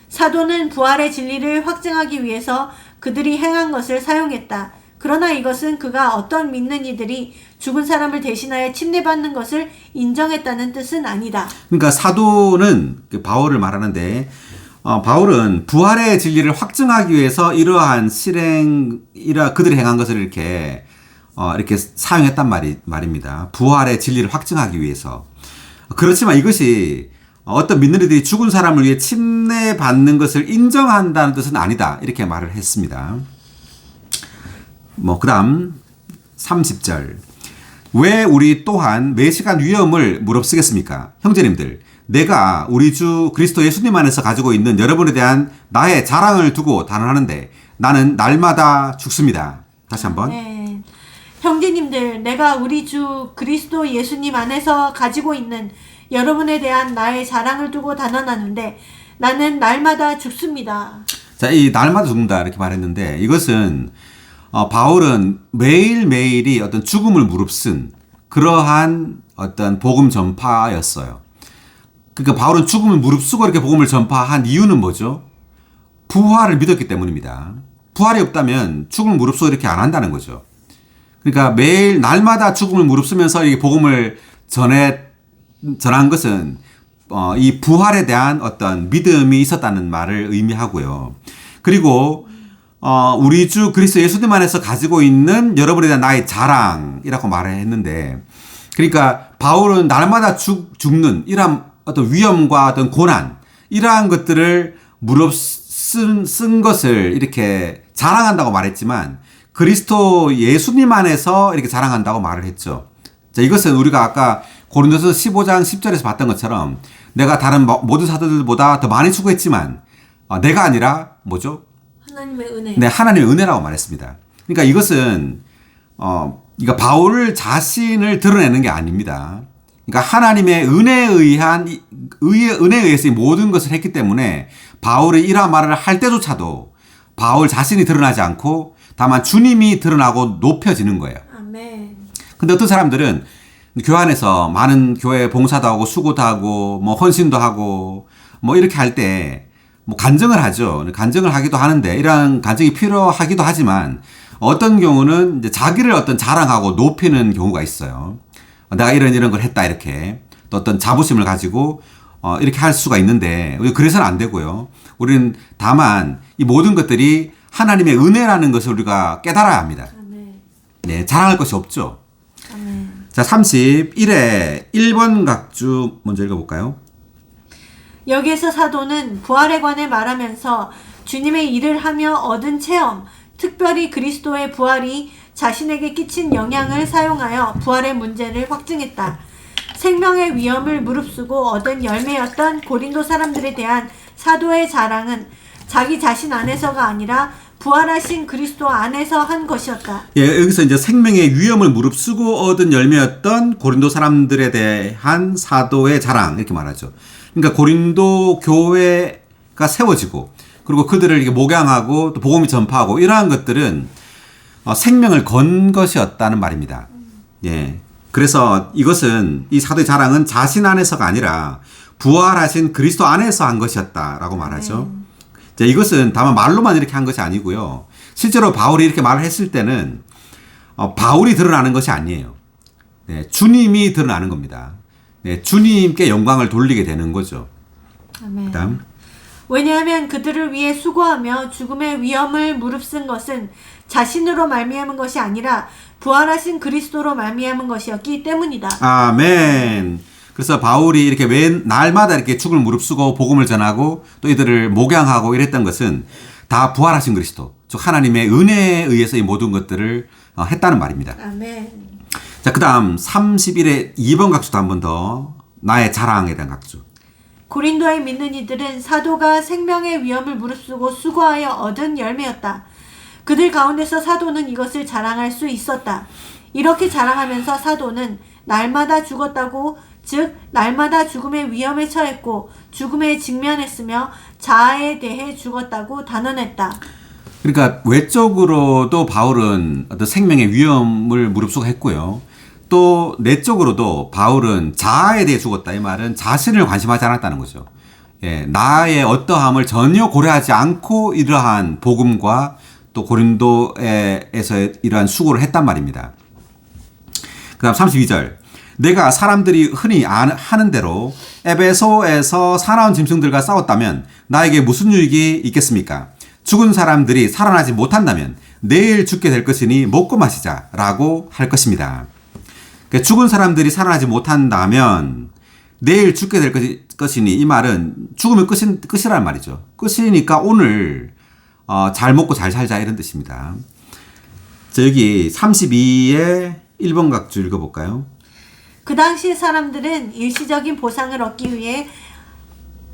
[SPEAKER 2] 사도는 부활의 진리를 확증하기 위해서 그들이 행한 것을 사용했다. 그러나 이것은 그가 어떤 믿는 이들이 죽은 사람을 대신하여 침례받는 것을 인정했다는 뜻은 아니다.
[SPEAKER 1] 그러니까 사도는 바울을 말하는데 바울은 부활의 진리를 확증하기 위해서 이러한 그들이 행한 것을 이렇게 사용했단 말입니다. 부활의 진리를 확증하기 위해서. 그렇지만 이것이 어떤 믿는 이들이 죽은 사람을 위해 침례받는 것을 인정한다는 뜻은 아니다. 이렇게 말을 했습니다. 그 다음 30절. 왜 우리 또한 매시간 위험을 무릅쓰겠습니까? 형제님들, 내가 우리 주 그리스도 예수님 안에서 가지고 있는 여러분에 대한 나의 자랑을 두고 단언하는데 나는 날마다 죽습니다. 다시 한번.
[SPEAKER 2] 네. 형제님들, 내가 우리 주 그리스도 예수님 안에서 가지고 있는 여러분에 대한 나의 자랑을 두고 단언하는데 나는 날마다 죽습니다.
[SPEAKER 1] 자, 이 날마다 죽는다 이렇게 말했는데 이것은 바울은 매일매일이 어떤 죽음을 무릅쓴 그러한 어떤 복음 전파였어요. 그러니까 바울은 죽음을 무릅쓰고 이렇게 복음을 전파한 이유는 뭐죠? 부활을 믿었기 때문입니다. 부활이 없다면 죽음을 무릅쓰고 이렇게 안 한다는 거죠. 그러니까 매일 날마다 죽음을 무릅쓰면서 이 복음을 전한 것은 이 부활에 대한 어떤 믿음이 있었다는 말을 의미하고요. 그리고 우리 주 그리스도 예수님 안에서 가지고 있는 여러분에 대한 나의 자랑이라고 말을 했는데, 그러니까 바울은 날마다 죽는 이러한 어떤 위험과 어떤 고난, 이러한 것들을 쓴 것을 이렇게 자랑한다고 말했지만 그리스도 예수님 안에서 이렇게 자랑한다고 말을 했죠. 자, 이것은 우리가 아까 고린도서 15장 10절에서 봤던 것처럼 내가 다른 모든 사도들보다 더 많이 수고했지만 내가 아니라 뭐죠?
[SPEAKER 2] 하나님의 은혜.
[SPEAKER 1] 네, 하나님의 은혜라고 말했습니다. 그러니까 이것은 그러니까 바울 자신을 드러내는 게 아닙니다. 그러니까 하나님의 은혜에 의해서 이 모든 것을 했기 때문에 바울이 이러한 말을 할 때조차도 바울 자신이 드러나지 않고 다만 주님이 드러나고 높여지는 거예요.
[SPEAKER 2] 아멘.
[SPEAKER 1] 근데 어떤 사람들은 교회 안에서 많은 교회 봉사도 하고 수고도 하고 뭐 헌신도 하고 뭐 이렇게 할 때 뭐 간증을 하죠. 간증을 하기도 하는데 이러한 간증이 필요하기도 하지만 어떤 경우는 이제 자기를 어떤 자랑하고 높이는 경우가 있어요. 내가 이런 걸 했다 이렇게 또 어떤 자부심을 가지고 이렇게 할 수가 있는데 그래서는 안 되고요. 우리는 다만 이 모든 것들이 하나님의 은혜라는 것을 우리가 깨달아야 합니다.
[SPEAKER 2] 아멘.
[SPEAKER 1] 네, 자랑할 것이 없죠.
[SPEAKER 2] 아멘.
[SPEAKER 1] 자, 31회 1번 각주 먼저 읽어볼까요?
[SPEAKER 2] 여기에서 사도는 부활에 관해 말하면서 주님의 일을 하며 얻은 체험, 특별히 그리스도의 부활이 자신에게 끼친 영향을 사용하여 부활의 문제를 확증했다. 생명의 위험을 무릅쓰고 얻은 열매였던 고린도 사람들에 대한 사도의 자랑은 자기 자신 안에서가 아니라 부활하신 그리스도 안에서 한 것이었다.
[SPEAKER 1] 예, 여기서 이제 생명의 위험을 무릅쓰고 얻은 열매였던 고린도 사람들에 대한 사도의 자랑 이렇게 말하죠. 그러니까 고린도 교회가 세워지고 그리고 그들을 이렇게 목양하고 또 복음을 전파하고 이러한 것들은 생명을 건 것이었다는 말입니다. 예. 그래서 이것은 이 사도의 자랑은 자신 안에서가 아니라 부활하신 그리스도 안에서 한 것이었다라고 말하죠. 자, 이것은 다만 말로만 이렇게 한 것이 아니고요. 실제로 바울이 이렇게 말을 했을 때는 바울이 드러나는 것이 아니에요. 네, 주님이 드러나는 겁니다. 네, 주님께 영광을 돌리게 되는 거죠.
[SPEAKER 2] 아멘.
[SPEAKER 1] 그다음.
[SPEAKER 2] 왜냐하면 그들을 위해 수고하며 죽음의 위험을 무릅쓴 것은 자신으로 말미암은 것이 아니라 부활하신 그리스도로 말미암은 것이었기 때문이다.
[SPEAKER 1] 아멘. 그래서 바울이 이렇게 날마다 이렇게 죽을 무릅쓰고 복음을 전하고 또 이들을 목양하고 이랬던 것은 다 부활하신 그리스도, 즉 하나님의 은혜에 의해서 이 모든 것들을 했다는 말입니다.
[SPEAKER 2] 아멘.
[SPEAKER 1] 자, 그다음 31의 2번 각주도 한 번 더 나의 자랑에 대한 각주.
[SPEAKER 2] 고린도에 믿는 이들은 사도가 생명의 위험을 무릅쓰고 수고하여 얻은 열매였다. 그들 가운데서 사도는 이것을 자랑할 수 있었다. 이렇게 자랑하면서 사도는 날마다 죽었다고, 즉 날마다 죽음의 위험에 처했고 죽음에 직면했으며 자아에 대해 죽었다고 단언했다.
[SPEAKER 1] 그러니까 외적으로도 바울은 어떤 생명의 위험을 무릅쓰고 했고요. 또 내적으로도 바울은 자아에 대해 죽었다. 이 말은 자신을 관심하지 않았다는 거죠. 예, 나의 어떠함을 전혀 고려하지 않고 이러한 복음과 또 고린도에서 이러한 수고를 했단 말입니다. 그 다음 32절. 내가 사람들이 흔히 하는 대로 에베소에서 사나운 짐승들과 싸웠다면 나에게 무슨 유익이 있겠습니까? 죽은 사람들이 살아나지 못한다면 내일 죽게 될 것이니 먹고 마시자 라고 할 것입니다. 그러니까 죽은 사람들이 살아나지 못한다면 내일 죽게 될 것이니, 이 말은 죽으면 끝이라는 말이죠. 끝이니까 오늘 잘 먹고 잘 살자 이런 뜻입니다. 자, 여기 32의 1번 각주 읽어볼까요?
[SPEAKER 2] 그 당시 사람들은 일시적인 보상을 얻기 위해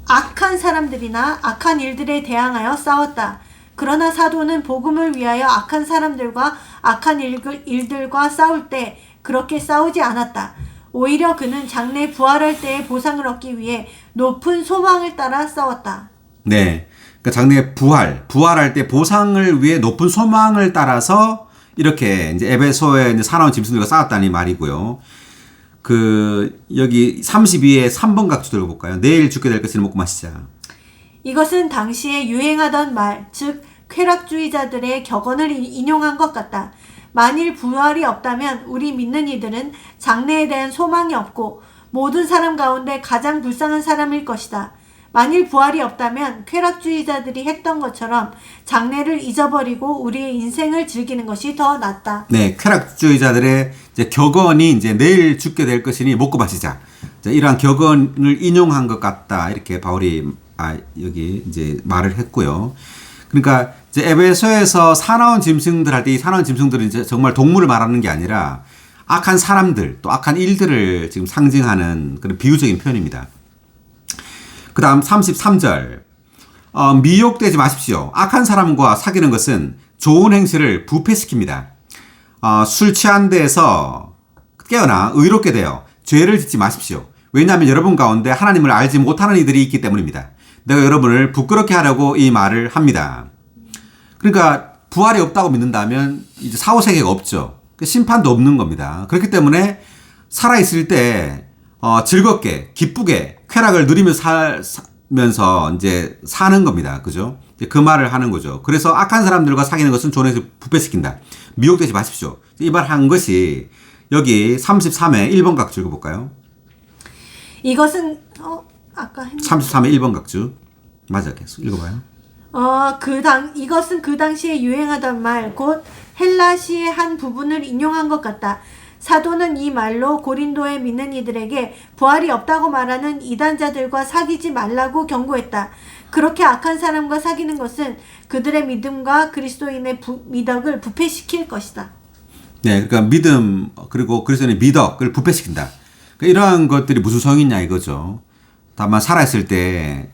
[SPEAKER 2] 악한 사람들이나 악한 일들에 대항하여 싸웠다. 그러나 사도는 복음을 위하여 악한 사람들과 악한 일들과 싸울 때 그렇게 싸우지 않았다. 오히려 그는 장래 부활할 때의 보상을 얻기 위해 높은 소망을 따라 싸웠다.
[SPEAKER 1] 네. 그러니까 그러니까 장래의 부활할 때 보상을 위해 높은 소망을 따라서 이렇게 이제 에베소에 이제 사나운 짐승들과 싸웠다는 말이고요. 여기 32의 3번 각주 들어볼까요? 내일 죽게 될 것을 먹고 마시자.
[SPEAKER 2] 이것은 당시에 유행하던 말, 즉 쾌락주의자들의 격언을 인용한 것 같다. 만일 부활이 없다면 우리 믿는 이들은 장래에 대한 소망이 없고 모든 사람 가운데 가장 불쌍한 사람일 것이다. 만일 부활이 없다면 쾌락주의자들이 했던 것처럼 장래를 잊어버리고 우리의 인생을 즐기는 것이 더 낫다.
[SPEAKER 1] 네, 쾌락주의자들의 이제 격언이 이제 내일 죽게 될 것이니 먹고 마시자. 이러한 격언을 인용한 것 같다. 이렇게 바울이 여기 이제 말을 했고요. 그러니까 이제 에베소에서 사나운 짐승들 할 때 이 사나운 짐승들은 이제 정말 동물을 말하는 게 아니라 악한 사람들 또 악한 일들을 지금 상징하는 그런 비유적인 표현입니다. 그 다음 33절. 미혹되지 마십시오. 악한 사람과 사귀는 것은 좋은 행실을 부패시킵니다. 술 취한 데에서 깨어나 의롭게 되어 죄를 짓지 마십시오. 왜냐하면 여러분 가운데 하나님을 알지 못하는 이들이 있기 때문입니다. 내가 여러분을 부끄럽게 하려고 이 말을 합니다. 그러니까 부활이 없다고 믿는다면 이제 사후세계가 없죠. 심판도 없는 겁니다. 그렇기 때문에 살아있을 때 즐겁게 기쁘게 쾌락을 누리며 살면서 이제 사는 겁니다. 그죠? 그 말을 하는 거죠. 그래서 악한 사람들과 사귀는 것은 존에서 부패시킨다. 미혹되지 마십시오. 이 말 한 것이 여기 33회 1번 각주 읽어볼까요?
[SPEAKER 2] 이것은 아까
[SPEAKER 1] 33회 1번 각주 맞아. 계속 읽어봐요.
[SPEAKER 2] 이것은 그 당시에 유행하던 말, 곧 헬라시의 한 부분을 인용한 것 같다. 사도는 이 말로 고린도에 믿는 이들에게 부활이 없다고 말하는 이단자들과 사귀지 말라고 경고했다. 그렇게 악한 사람과 사귀는 것은 그들의 믿음과 그리스도인의 미덕을 부패시킬 것이다.
[SPEAKER 1] 네, 그러니까 믿음 그리고 그리스도인의 미덕을 부패시킨다. 그러니까 이러한 것들이 무슨 소용이냐 이거죠. 다만 살아있을 때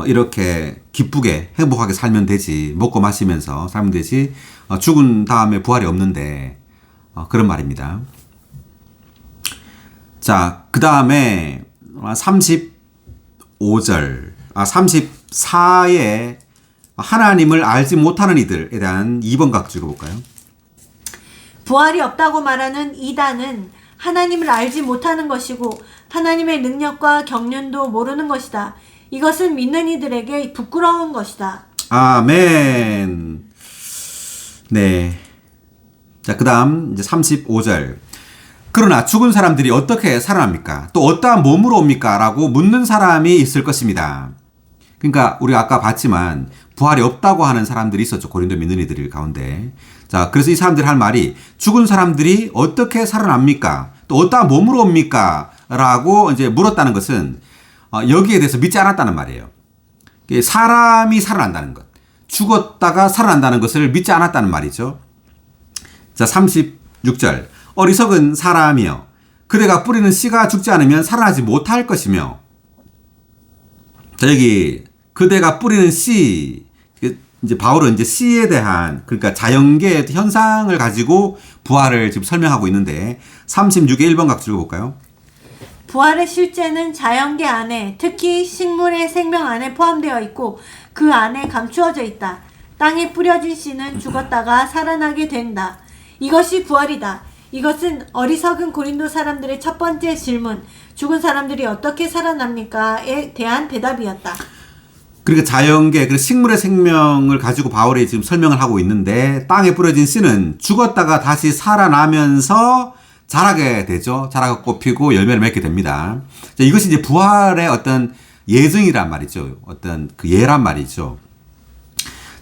[SPEAKER 1] 이렇게 기쁘게 행복하게 살면 되지, 먹고 마시면서 살면 되지, 죽은 다음에 부활이 없는데 그런 말입니다. 자, 그 다음에 35절, 34에 하나님을 알지 못하는 이들에 대한 2번 각주 읽어볼까요?
[SPEAKER 2] 부활이 없다고 말하는 이단은 하나님을 알지 못하는 것이고 하나님의 능력과 경륜도 모르는 것이다. 이것은 믿는 이들에게 부끄러운 것이다.
[SPEAKER 1] 아멘. 네. 자, 그 다음 이제 35절. 그러나 죽은 사람들이 어떻게 살아납니까? 또 어떠한 몸으로 옵니까? 라고 묻는 사람이 있을 것입니다. 그러니까 우리가 아까 봤지만 부활이 없다고 하는 사람들이 있었죠. 고린도 믿는 이들 가운데. 자, 그래서 이 사람들이 할 말이 죽은 사람들이 어떻게 살아납니까? 또 어떠한 몸으로 옵니까? 라고 이제 물었다는 것은 여기에 대해서 믿지 않았다는 말이에요. 사람이 살아난다는 것. 죽었다가 살아난다는 것을 믿지 않았다는 말이죠. 자, 36절. 어리석은 사람이여. 그대가 뿌리는 씨가 죽지 않으면 살아나지 못할 것이며. 자, 여기 그대가 뿌리는 씨. 이제 바울은 이제 씨에 대한 그러니까 자연계의 현상을 가지고 부활을 지금 설명하고 있는데 36의 1번 각주 읽어볼까요?
[SPEAKER 2] 부활의 실제는 자연계 안에, 특히 식물의 생명 안에 포함되어 있고 그 안에 감추어져 있다. 땅에 뿌려진 씨는 죽었다가 살아나게 된다. 이것이 부활이다. 이것은 어리석은 고린도 사람들의 첫 번째 질문, 죽은 사람들이 어떻게 살아납니까?에 대한 대답이었다.
[SPEAKER 1] 그러니까 자연계, 그리고 식물의 생명을 가지고 바울이 지금 설명을 하고 있는데 땅에 뿌려진 씨는 죽었다가 다시 살아나면서 자라게 되죠. 자라가 꽃피고 열매를 맺게 됩니다. 자, 이것이 이제 부활의 어떤 예증이란 말이죠. 어떤 그 예란 말이죠.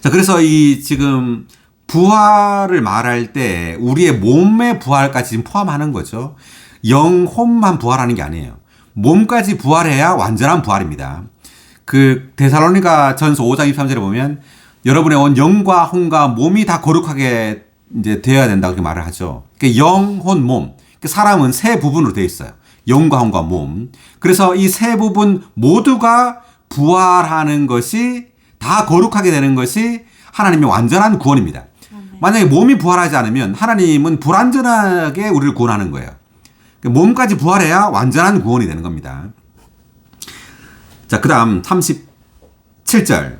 [SPEAKER 1] 자, 그래서 이 지금 부활을 말할 때 우리의 몸의 부활까지 지금 포함하는 거죠. 영혼만 부활하는 게 아니에요. 몸까지 부활해야 완전한 부활입니다. 그 데살로니가 전서 5장 23절에 보면 여러분의 온 영과 혼과 몸이 다 거룩하게 이제 되어야 된다고 이렇게 말을 하죠. 그러니까 영, 혼, 몸. 그러니까 사람은 세 부분으로 되어 있어요. 영과 혼과 몸. 그래서 이 세 부분 모두가 부활하는 것이 다 거룩하게 되는 것이 하나님의 완전한 구원입니다. 만약에 몸이 부활하지 않으면 하나님은 불완전하게 우리를 구원하는 거예요. 그러니까 몸까지 부활해야 완전한 구원이 되는 겁니다. 자, 그 다음 37절.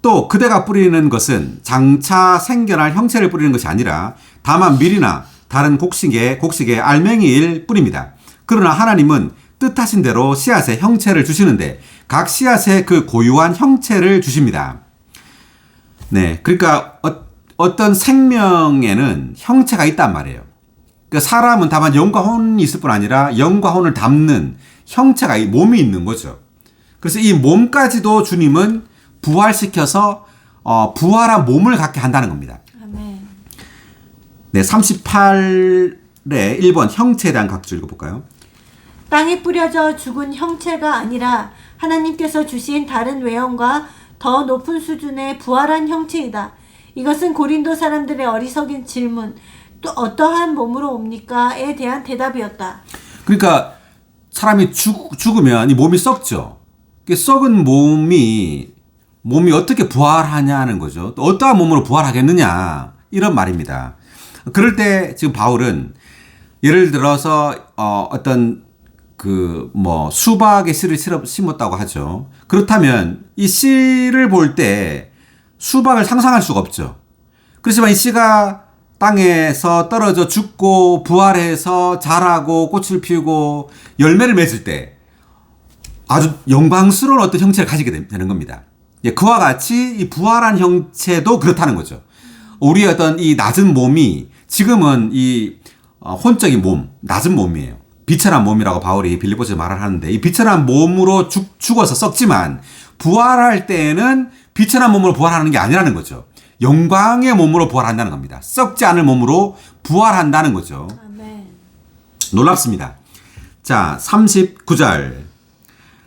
[SPEAKER 1] 또 그대가 뿌리는 것은 장차 생겨날 형체를 뿌리는 것이 아니라 다만 밀이나 다른 곡식의 알맹이일 뿐입니다. 그러나 하나님은 뜻하신 대로 씨앗의 형체를 주시는데 각 씨앗의 그 고유한 형체를 주십니다. 네, 그러니까 어떤 생명에는 형체가 있단 말이에요. 그러니까 사람은 다만 영과 혼이 있을 뿐 아니라 영과 혼을 담는 형체가 몸이 있는 거죠. 그래서 이 몸까지도 주님은 부활시켜서 부활한 몸을 갖게 한다는 겁니다.
[SPEAKER 2] 아멘.
[SPEAKER 1] 네, 38의 1번 형체에 대한 각주 읽어볼까요?
[SPEAKER 2] 땅에 뿌려져 죽은 형체가 아니라 하나님께서 주신 다른 외형과 더 높은 수준의 부활한 형체이다. 이것은 고린도 사람들의 어리석인 질문, 또 어떠한 몸으로 옵니까?에 대한 대답이었다.
[SPEAKER 1] 그러니까 사람이 죽으면 이 몸이 썩죠. 썩은 몸이 어떻게 부활하냐는 거죠. 또 어떠한 몸으로 부활하겠느냐 이런 말입니다. 그럴 때 지금 바울은 예를 들어서 어떤 수박의 씨를 심었다고 하죠. 그렇다면 이 씨를 볼 때 수박을 상상할 수가 없죠. 그렇지만 이 씨가 땅에서 떨어져 죽고 부활해서 자라고 꽃을 피우고 열매를 맺을 때 아주 영광스러운 어떤 형체를 가지게 되는 겁니다. 그와 같이 이 부활한 형체도 그렇다는 거죠. 우리의 어떤 이 낮은 몸이 지금은 이 혼적인 몸, 낮은 몸이에요. 비천한 몸이라고 바울이 빌립보서에 말을 하는데 이 비천한 몸으로 죽어서 썩지만 부활할 때에는 비천한 몸으로 부활하는 게 아니라는 거죠. 영광의 몸으로 부활한다는 겁니다. 썩지 않을 몸으로 부활한다는 거죠.
[SPEAKER 2] 아멘.
[SPEAKER 1] 놀랍습니다. 자, 39절.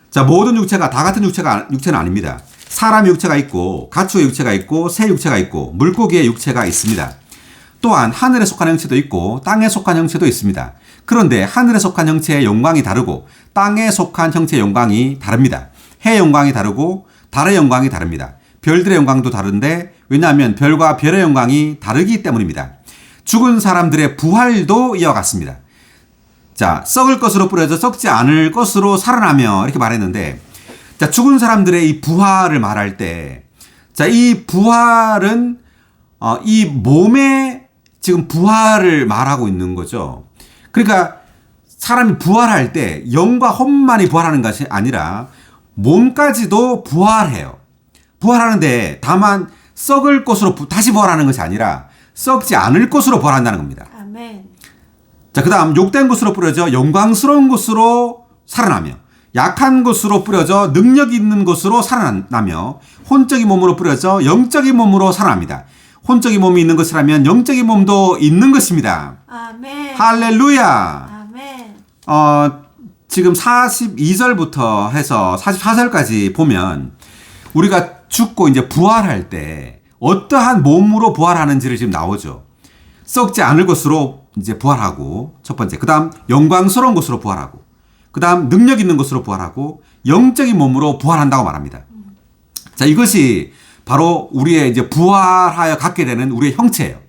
[SPEAKER 1] 자, 모든 육체가 다 같은 육체는 아닙니다. 사람의 육체가 있고 가축의 육체가 있고 새 육체가 있고 물고기의 육체가 있습니다. 또한 하늘에 속한 형체도 있고 땅에 속한 형체도 있습니다. 그런데 하늘에 속한 형체의 영광이 다르고 땅에 속한 형체의 영광이 다릅니다. 해의 영광이 다르고 달의 영광이 다릅니다. 별들의 영광도 다른데 왜냐하면 별과 별의 영광이 다르기 때문입니다. 죽은 사람들의 부활도 이와 같습니다. 자, 썩을 것으로 뿌려져 썩지 않을 것으로 살아나며 이렇게 말했는데 자, 죽은 사람들의 이 부활을 말할 때 자, 이 부활은 이 몸의 지금 부활을 말하고 있는 거죠. 그러니까 사람이 부활할 때 영과 혼만이 부활하는 것이 아니라 몸까지도 부활해요. 부활하는데 다만 썩을 것으로 다시 부활하는 것이 아니라 썩지 않을 것으로 부활한다는 겁니다.
[SPEAKER 2] 아멘.
[SPEAKER 1] 자, 그 다음 욕된 것으로 뿌려져 영광스러운 것으로 살아나며 약한 것으로 뿌려져 능력 있는 것으로 살아나며 혼적인 몸으로 뿌려져 영적인 몸으로 살아납니다. 혼적인 몸이 있는 것이라면 영적인 몸도 있는 것입니다.
[SPEAKER 2] 아멘.
[SPEAKER 1] 할렐루야.
[SPEAKER 2] 아멘.
[SPEAKER 1] 지금 42절부터 해서 44절까지 보면 우리가 죽고 이제 부활할 때 어떠한 몸으로 부활하는지를 지금 나오죠. 썩지 않을 것으로 이제 부활하고 첫 번째. 그다음 영광스러운 것으로 부활하고 그다음 능력 있는 것으로 부활하고 영적인 몸으로 부활한다고 말합니다. 자, 이것이 바로 우리의 이제 부활하여 갖게 되는 우리의 형체예요.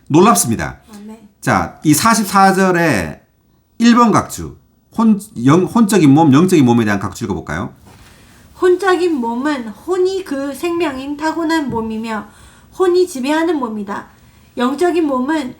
[SPEAKER 1] 놀랍습니다.
[SPEAKER 2] 아멘.
[SPEAKER 1] 자, 이 44절에 1번 각주 혼적인 몸, 영적인 몸에 대한 각주 읽어볼까요?
[SPEAKER 2] 혼적인 몸은 혼이 그 생명인 타고난 몸이며 혼이 지배하는 몸이다. 영적인 몸은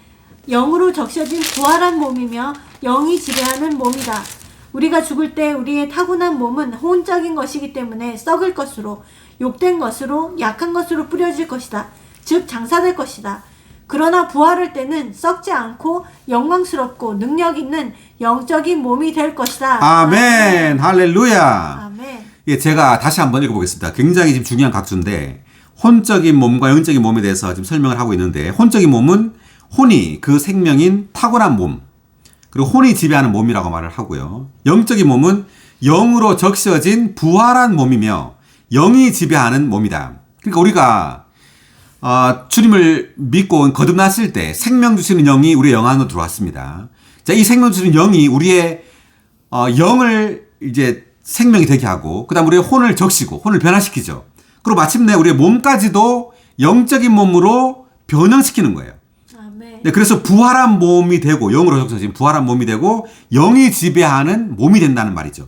[SPEAKER 2] 영으로 적셔진 부활한 몸이며 영이 지배하는 몸이다. 우리가 죽을 때 우리의 타고난 몸은 혼적인 것이기 때문에 썩을 것으로, 욕된 것으로, 약한 것으로 뿌려질 것이다. 즉 장사될 것이다. 그러나 부활할 때는 썩지 않고 영광스럽고 능력 있는 영적인 몸이 될 것이다.
[SPEAKER 1] 아멘. 할렐루야.
[SPEAKER 2] 아멘.
[SPEAKER 1] 예, 제가 다시 한번 읽어보겠습니다. 굉장히 지금 중요한 각주인데 혼적인 몸과 영적인 몸에 대해서 지금 설명을 하고 있는데 혼적인 몸은 혼이 그 생명인 타고난 몸 그리고 혼이 지배하는 몸이라고 말을 하고요. 영적인 몸은 영으로 적셔진 부활한 몸이며 영이 지배하는 몸이다. 그러니까 우리가 주님을 믿고 거듭났을 때 생명 주시는 영이 우리의 영 안으로 들어왔습니다. 자, 이 생명 주시는 영이 우리의 영을 이제 생명이 되게 하고 그다음 우리의 혼을 적시고 혼을 변화시키죠. 그리고 마침내 우리의 몸까지도 영적인 몸으로 변형시키는 거예요.
[SPEAKER 2] 아멘.
[SPEAKER 1] 네, 그래서 부활한 몸이 되고 영으로 적셔진 부활한 몸이 되고 영이 지배하는 몸이 된다는 말이죠.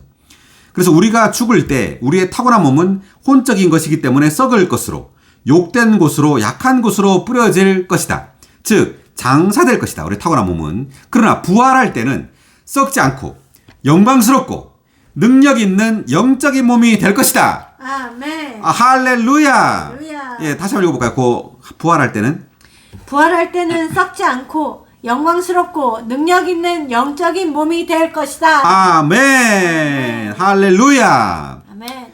[SPEAKER 1] 그래서 우리가 죽을 때 우리의 타고난 몸은 혼적인 것이기 때문에 썩을 것으로 욕된 곳으로 약한 곳으로 뿌려질 것이다. 즉 장사될 것이다. 우리 타고난 몸은. 그러나 부활할 때는 썩지 않고 영광스럽고 능력 있는 영적인 몸이 될 것이다.
[SPEAKER 2] 아멘.
[SPEAKER 1] 할렐루야.
[SPEAKER 2] 할렐루야.
[SPEAKER 1] 예, 다시 한번 읽어볼까요? 부활할 때는
[SPEAKER 2] 부활할 때는 썩지 않고 영광스럽고 능력 있는 영적인 몸이 될 것이다.
[SPEAKER 1] 아멘. 할렐루야.
[SPEAKER 2] 아멘.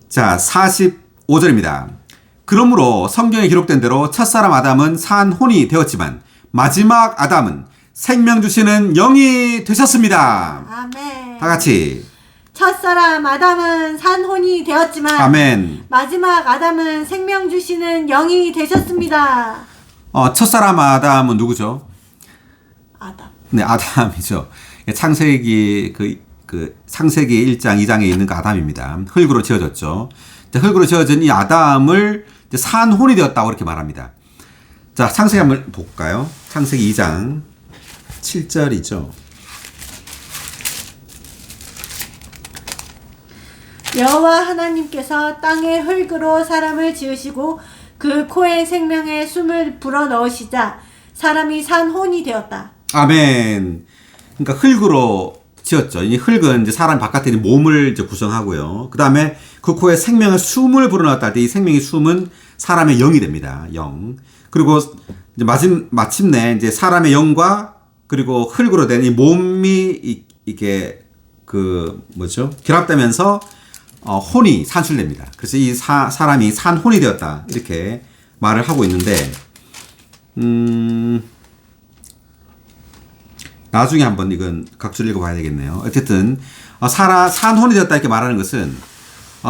[SPEAKER 1] 자, 45절입니다. 그러므로 성경에 기록된 대로 첫사람 아담은 산 혼이 되었지만 마지막 아담은 생명 주시는 영이 되셨습니다.
[SPEAKER 2] 아멘.
[SPEAKER 1] 다 같이.
[SPEAKER 2] 첫사람 아담은 산혼이 되었지만
[SPEAKER 1] 아멘.
[SPEAKER 2] 마지막 아담은 생명 주시는 영이 되셨습니다.
[SPEAKER 1] 첫사람 아담은 누구죠?
[SPEAKER 2] 아담.
[SPEAKER 1] 네, 아담이죠. 창세기 창세기 1장, 2장에 있는 그 아담입니다. 흙으로 지어졌죠. 흙으로 지어진 이 아담을 산혼이 되었다고 이렇게 말합니다. 자, 창세기 한번 볼까요? 창세기 2장 7절이죠.
[SPEAKER 2] 여호와 하나님께서 땅의 흙으로 사람을 지으시고 그 코에 생명의 숨을 불어 넣으시자 사람이 산혼이 되었다.
[SPEAKER 1] 아멘. 그러니까 흙으로 지었죠. 이 흙은 이제 사람 바깥에 있는 몸을 이제 구성하고요. 그 다음에 그 코에 생명의 숨을 불어넣었다 할 때 이 생명의 숨은 사람의 영이 됩니다. 영. 그리고 이제 마침내 이제 사람의 영과 그리고 흙으로 된 이 몸이 이게 결합되면서 혼이 산출됩니다. 그래서 이 사람이 산혼이 되었다 이렇게 말을 하고 있는데 나중에 한번 이건 각주를 읽어봐야 되겠네요. 어쨌든 산혼이 되었다 이렇게 말하는 것은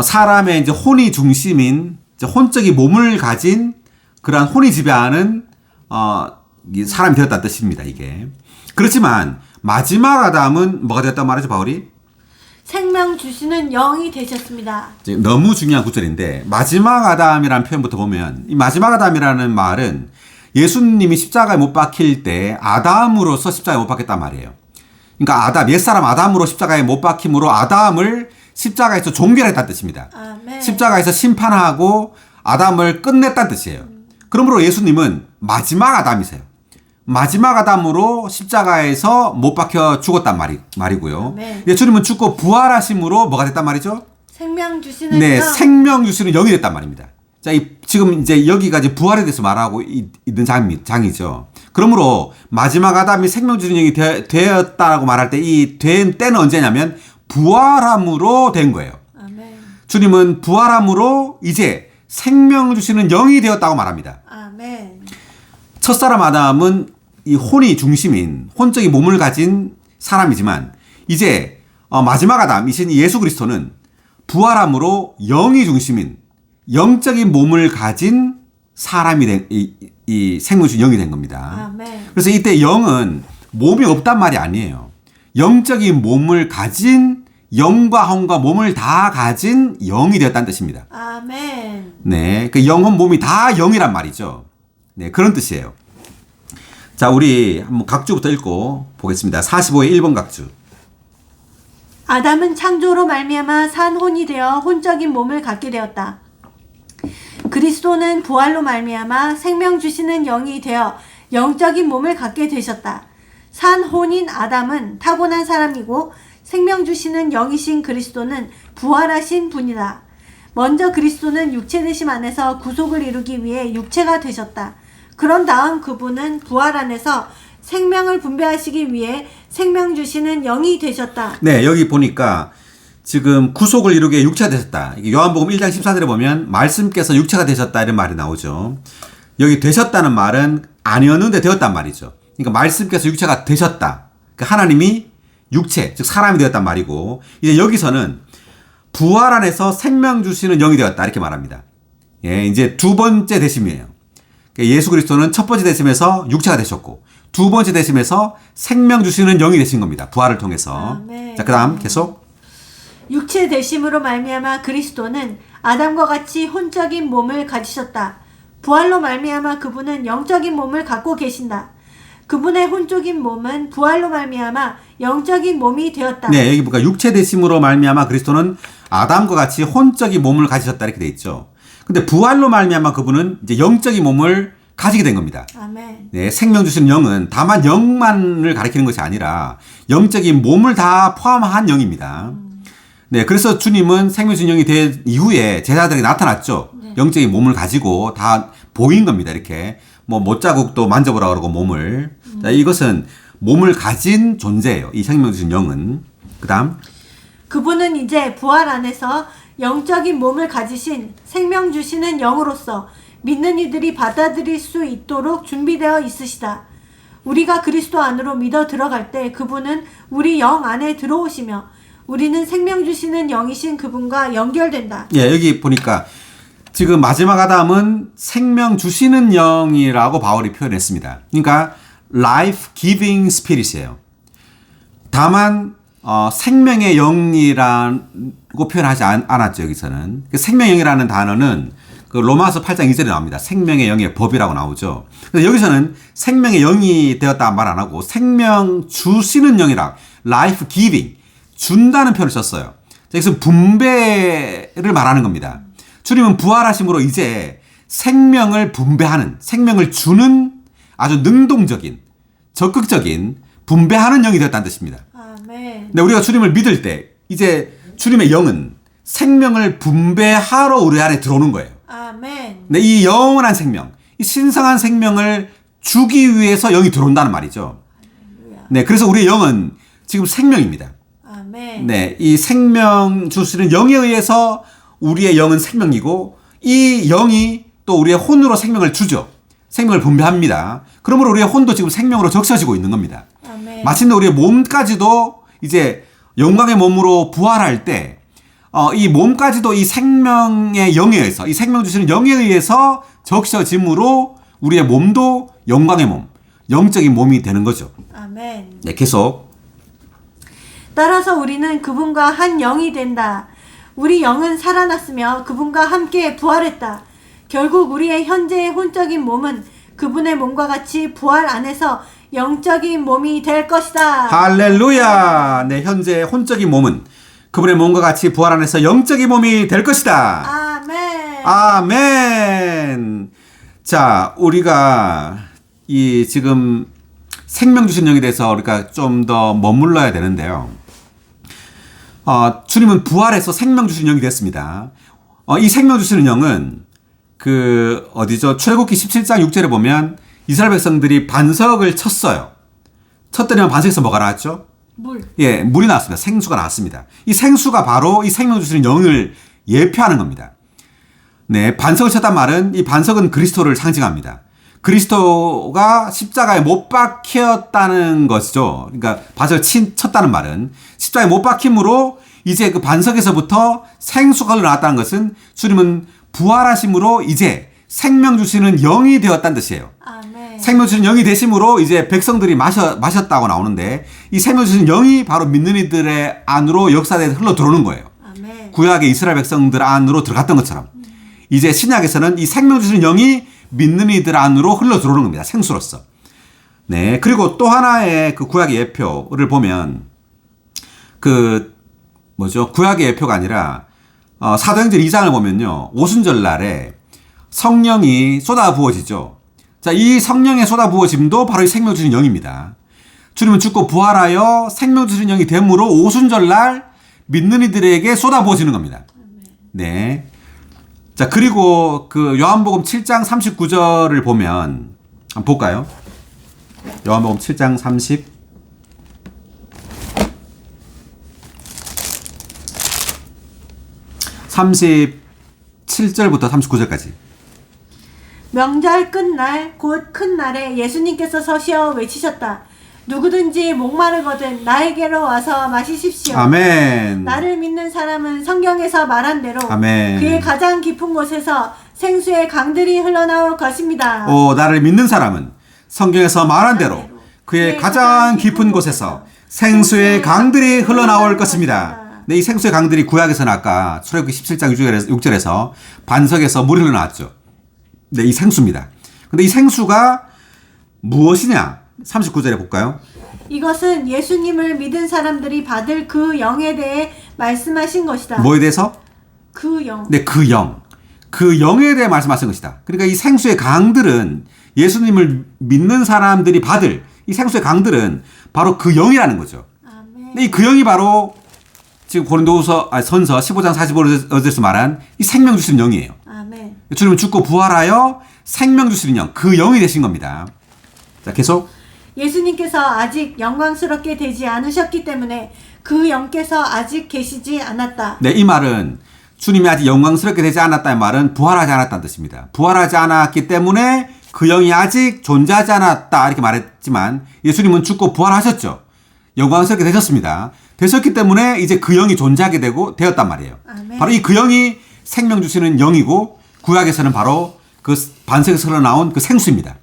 [SPEAKER 1] 사람의 이제 혼이 중심인 이제 혼적인 몸을 가진 그러한 혼이 지배하는 사람이 되었다는 뜻입니다. 이게 그렇지만 마지막 아담은 뭐가 되었단 말이죠, 바울이?
[SPEAKER 2] 생명 주시는 영이 되셨습니다.
[SPEAKER 1] 너무 중요한 구절인데 마지막 아담이라는 표현부터 보면 이 마지막 아담이라는 말은 예수님이 십자가에 못 박힐 때 아담으로서 십자가에 못 박혔단 말이에요. 그러니까 옛사람 아담으로 십자가에 못 박힘으로 아담을 십자가에서 종결했다는 뜻입니다.
[SPEAKER 2] 아멘.
[SPEAKER 1] 십자가에서 심판하고 아담을 끝냈다는 뜻이에요. 그러므로 예수님은 마지막 아담이세요. 마지막 아담으로 십자가에서 못 박혀 죽었단 말이고요.
[SPEAKER 2] 아멘.
[SPEAKER 1] 예수님은 죽고 부활하심으로 뭐가 됐단 말이죠?
[SPEAKER 2] 생명 주시는
[SPEAKER 1] 네,
[SPEAKER 2] 영.
[SPEAKER 1] 생명 주시는 영이 됐단 말입니다. 자, 지금 이제 여기까지 부활에 대해서 말하고 있는 장이죠. 그러므로 마지막 아담이 생명 주시는 영이 되었다라고 말할 때 이 된 때는 언제냐면 부활함으로 된 거예요.
[SPEAKER 2] 아멘.
[SPEAKER 1] 주님은 부활함으로 이제 생명 주시는 영이 되었다고 말합니다.
[SPEAKER 2] 아멘.
[SPEAKER 1] 첫사람 아담은 이 혼이 중심인 혼적인 몸을 가진 사람이지만 이제 마지막 아담이신 예수 그리스도는 부활함으로 영이 중심인 영적인 몸을 가진 사람이 된 이 생명 주신 영이 된 겁니다.
[SPEAKER 2] 아멘.
[SPEAKER 1] 그래서 이때 영은 몸이 없단 말이 아니에요. 영적인 몸을 가진 영과 혼과 몸을 다 가진 영이 되었다는 뜻입니다.
[SPEAKER 2] 아멘.
[SPEAKER 1] 네, 그 영혼 몸이 다 영이란 말이죠. 네, 그런 뜻이에요. 자, 우리 한번 각주부터 읽고 보겠습니다. 45의 1번 각주.
[SPEAKER 2] 아담은 창조로 말미암아 산혼이 되어 혼적인 몸을 갖게 되었다. 그리스도는 부활로 말미암아 생명 주시는 영이 되어 영적인 몸을 갖게 되셨다. 산혼인 아담은 타고난 사람이고 생명 주시는 영이신 그리스도는 부활하신 분이다. 먼저 그리스도는 육체 되심 안에서 구속을 이루기 위해 육체가 되셨다. 그런 다음 그분은 부활 안에서 생명을 분배하시기 위해 생명 주시는 영이 되셨다.
[SPEAKER 1] 네, 여기 보니까 지금 구속을 이루기 위해 육체가 되셨다. 이게 요한복음 1장 14절에 보면 말씀께서 육체가 되셨다 이런 말이 나오죠. 여기 되셨다는 말은 아니었는데 되었단 말이죠. 그러니까 말씀께서 육체가 되셨다. 그러니까 하나님이 육체, 즉 사람이 되었단 말이고 이제 여기서는 부활 안에서 생명 주시는 영이 되었다 이렇게 말합니다. 예, 이제 두 번째 되심이에요. 그러니까 예수 그리스도는 첫 번째 되심에서 육체가 되셨고 두 번째 되심에서 생명 주시는 영이 되신 겁니다. 부활을 통해서.
[SPEAKER 2] 아멘.
[SPEAKER 1] 자, 그다음 계속.
[SPEAKER 2] 육체 되심으로 말미암아 그리스도는 아담과 같이 혼적인 몸을 가지셨다. 부활로 말미암아 그분은 영적인 몸을 갖고 계신다. 그분의 혼적인 몸은 부활로 말미암아 영적인 몸이 되었다.
[SPEAKER 1] 네, 여기 보니까 육체 되심으로 말미암아 그리스도는 아담과 같이 혼적인 몸을 가지셨다 이렇게 돼 있죠. 근데 부활로 말미암아 그분은 이제 영적인 몸을 가지게 된 겁니다.
[SPEAKER 2] 아멘.
[SPEAKER 1] 네, 생명 주시는 영은 다만 영만을 가리키는 것이 아니라 영적인 몸을 다 포함한 영입니다. 네, 그래서 주님은 생명 주시는 영이 된 이후에 제자들에게 나타났죠.
[SPEAKER 2] 네.
[SPEAKER 1] 영적인 몸을 가지고 다 보인 겁니다. 이렇게 뭐 못자국도 만져보라 그러고 몸을. 자, 이것은 몸을 가진 존재예요. 이 생명 주시는 영은. 그다음
[SPEAKER 2] 그분은 이제 부활 안에서 영적인 몸을 가지신 생명 주시는 영으로서 믿는 이들이 받아들일 수 있도록 준비되어 있으시다. 우리가 그리스도 안으로 믿어 들어갈 때 그분은 우리 영 안에 들어오시며 우리는 생명 주시는 영이신 그분과 연결된다.
[SPEAKER 1] 예, 여기 보니까 지금 마지막 아담은 생명 주시는 영이라고 바울이 표현했습니다. 그러니까 life giving spirit이에요. 다만 생명의 영이라고 표현하지 않았죠. 여기서는 생명의 영이라는 단어는 그 로마서 8장 2절에 나옵니다. 생명의 영의 법이라고 나오죠. 그래서 여기서는 생명의 영이 되었다 말 안 하고 생명 주시는 영이라 life giving 준다는 표현을 썼어요. 여기서 분배를 말하는 겁니다. 주님은 부활하심으로 이제 생명을 분배하는, 생명을 주는 아주 능동적인, 적극적인 분배하는 영이 되었다는 뜻입니다.
[SPEAKER 2] 아멘.
[SPEAKER 1] 근데 우리가 주님을 믿을 때 이제 주님의 영은 생명을 분배하러 우리 안에 들어오는 거예요.
[SPEAKER 2] 아멘.
[SPEAKER 1] 근데 이 영원한 생명, 이 신성한 생명을 주기 위해서 영이 들어온다는 말이죠. 네, 그래서 우리의 영은 지금 생명입니다.
[SPEAKER 2] 아멘.
[SPEAKER 1] 네, 이 생명 주시는 영에 의해서 우리의 영은 생명이고 이 영이 또 우리의 혼으로 생명을 주죠. 생명을 분배합니다. 그러므로 우리의 혼도 지금 생명으로 적셔지고 있는 겁니다.
[SPEAKER 2] 아멘.
[SPEAKER 1] 마침내 우리의 몸까지도 이제 영광의 몸으로 부활할 때 이 몸까지도 이 생명의 영에 의해서 이 생명 주시는 영에 의해서 적셔짐으로 우리의 몸도 영광의 몸, 영적인 몸이 되는 거죠.
[SPEAKER 2] 아멘.
[SPEAKER 1] 네, 계속
[SPEAKER 2] 따라서 우리는 그분과 한 영이 된다. 우리 영은 살아났으며 그분과 함께 부활했다. 결국 우리의 현재의 혼적인 몸은 그분의 몸과 같이 부활 안에서 영적인 몸이 될 것이다.
[SPEAKER 1] 할렐루야. 네, 현재 혼적인 몸은 그분의 몸과 같이 부활 안에서 영적인 몸이 될 것이다.
[SPEAKER 2] 아멘.
[SPEAKER 1] 아멘. 자, 우리가 이 지금 생명 주신 영에 대해서 우리가 좀 더 머물러야 되는데요. 주님은 부활해서 생명 주신 영이 됐습니다. 이 생명 주시는 영은 출애굽기 17장 6절에 보면 이스라엘 백성들이 반석을 쳤어요. 쳤더니 반석에서 뭐가 나왔죠?
[SPEAKER 2] 물.
[SPEAKER 1] 예, 물이 나왔습니다. 생수가 나왔습니다. 이 생수가 바로 이 생명 주시는 영을 예표하는 겁니다. 네, 반석을 쳤단 말은 이 반석은 그리스도를 상징합니다. 그리스도가 십자가에 못 박혔다는 것이죠. 그러니까 반석을 쳤다는 말은 십자가에 못 박힘으로 이제 그 반석에서부터 생수가 흘러나왔다는 것은 주님은 부활하심으로 이제 생명 주시는 영이 되었다는 뜻이에요.
[SPEAKER 2] 아멘.
[SPEAKER 1] 생명 주시는 영이 되심으로 이제 백성들이 마셨다고 나오는데 이 생명 주시는 영이 바로 믿는 이들의 안으로 역사대에 흘러 들어오는 거예요.
[SPEAKER 2] 아멘.
[SPEAKER 1] 구약의 이스라엘 백성들 안으로 들어갔던 것처럼 이제 신약에서는 이 생명 주시는 영이 믿는 이들 안으로 흘러 들어오는 겁니다. 생수로서. 네. 그리고 또 하나의 그 구약의 예표를 보면 구약의 예표가 아니라 사도행전 2장을 보면요. 오순절 날에 성령이 쏟아 부어지죠. 자, 이 성령의 쏟아 부어짐도 바로 이 생명 주시는 영입니다. 주님은 죽고 부활하여 생명 주시는 영이 됨으로 오순절 날 믿는 이들에게 쏟아 부어지는 겁니다. 네. 자, 그리고 그 요한복음 7장 39절을 보면 한번 볼까요? 요한복음 7장 37절부터 39절까지.
[SPEAKER 2] 명절 끝날 곧 큰 날에 예수님께서 서시어 외치셨다. 누구든지 목마르거든 나에게로 와서 마시십시오.
[SPEAKER 1] 아멘.
[SPEAKER 2] 나를 믿는 사람은 성경에서 말한 대로
[SPEAKER 1] 아멘.
[SPEAKER 2] 그의 가장 깊은 곳에서 생수의 강들이 흘러나올 것입니다.
[SPEAKER 1] 나를 믿는 사람은 성경에서 말한 대로 그의 가장 깊은 곳에서 생수의 강들이 흘러나올 것입니다. 네, 이 생수의 강들이 구약에서는 아까 출애굽기 17장 6절에서 반석에서 물이 흘러나왔죠. 네, 이 생수입니다. 근데 이 생수가 무엇이냐? 39절에 볼까요?
[SPEAKER 2] 이것은 예수님을 믿은 사람들이 받을 그 영에 대해 말씀하신 것이다.
[SPEAKER 1] 뭐에 대해서?
[SPEAKER 2] 그 영.
[SPEAKER 1] 네, 그 영. 그 영에 대해 말씀하신 것이다. 그러니까 이 생수의 강들은 예수님을 믿는 사람들이 받을 이 생수의 강들은 바로 그 영이라는 거죠.
[SPEAKER 2] 아멘.
[SPEAKER 1] 근데 이 그 영이 바로 지금 선서 15장 45절에서 말한 이 생명 주시는 영이에요.
[SPEAKER 2] 아멘.
[SPEAKER 1] 주님은 죽고 부활하여 생명 주시는 영, 그 영이 되신 겁니다. 자, 계속.
[SPEAKER 2] 예수님께서 아직 영광스럽게 되지 않으셨기 때문에 그 영께서 아직 계시지 않았다.
[SPEAKER 1] 네, 이 말은 주님이 아직 영광스럽게 되지 않았다는 말은 부활하지 않았다는 뜻입니다. 부활하지 않았기 때문에 그 영이 아직 존재하지 않았다 이렇게 말했지만 예수님은 죽고 부활하셨죠. 영광스럽게 되셨습니다. 되셨기 때문에 이제 그 영이 존재하게 되었단 말이에요.
[SPEAKER 2] 아멘.
[SPEAKER 1] 바로 이 그 영이 생명 주시는 영이고 구약에서는 바로 그 반석에서 흘러나온 그 생수입니다.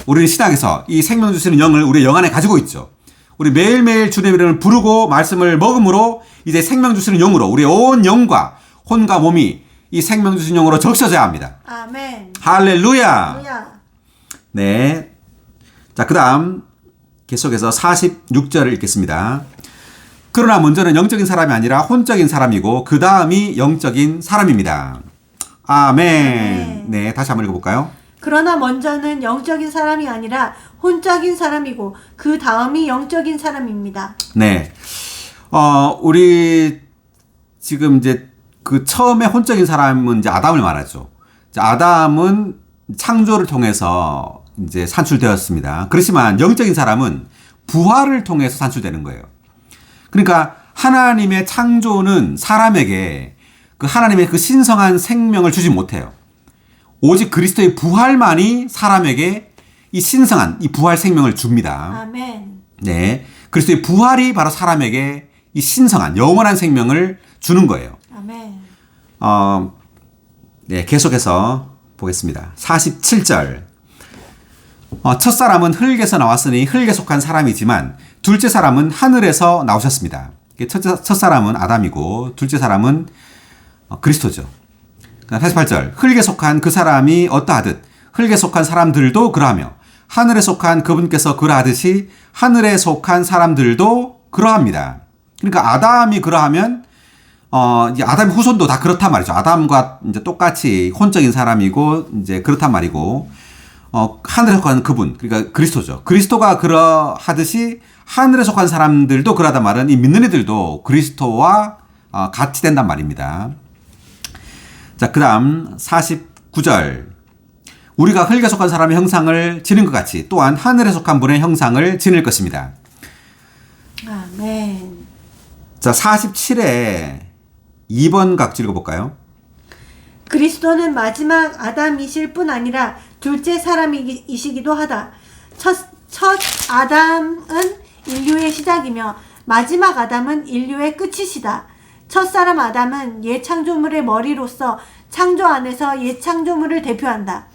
[SPEAKER 1] 우리는 신학에서 이 생명 주시는 영을 우리의 영 안에 가지고 있죠. 우리 매일매일 주님의 이름을 부르고 말씀을 먹음으로 이제 생명 주시는 영으로 우리의 온 영과 혼과 몸이 이 생명 주시는 영으로 적셔져야 합니다.
[SPEAKER 2] 아멘.
[SPEAKER 1] 할렐루야.
[SPEAKER 2] 할렐루야.
[SPEAKER 1] 네. 자, 그 다음 계속해서 46절을 읽겠습니다. 그러나 먼저는 영적인 사람이 아니라 혼적인 사람이고 그 다음이 영적인 사람입니다. 아멘. 네, 다시 한번 읽어볼까요?
[SPEAKER 2] 그러나 먼저는 영적인 사람이 아니라 혼적인 사람이고 그 다음이 영적인 사람입니다.
[SPEAKER 1] 네. 우리 지금 이제 그 처음에 혼적인 사람은 이제 아담을 말하죠. 아담은 창조를 통해서 이제 산출되었습니다. 그렇지만 영적인 사람은 부활을 통해서 산출되는 거예요. 그러니까 하나님의 창조는 사람에게 그 하나님의 그 신성한 생명을 주지 못해요. 오직 그리스도의 부활만이 사람에게 이 신성한 이 부활 생명을 줍니다.
[SPEAKER 2] 아멘.
[SPEAKER 1] 네. 그리스도의 부활이 바로 사람에게 이 신성한 영원한 생명을 주는 거예요.
[SPEAKER 2] 아멘.
[SPEAKER 1] 네, 계속해서 보겠습니다. 47절. 첫사람은 흙에서 나왔으니 흙에 속한 사람이지만 둘째 사람은 하늘에서 나오셨습니다. 첫사람은 아담이고 둘째 사람은 그리스도죠. 48절. 흙에 속한 그 사람이 어떠하듯 흙에 속한 사람들도 그러하며 하늘에 속한 그분께서 그러하듯이 하늘에 속한 사람들도 그러합니다. 그러니까 아담이 그러하면 이제 아담의 후손도 다 그렇단 말이죠. 아담과 이제 똑같이 혼적인 사람이고 이제 그렇단 말이고 하늘에 속한 그분, 그러니까 그리스도죠. 그리스도가 그러하듯이 하늘에 속한 사람들도 그러하단 말은 이 믿는 이들도 그리스도와 같이 된단 말입니다. 자, 그 다음 49절. 우리가 흙에 속한 사람의 형상을 지닌 것 같이 또한 하늘에 속한 분의 형상을 지닐 것입니다.
[SPEAKER 2] 아멘.
[SPEAKER 1] 자, 47에 2번 각질 읽어볼까요?
[SPEAKER 2] 그리스도는 마지막 아담이실 뿐 아니라 둘째 사람이시기도 하다. 첫 아담은 인류의 시작이며 마지막 아담은 인류의 끝이시다. 첫사람 아담은 옛 창조물의 머리로서 창조 안에서 옛 창조물을 대표한다.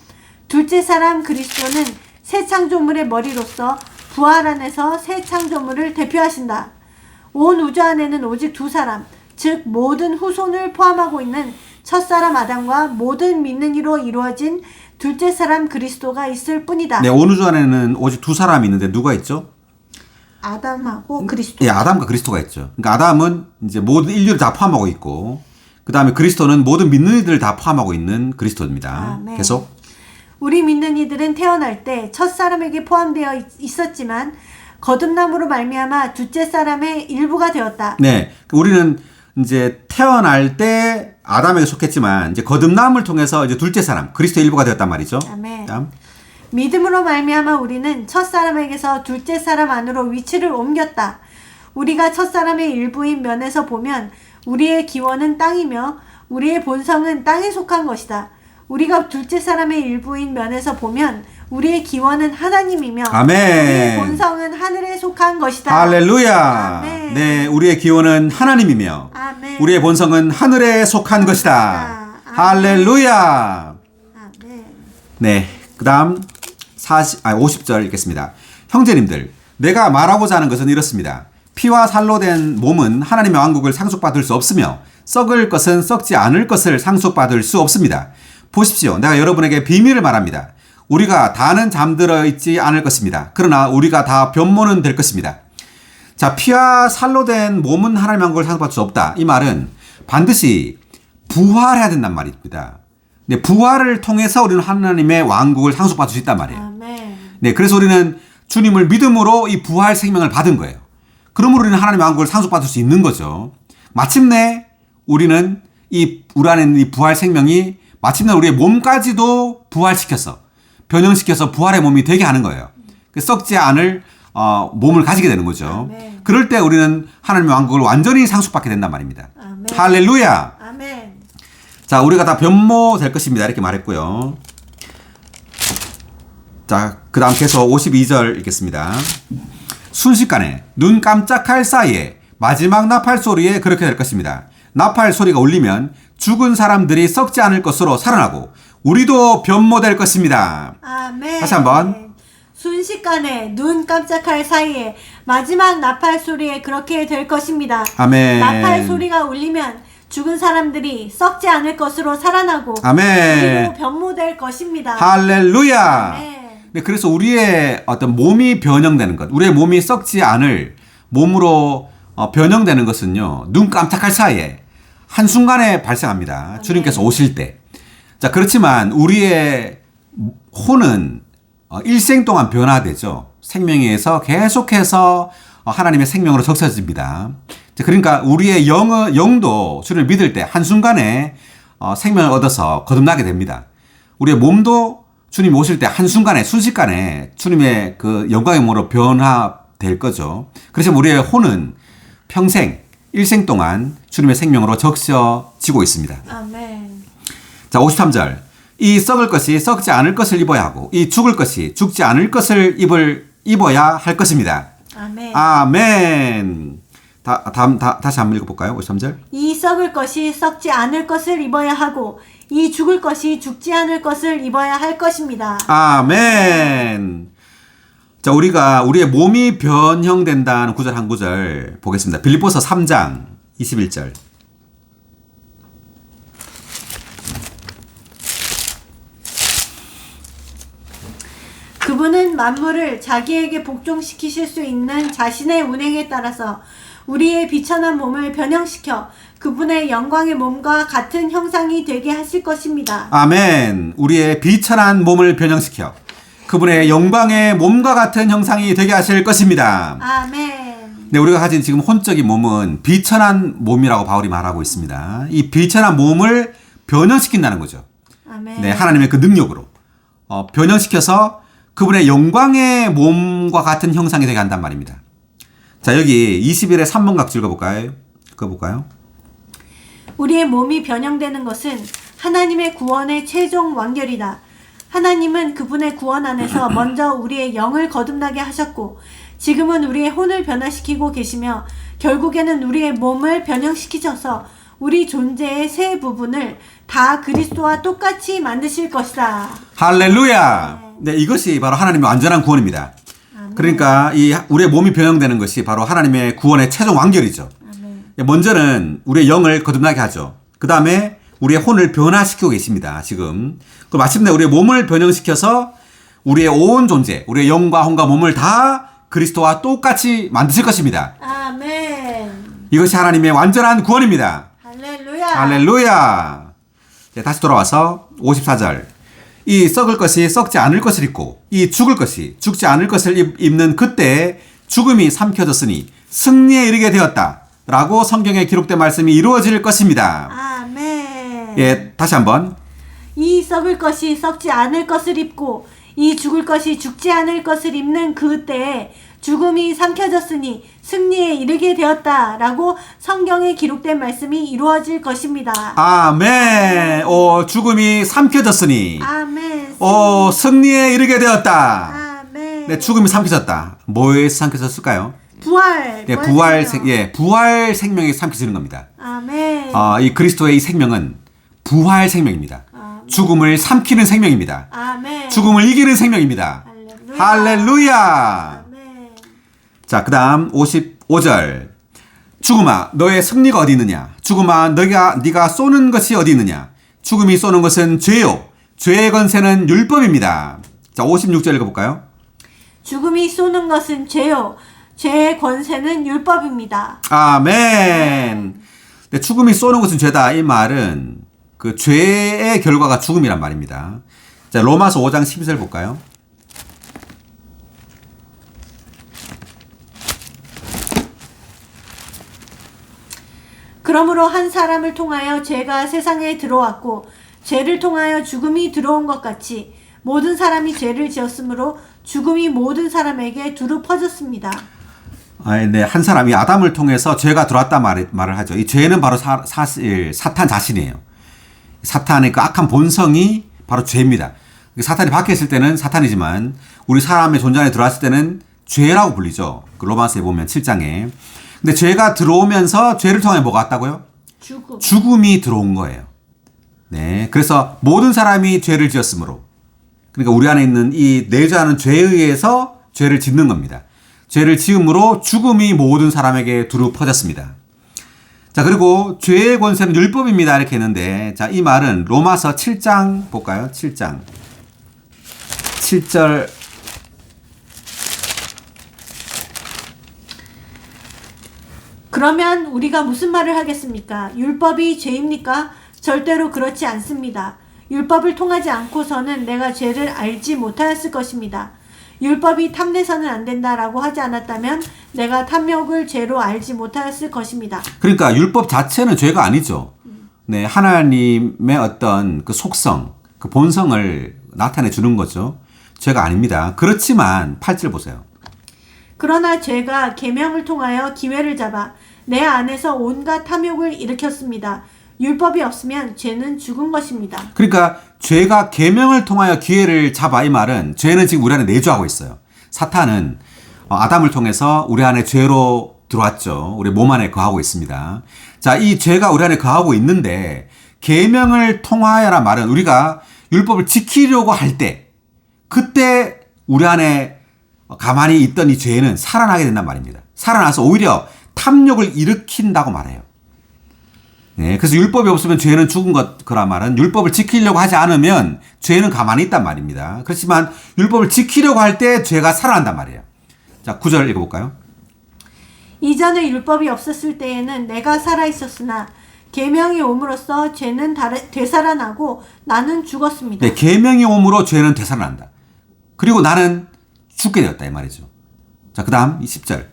[SPEAKER 2] 둘째 사람 그리스도는 새 창조물의 머리로서 부활 안에서 새 창조물을 대표하신다. 온 우주 안에는 오직 두 사람, 즉 모든 후손을 포함하고 있는 첫사람 아담과 모든 믿는 이로 이루어진 둘째 사람 그리스도가 있을 뿐이다.
[SPEAKER 1] 네, 온 우주 안에는 오직 두 사람이 있는데 누가 있죠?
[SPEAKER 2] 아담하고 그리스도.
[SPEAKER 1] 예, 아담과 그리스도가 있죠. 그러니까 아담은 이제 모든 인류를 다 포함하고 있고, 그 다음에 그리스도는 모든 믿는 이들을 다 포함하고 있는 그리스도입니다.
[SPEAKER 2] 아멘.
[SPEAKER 1] 계속.
[SPEAKER 2] 우리 믿는 이들은 태어날 때 첫사람에게 포함되어 있었지만 거듭남으로 말미암아 둘째 사람의 일부가 되었다.
[SPEAKER 1] 네, 우리는 이제 태어날 때 아담에게 속했지만 이제 거듭남을 통해서 이제 둘째 사람 그리스도의 일부가 되었단 말이죠.
[SPEAKER 2] 아멘.
[SPEAKER 1] 다음.
[SPEAKER 2] 믿음으로 말미암아 우리는 첫사람에게서 둘째 사람 안으로 위치를 옮겼다. 우리가 첫사람의 일부인 면에서 보면 우리의 기원은 땅이며 우리의 본성은 땅에 속한 것이다. 우리가 둘째 사람의 일부인 면에서 보면 우리의 기원은 하나님이며
[SPEAKER 1] 아멘.
[SPEAKER 2] 우리의 본성은 하늘에 속한 것이다.
[SPEAKER 1] 할렐루야.
[SPEAKER 2] 아멘.
[SPEAKER 1] 네, 우리의 기원은 하나님이며
[SPEAKER 2] 아멘.
[SPEAKER 1] 우리의 본성은 하늘에 속한 것이다.
[SPEAKER 2] 아멘.
[SPEAKER 1] 할렐루야.
[SPEAKER 2] 아멘.
[SPEAKER 1] 네, 그 다음 50절 읽겠습니다. 형제님들, 내가 말하고자 하는 것은 이렇습니다. 피와 살로 된 몸은 하나님의 왕국을 상속받을 수 없으며 썩을 것은 썩지 않을 것을 상속받을 수 없습니다. 보십시오. 내가 여러분에게 비밀을 말합니다. 우리가 다는 잠들어 있지 않을 것입니다. 그러나 우리가 다 변모는 될 것입니다. 자, 피와 살로 된 몸은 하나님의 왕국을 상속받을 수 없다. 이 말은 반드시 부활해야 된단 말입니다. 네, 부활을 통해서 우리는 하나님의 왕국을 상속받을 수 있단 말이에요.
[SPEAKER 2] 아멘.
[SPEAKER 1] 네, 그래서 우리는 주님을 믿음으로 이 부활 생명을 받은 거예요. 그러므로 우리는 하나님의 왕국을 상속받을 수 있는 거죠. 마침내 우리는 우리 안에 있는 이 부활 생명이 마침내 우리의 몸까지도 부활시켜서 변형시켜서 부활의 몸이 되게 하는 거예요. 썩지 않을 몸을 가지게 되는 거죠.
[SPEAKER 2] 아멘.
[SPEAKER 1] 그럴 때 우리는 하나님의 왕국을 완전히 상속받게 된단 말입니다.
[SPEAKER 2] 아멘.
[SPEAKER 1] 할렐루야.
[SPEAKER 2] 아멘.
[SPEAKER 1] 자, 우리가 다 변모될 것입니다. 이렇게 말했고요. 자, 그 다음 계속 52절 읽겠습니다. 순식간에 눈 깜짝할 사이에 마지막 나팔 소리에 그렇게 될 것입니다. 나팔 소리가 울리면 죽은 사람들이 썩지 않을 것으로 살아나고 우리도 변모될 것입니다.
[SPEAKER 2] 아멘.
[SPEAKER 1] 다시 한번.
[SPEAKER 2] 순식간에 눈 깜짝할 사이에 마지막 나팔 소리에 그렇게 될 것입니다.
[SPEAKER 1] 아멘.
[SPEAKER 2] 나팔 소리가 울리면 죽은 사람들이 썩지 않을 것으로 살아나고
[SPEAKER 1] 아멘.
[SPEAKER 2] 우리도 변모될 것입니다.
[SPEAKER 1] 할렐루야.
[SPEAKER 2] 아멘.
[SPEAKER 1] 네, 그래서 우리의 어떤 몸이 변형되는 것, 우리의 몸이 썩지 않을 몸으로 변형되는 것은요, 눈 깜짝할 사이에 한순간에 발생합니다. 주님께서 오실 때. 자, 그렇지만 우리의 혼은 일생 동안 변화되죠. 생명에서 계속해서 하나님의 생명으로 적셔집니다. 그러니까 우리의 영도 주님을 믿을 때 한순간에 생명을 얻어서 거듭나게 됩니다. 우리의 몸도 주님 오실 때 한순간에 순식간에 주님의 그 영광의 몸으로 변화될 거죠. 그래서 우리의 혼은 평생 일생 동안 주님의 생명으로 적셔지고 있습니다.
[SPEAKER 2] 아멘.
[SPEAKER 1] 자, 53절. 이 썩을 것이 썩지 않을 것을 입어야 하고 이 죽을 것이 죽지 않을 것을 입어야 할 것입니다.
[SPEAKER 2] 아멘.
[SPEAKER 1] 아멘. 다시 한번 읽어볼까요? 53절.
[SPEAKER 2] 이 썩을 것이 썩지 않을 것을 입어야 하고 이 죽을 것이 죽지 않을 것을 입어야 할 것입니다.
[SPEAKER 1] 아멘. 자, 우리가 우리의 몸이 변형된다는 구절 한 구절 보겠습니다. 빌립보서 3장 21절.
[SPEAKER 2] 그분은 만물을 자기에게 복종시키실 수 있는 자신의 운행에 따라서 우리의 비천한 몸을 변형시켜 그분의 영광의 몸과 같은 형상이 되게 하실 것입니다.
[SPEAKER 1] 아멘. 우리의 비천한 몸을 변형시켜 그분의 영광의 몸과 같은 형상이 되게 하실 것입니다.
[SPEAKER 2] 아멘.
[SPEAKER 1] 네, 우리가 가진 지금 혼적인 몸은 비천한 몸이라고 바울이 말하고 있습니다. 이 비천한 몸을 변형시킨다는 거죠.
[SPEAKER 2] 아멘.
[SPEAKER 1] 네, 하나님의 그 능력으로 변형시켜서 그분의 영광의 몸과 같은 형상이 되게 한단 말입니다. 자, 여기 21의 3번 각 읽어볼까요?
[SPEAKER 2] 우리의 몸이 변형되는 것은 하나님의 구원의 최종 완결이다. 하나님은 그분의 구원 안에서 먼저 우리의 영을 거듭나게 하셨고 지금은 우리의 혼을 변화시키고 계시며 결국에는 우리의 몸을 변형시키셔서 우리 존재의 세 부분을 다 그리스도와 똑같이 만드실 것이다.
[SPEAKER 1] 할렐루야. 네, 이것이 바로 하나님의 완전한 구원입니다.
[SPEAKER 2] 아멘.
[SPEAKER 1] 그러니까 우리의 몸이 변형되는 것이 바로 하나님의 구원의 최종 완결이죠.
[SPEAKER 2] 아멘.
[SPEAKER 1] 먼저는 우리의 영을 거듭나게 하죠. 그 다음에 우리의 혼을 변화시키고 계십니다. 지금. 그리고 마침내 우리의 몸을 변형시켜서 우리의 온 존재, 우리의 영과 혼과 몸을 다 그리스도와 똑같이 만드실 것입니다.
[SPEAKER 2] 아멘.
[SPEAKER 1] 이것이 하나님의 완전한 구원입니다.
[SPEAKER 2] 할렐루야.
[SPEAKER 1] 할렐루야. 네, 다시 돌아와서 54절. 이 썩을 것이 썩지 않을 것을 입고 이 죽을 것이 죽지 않을 것을 입는 그때에 죽음이 삼켜졌으니 승리에 이르게 되었다. 라고 성경에 기록된 말씀이 이루어질 것입니다.
[SPEAKER 2] 아멘.
[SPEAKER 1] 예, 다시 한번.
[SPEAKER 2] 이 썩을 것이 썩지 않을 것을 입고 이 죽을 것이 죽지 않을 것을 입는 그때에 죽음이 삼켜졌으니 승리에 이르게 되었다라고 성경에 기록된 말씀이 이루어질 것입니다.
[SPEAKER 1] 아멘. 죽음이 삼켜졌으니
[SPEAKER 2] 아멘.
[SPEAKER 1] 승리에 이르게 되었다.
[SPEAKER 2] 아멘.
[SPEAKER 1] 네, 죽음이 삼켜졌다. 뭐에서 삼켜졌을까요?
[SPEAKER 2] 부활.
[SPEAKER 1] 네, 부활 생명이 삼켜지는 겁니다.
[SPEAKER 2] 아멘.
[SPEAKER 1] 이 그리스도의 이 생명은 부활 생명입니다.
[SPEAKER 2] 아멘.
[SPEAKER 1] 죽음을 삼키는 생명입니다.
[SPEAKER 2] 아멘.
[SPEAKER 1] 죽음을 이기는 생명입니다.
[SPEAKER 2] 할렐루야.
[SPEAKER 1] 할렐루야.
[SPEAKER 2] 아멘.
[SPEAKER 1] 자, 그 다음 55절. 죽음아, 너의 승리가 어디 있느냐? 죽음아, 네가 쏘는 것이 어디 있느냐? 죽음이 쏘는 것은 죄요. 죄의 건세는 율법입니다. 자, 56절 읽어볼까요?
[SPEAKER 2] 죽음이 쏘는 것은 죄요. 죄의 권세는 율법입니다.
[SPEAKER 1] 아멘. 네, 죽음이 쏘는 것은 죄다. 이 말은 그 죄의 결과가 죽음이란 말입니다. 자, 로마서 5장 12절 볼까요?
[SPEAKER 2] 그러므로 한 사람을 통하여 죄가 세상에 들어왔고 죄를 통하여 죽음이 들어온 것 같이 모든 사람이 죄를 지었으므로 죽음이 모든 사람에게 두루 퍼졌습니다.
[SPEAKER 1] 네, 한 사람이 아담을 통해서 죄가 들어왔다 말을 하죠. 이 죄는 바로 사실 사탄 자신이에요. 사탄의 그 악한 본성이 바로 죄입니다. 사탄이 밖에 있을 때는 사탄이지만 우리 사람의 존재 안에 들어왔을 때는 죄라고 불리죠. 그 로마서에 보면 7장에. 근데 죄가 들어오면서 죄를 통해 뭐가 왔다고요? 죽음이 들어온 거예요. 네, 그래서 모든 사람이 죄를 지었으므로, 그러니까 우리 안에 있는 이 내주하는 죄에 의해서 죄를 짓는 겁니다. 죄를 지음으로 죽음이 모든 사람에게 두루 퍼졌습니다. 자, 그리고 죄의 권세는 율법입니다. 이렇게 했는데, 자, 이 말은 로마서 7장 볼까요? 7장 7절.
[SPEAKER 2] 그러면 우리가 무슨 말을 하겠습니까? 율법이 죄입니까? 절대로 그렇지 않습니다. 율법을 통하지 않고서는 내가 죄를 알지 못하였을 것입니다. 율법이 탐내서는 안 된다라고 하지 않았다면 내가 탐욕을 죄로 알지 못하였을 것입니다.
[SPEAKER 1] 그러니까 율법 자체는 죄가 아니죠. 네, 하나님의 어떤 그 속성, 그 본성을 나타내 주는 거죠. 죄가 아닙니다. 그렇지만 8절 보세요.
[SPEAKER 2] 그러나 죄가 계명을 통하여 기회를 잡아 내 안에서 온갖 탐욕을 일으켰습니다. 율법이 없으면 죄는 죽은 것입니다.
[SPEAKER 1] 그러니까 죄가 계명을 통하여 기회를 잡아, 이 말은 죄는 지금 우리 안에 내주하고 있어요. 사탄은 아담을 통해서 우리 안에 죄로 들어왔죠. 우리 몸 안에 거하고 있습니다. 자, 이 죄가 우리 안에 거하고 있는데 계명을 통하여란 말은 우리가 율법을 지키려고 할 때, 그때 우리 안에 가만히 있던 이 죄는 살아나게 된단 말입니다. 살아나서 오히려 탐욕을 일으킨다고 말해요. 네, 그래서 율법이 없으면 죄는 죽은 거라 말은 율법을 지키려고 하지 않으면 죄는 가만히 있단 말입니다. 그렇지만 율법을 지키려고 할 때 죄가 살아난단 말이에요. 자, 9절 읽어볼까요?
[SPEAKER 2] 이전에 율법이 없었을 때에는 내가 살아있었으나 계명이 옴으로써 죄는 되살아나고 나는 죽었습니다.
[SPEAKER 1] 네, 계명이 옴으로 죄는 되살아난다. 그리고 나는 죽게 되었다, 이 말이죠. 자, 그 다음 10절.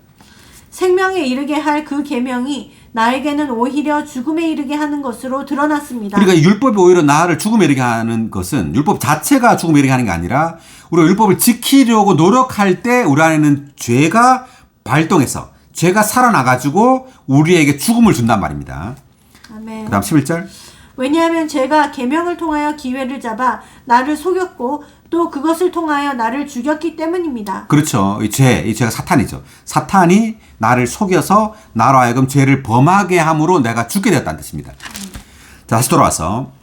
[SPEAKER 2] 생명에 이르게 할 그 계명이 나에게는 오히려 죽음에 이르게 하는 것으로 드러났습니다.
[SPEAKER 1] 그러니까 율법이 오히려 나를 죽음에 이르게 하는 것은 율법 자체가 죽음에 이르게 하는 게 아니라 우리가 율법을 지키려고 노력할 때 우리 안에는 죄가 발동해서 죄가 살아나가지고 우리에게 죽음을 준단 말입니다.
[SPEAKER 2] 아멘.
[SPEAKER 1] 그 다음 11절.
[SPEAKER 2] 왜냐하면 죄가 계명을 통하여 기회를 잡아 나를 속였고 또 그것을 통하여 나를 죽였기 때문입니다.
[SPEAKER 1] 그렇죠. 이 죄가 사탄이죠. 사탄이 나를 속여서 나로 하여금 죄를 범하게 함으로 내가 죽게 되었다는 뜻입니다. 자, 다시 돌아와서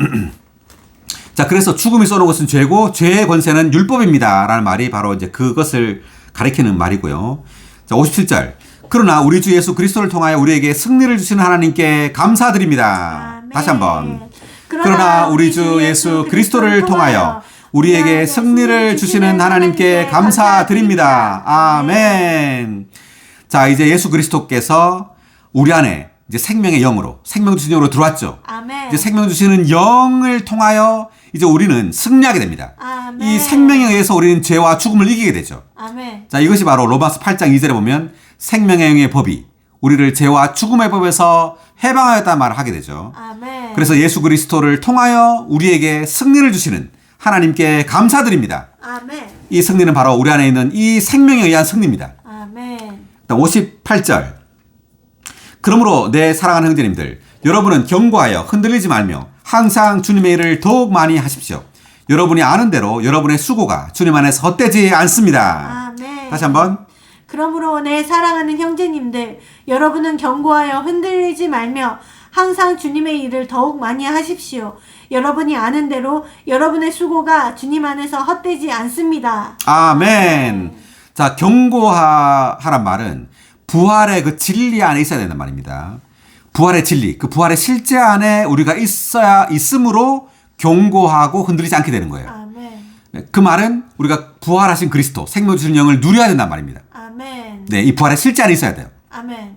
[SPEAKER 1] 자, 그래서 죽음이 쏘는 것은 죄고 죄의 권세는 율법입니다 라는 말이 바로 이제 그것을 가리키는 말이고요. 자, 57절. 그러나 우리 주 예수 그리스도를 통하여 우리에게 승리를 주시는 하나님께 감사드립니다.
[SPEAKER 2] 아멘.
[SPEAKER 1] 다시 한번. 그러나 우리 주 예수 그리스도를 통하여 우리에게 승리를 주시는 하나님께 감사드립니다. 아멘. 자, 이제 예수 그리스도께서 우리 안에 이제 생명의 영으로, 생명 주시는 영으로 들어왔죠.
[SPEAKER 2] 아멘.
[SPEAKER 1] 이제 생명 주시는 영을 통하여 이제 우리는 승리하게 됩니다.
[SPEAKER 2] 아멘.
[SPEAKER 1] 이 생명에 의해서 우리는 죄와 죽음을 이기게 되죠.
[SPEAKER 2] 아멘.
[SPEAKER 1] 자, 이것이 바로 로마서 8장 2절에 보면 생명의 영의 법이 우리를 죄와 죽음의 법에서 해방하였다는 말을 하게 되죠.
[SPEAKER 2] 아멘.
[SPEAKER 1] 그래서 예수 그리스도를 통하여 우리에게 승리를 주시는 하나님께 감사드립니다.
[SPEAKER 2] 아멘.
[SPEAKER 1] 이 승리는 바로 우리 안에 있는 이 생명에 의한 승리입니다.
[SPEAKER 2] 아멘.
[SPEAKER 1] 58절. 그러므로 내 사랑하는 형제님들, 여러분은 견고하여 흔들리지 말며 항상 주님의 일을 더욱 많이 하십시오. 여러분이 아는 대로 여러분의 수고가 주님 안에서 헛되지 않습니다.
[SPEAKER 2] 아멘.
[SPEAKER 1] 다시 한번.
[SPEAKER 2] 그러므로 내 사랑하는 형제님들, 여러분은 견고하여 흔들리지 말며 항상 주님의 일을 더욱 많이 하십시오. 여러분이 아는 대로 여러분의 수고가 주님 안에서 헛되지 않습니다.
[SPEAKER 1] 아멘. 자, 견고하란 말은 부활의 그 진리 안에 있어야 된단 말입니다. 부활의 진리, 그 부활의 실제 안에 우리가 있음으로 견고하고 흔들리지 않게 되는 거예요.
[SPEAKER 2] 아멘.
[SPEAKER 1] 그 말은 우리가 부활하신 그리스도, 생명 주신 영을 누려야 된단 말입니다.
[SPEAKER 2] 아멘.
[SPEAKER 1] 네, 이 부활의 실제 안에 있어야 돼요.
[SPEAKER 2] 아멘.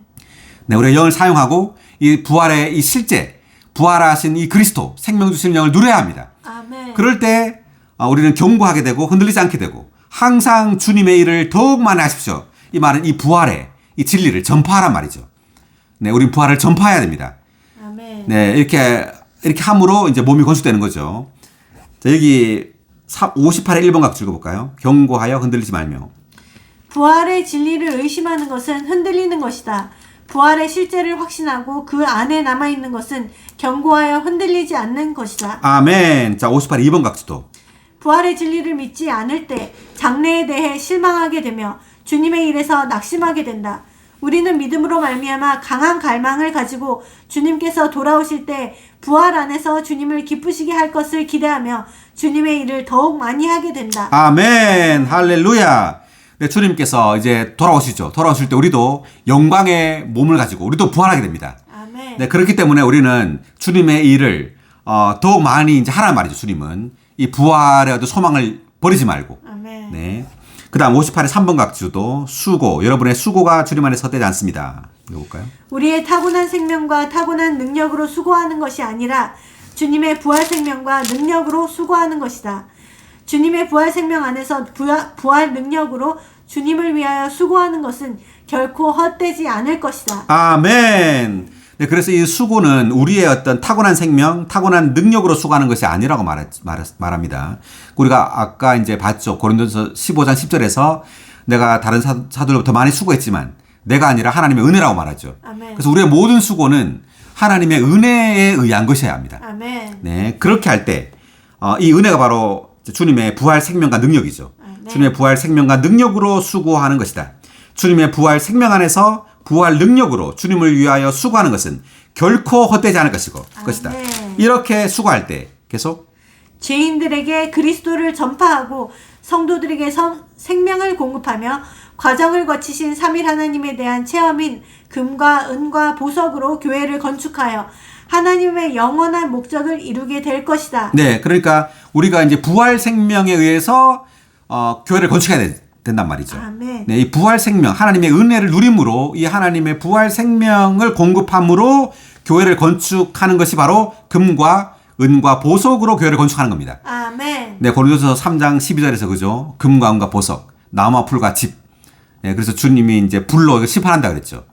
[SPEAKER 1] 네, 우리가 영을 사용하고 이 부활의 이 실제, 부활하신 이 그리스도 생명 주시는 영을 누려야 합니다.
[SPEAKER 2] 아멘.
[SPEAKER 1] 그럴 때 우리는 견고하게 되고 흔들리지 않게 되고 항상 주님의 일을 더욱 많이 하십시오. 이 말은 이 부활의 이 진리를 전파하란 말이죠. 네, 우리 부활을 전파해야 됩니다.
[SPEAKER 2] 아멘.
[SPEAKER 1] 네, 이렇게 함으로 이제 몸이 건축되는 거죠. 자, 여기 58의 1번 각 읽어볼까요? 견고하여 흔들리지 말며.
[SPEAKER 2] 부활의 진리를 의심하는 것은 흔들리는 것이다. 부활의 실제를 확신하고 그 안에 남아있는 것은 견고하여 흔들리지 않는 것이다.
[SPEAKER 1] 아멘. 자, 58의 2번 각주도.
[SPEAKER 2] 부활의 진리를 믿지 않을 때 장래에 대해 실망하게 되며 주님의 일에서 낙심하게 된다. 우리는 믿음으로 말미암아 강한 갈망을 가지고 주님께서 돌아오실 때 부활 안에서 주님을 기쁘시게 할 것을 기대하며 주님의 일을 더욱 많이 하게 된다.
[SPEAKER 1] 아멘. 할렐루야. 네, 주님께서 이제 돌아오시죠. 돌아오실 때 우리도 영광의 몸을 가지고 우리도 부활하게 됩니다.
[SPEAKER 2] 아멘.
[SPEAKER 1] 네, 그렇기 때문에 우리는 주님의 일을 더욱 많이 이제 하란 말이죠. 주님은 이 부활의 어떤 소망을 버리지 말고.
[SPEAKER 2] 아멘.
[SPEAKER 1] 네. 그다음 58의 3번 각주도 수고. 여러분의 수고가 주님 안에 헛되지 않습니다. 읽어볼까요?
[SPEAKER 2] 우리의 타고난 생명과 타고난 능력으로 수고하는 것이 아니라 주님의 부활 생명과 능력으로 수고하는 것이다. 주님의 부활 생명 안에서 부활 능력으로 주님을 위하여 수고하는 것은 결코 헛되지 않을 것이다.
[SPEAKER 1] 아멘. 네, 그래서 이 수고는 우리의 어떤 타고난 생명, 타고난 능력으로 수고하는 것이 아니라고 말합니다. 우리가 아까 이제 봤죠. 고린도서 15장 10절에서 내가 다른 사도들보다 많이 수고했지만 내가 아니라 하나님의 은혜라고 말하죠.
[SPEAKER 2] 아멘.
[SPEAKER 1] 그래서 우리의 모든 수고는 하나님의 은혜에 의한 것이어야 합니다.
[SPEAKER 2] 아멘.
[SPEAKER 1] 네, 그렇게 할 때 이 은혜가 바로 주님의 부활 생명과 능력이죠.
[SPEAKER 2] 아멘.
[SPEAKER 1] 주님의 부활 생명과 능력으로 수고하는 것이다. 주님의 부활 생명 안에서 부활 능력으로 주님을 위하여 수고하는 것은 결코 헛되지 않을 것이다. 이렇게 수고할 때 계속
[SPEAKER 2] 죄인들에게 그리스도를 전파하고 성도들에게 생명을 공급하며 과정을 거치신 삼일 하나님에 대한 체험인 금과 은과 보석으로 교회를 건축하여 하나님의 영원한 목적을 이루게 될 것이다.
[SPEAKER 1] 네, 그러니까 우리가 이제 부활 생명에 의해서 교회를 건축해야 된단 말이죠.
[SPEAKER 2] 아멘.
[SPEAKER 1] 네, 이 부활 생명, 하나님의 은혜를 누림으로 이 하나님의 부활 생명을 공급함으로 교회를 건축하는 것이 바로 금과 은과 보석으로 교회를 건축하는 겁니다.
[SPEAKER 2] 아멘.
[SPEAKER 1] 네, 고린도서 3장 12절에서 그죠? 금과 은과 보석, 나무와 풀과 집. 네, 그래서 주님이 이제 불로 심판한다 그랬죠.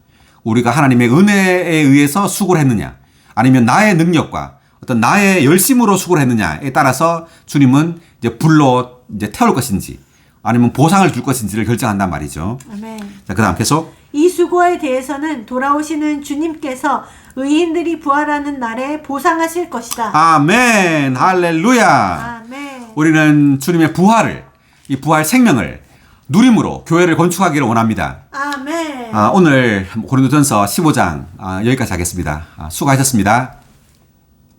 [SPEAKER 1] 우리가 하나님의 은혜에 의해서 수고를 했느냐, 아니면 나의 능력과 어떤 나의 열심으로 수고를 했느냐에 따라서 주님은 이제 불로 이제 태울 것인지, 아니면 보상을 줄 것인지를 결정한단 말이죠.
[SPEAKER 2] 아멘.
[SPEAKER 1] 자, 그다음 계속.
[SPEAKER 2] 이 수고에 대해서는 돌아오시는 주님께서 의인들이 부활하는 날에 보상하실 것이다.
[SPEAKER 1] 아멘, 할렐루야.
[SPEAKER 2] 아멘.
[SPEAKER 1] 우리는 주님의 부활을, 이 부활 생명을 누림으로 교회를 건축하기를 원합니다.
[SPEAKER 2] 아멘.
[SPEAKER 1] 오늘 고린도전서 15장 여기까지 하겠습니다. 수고하셨습니다.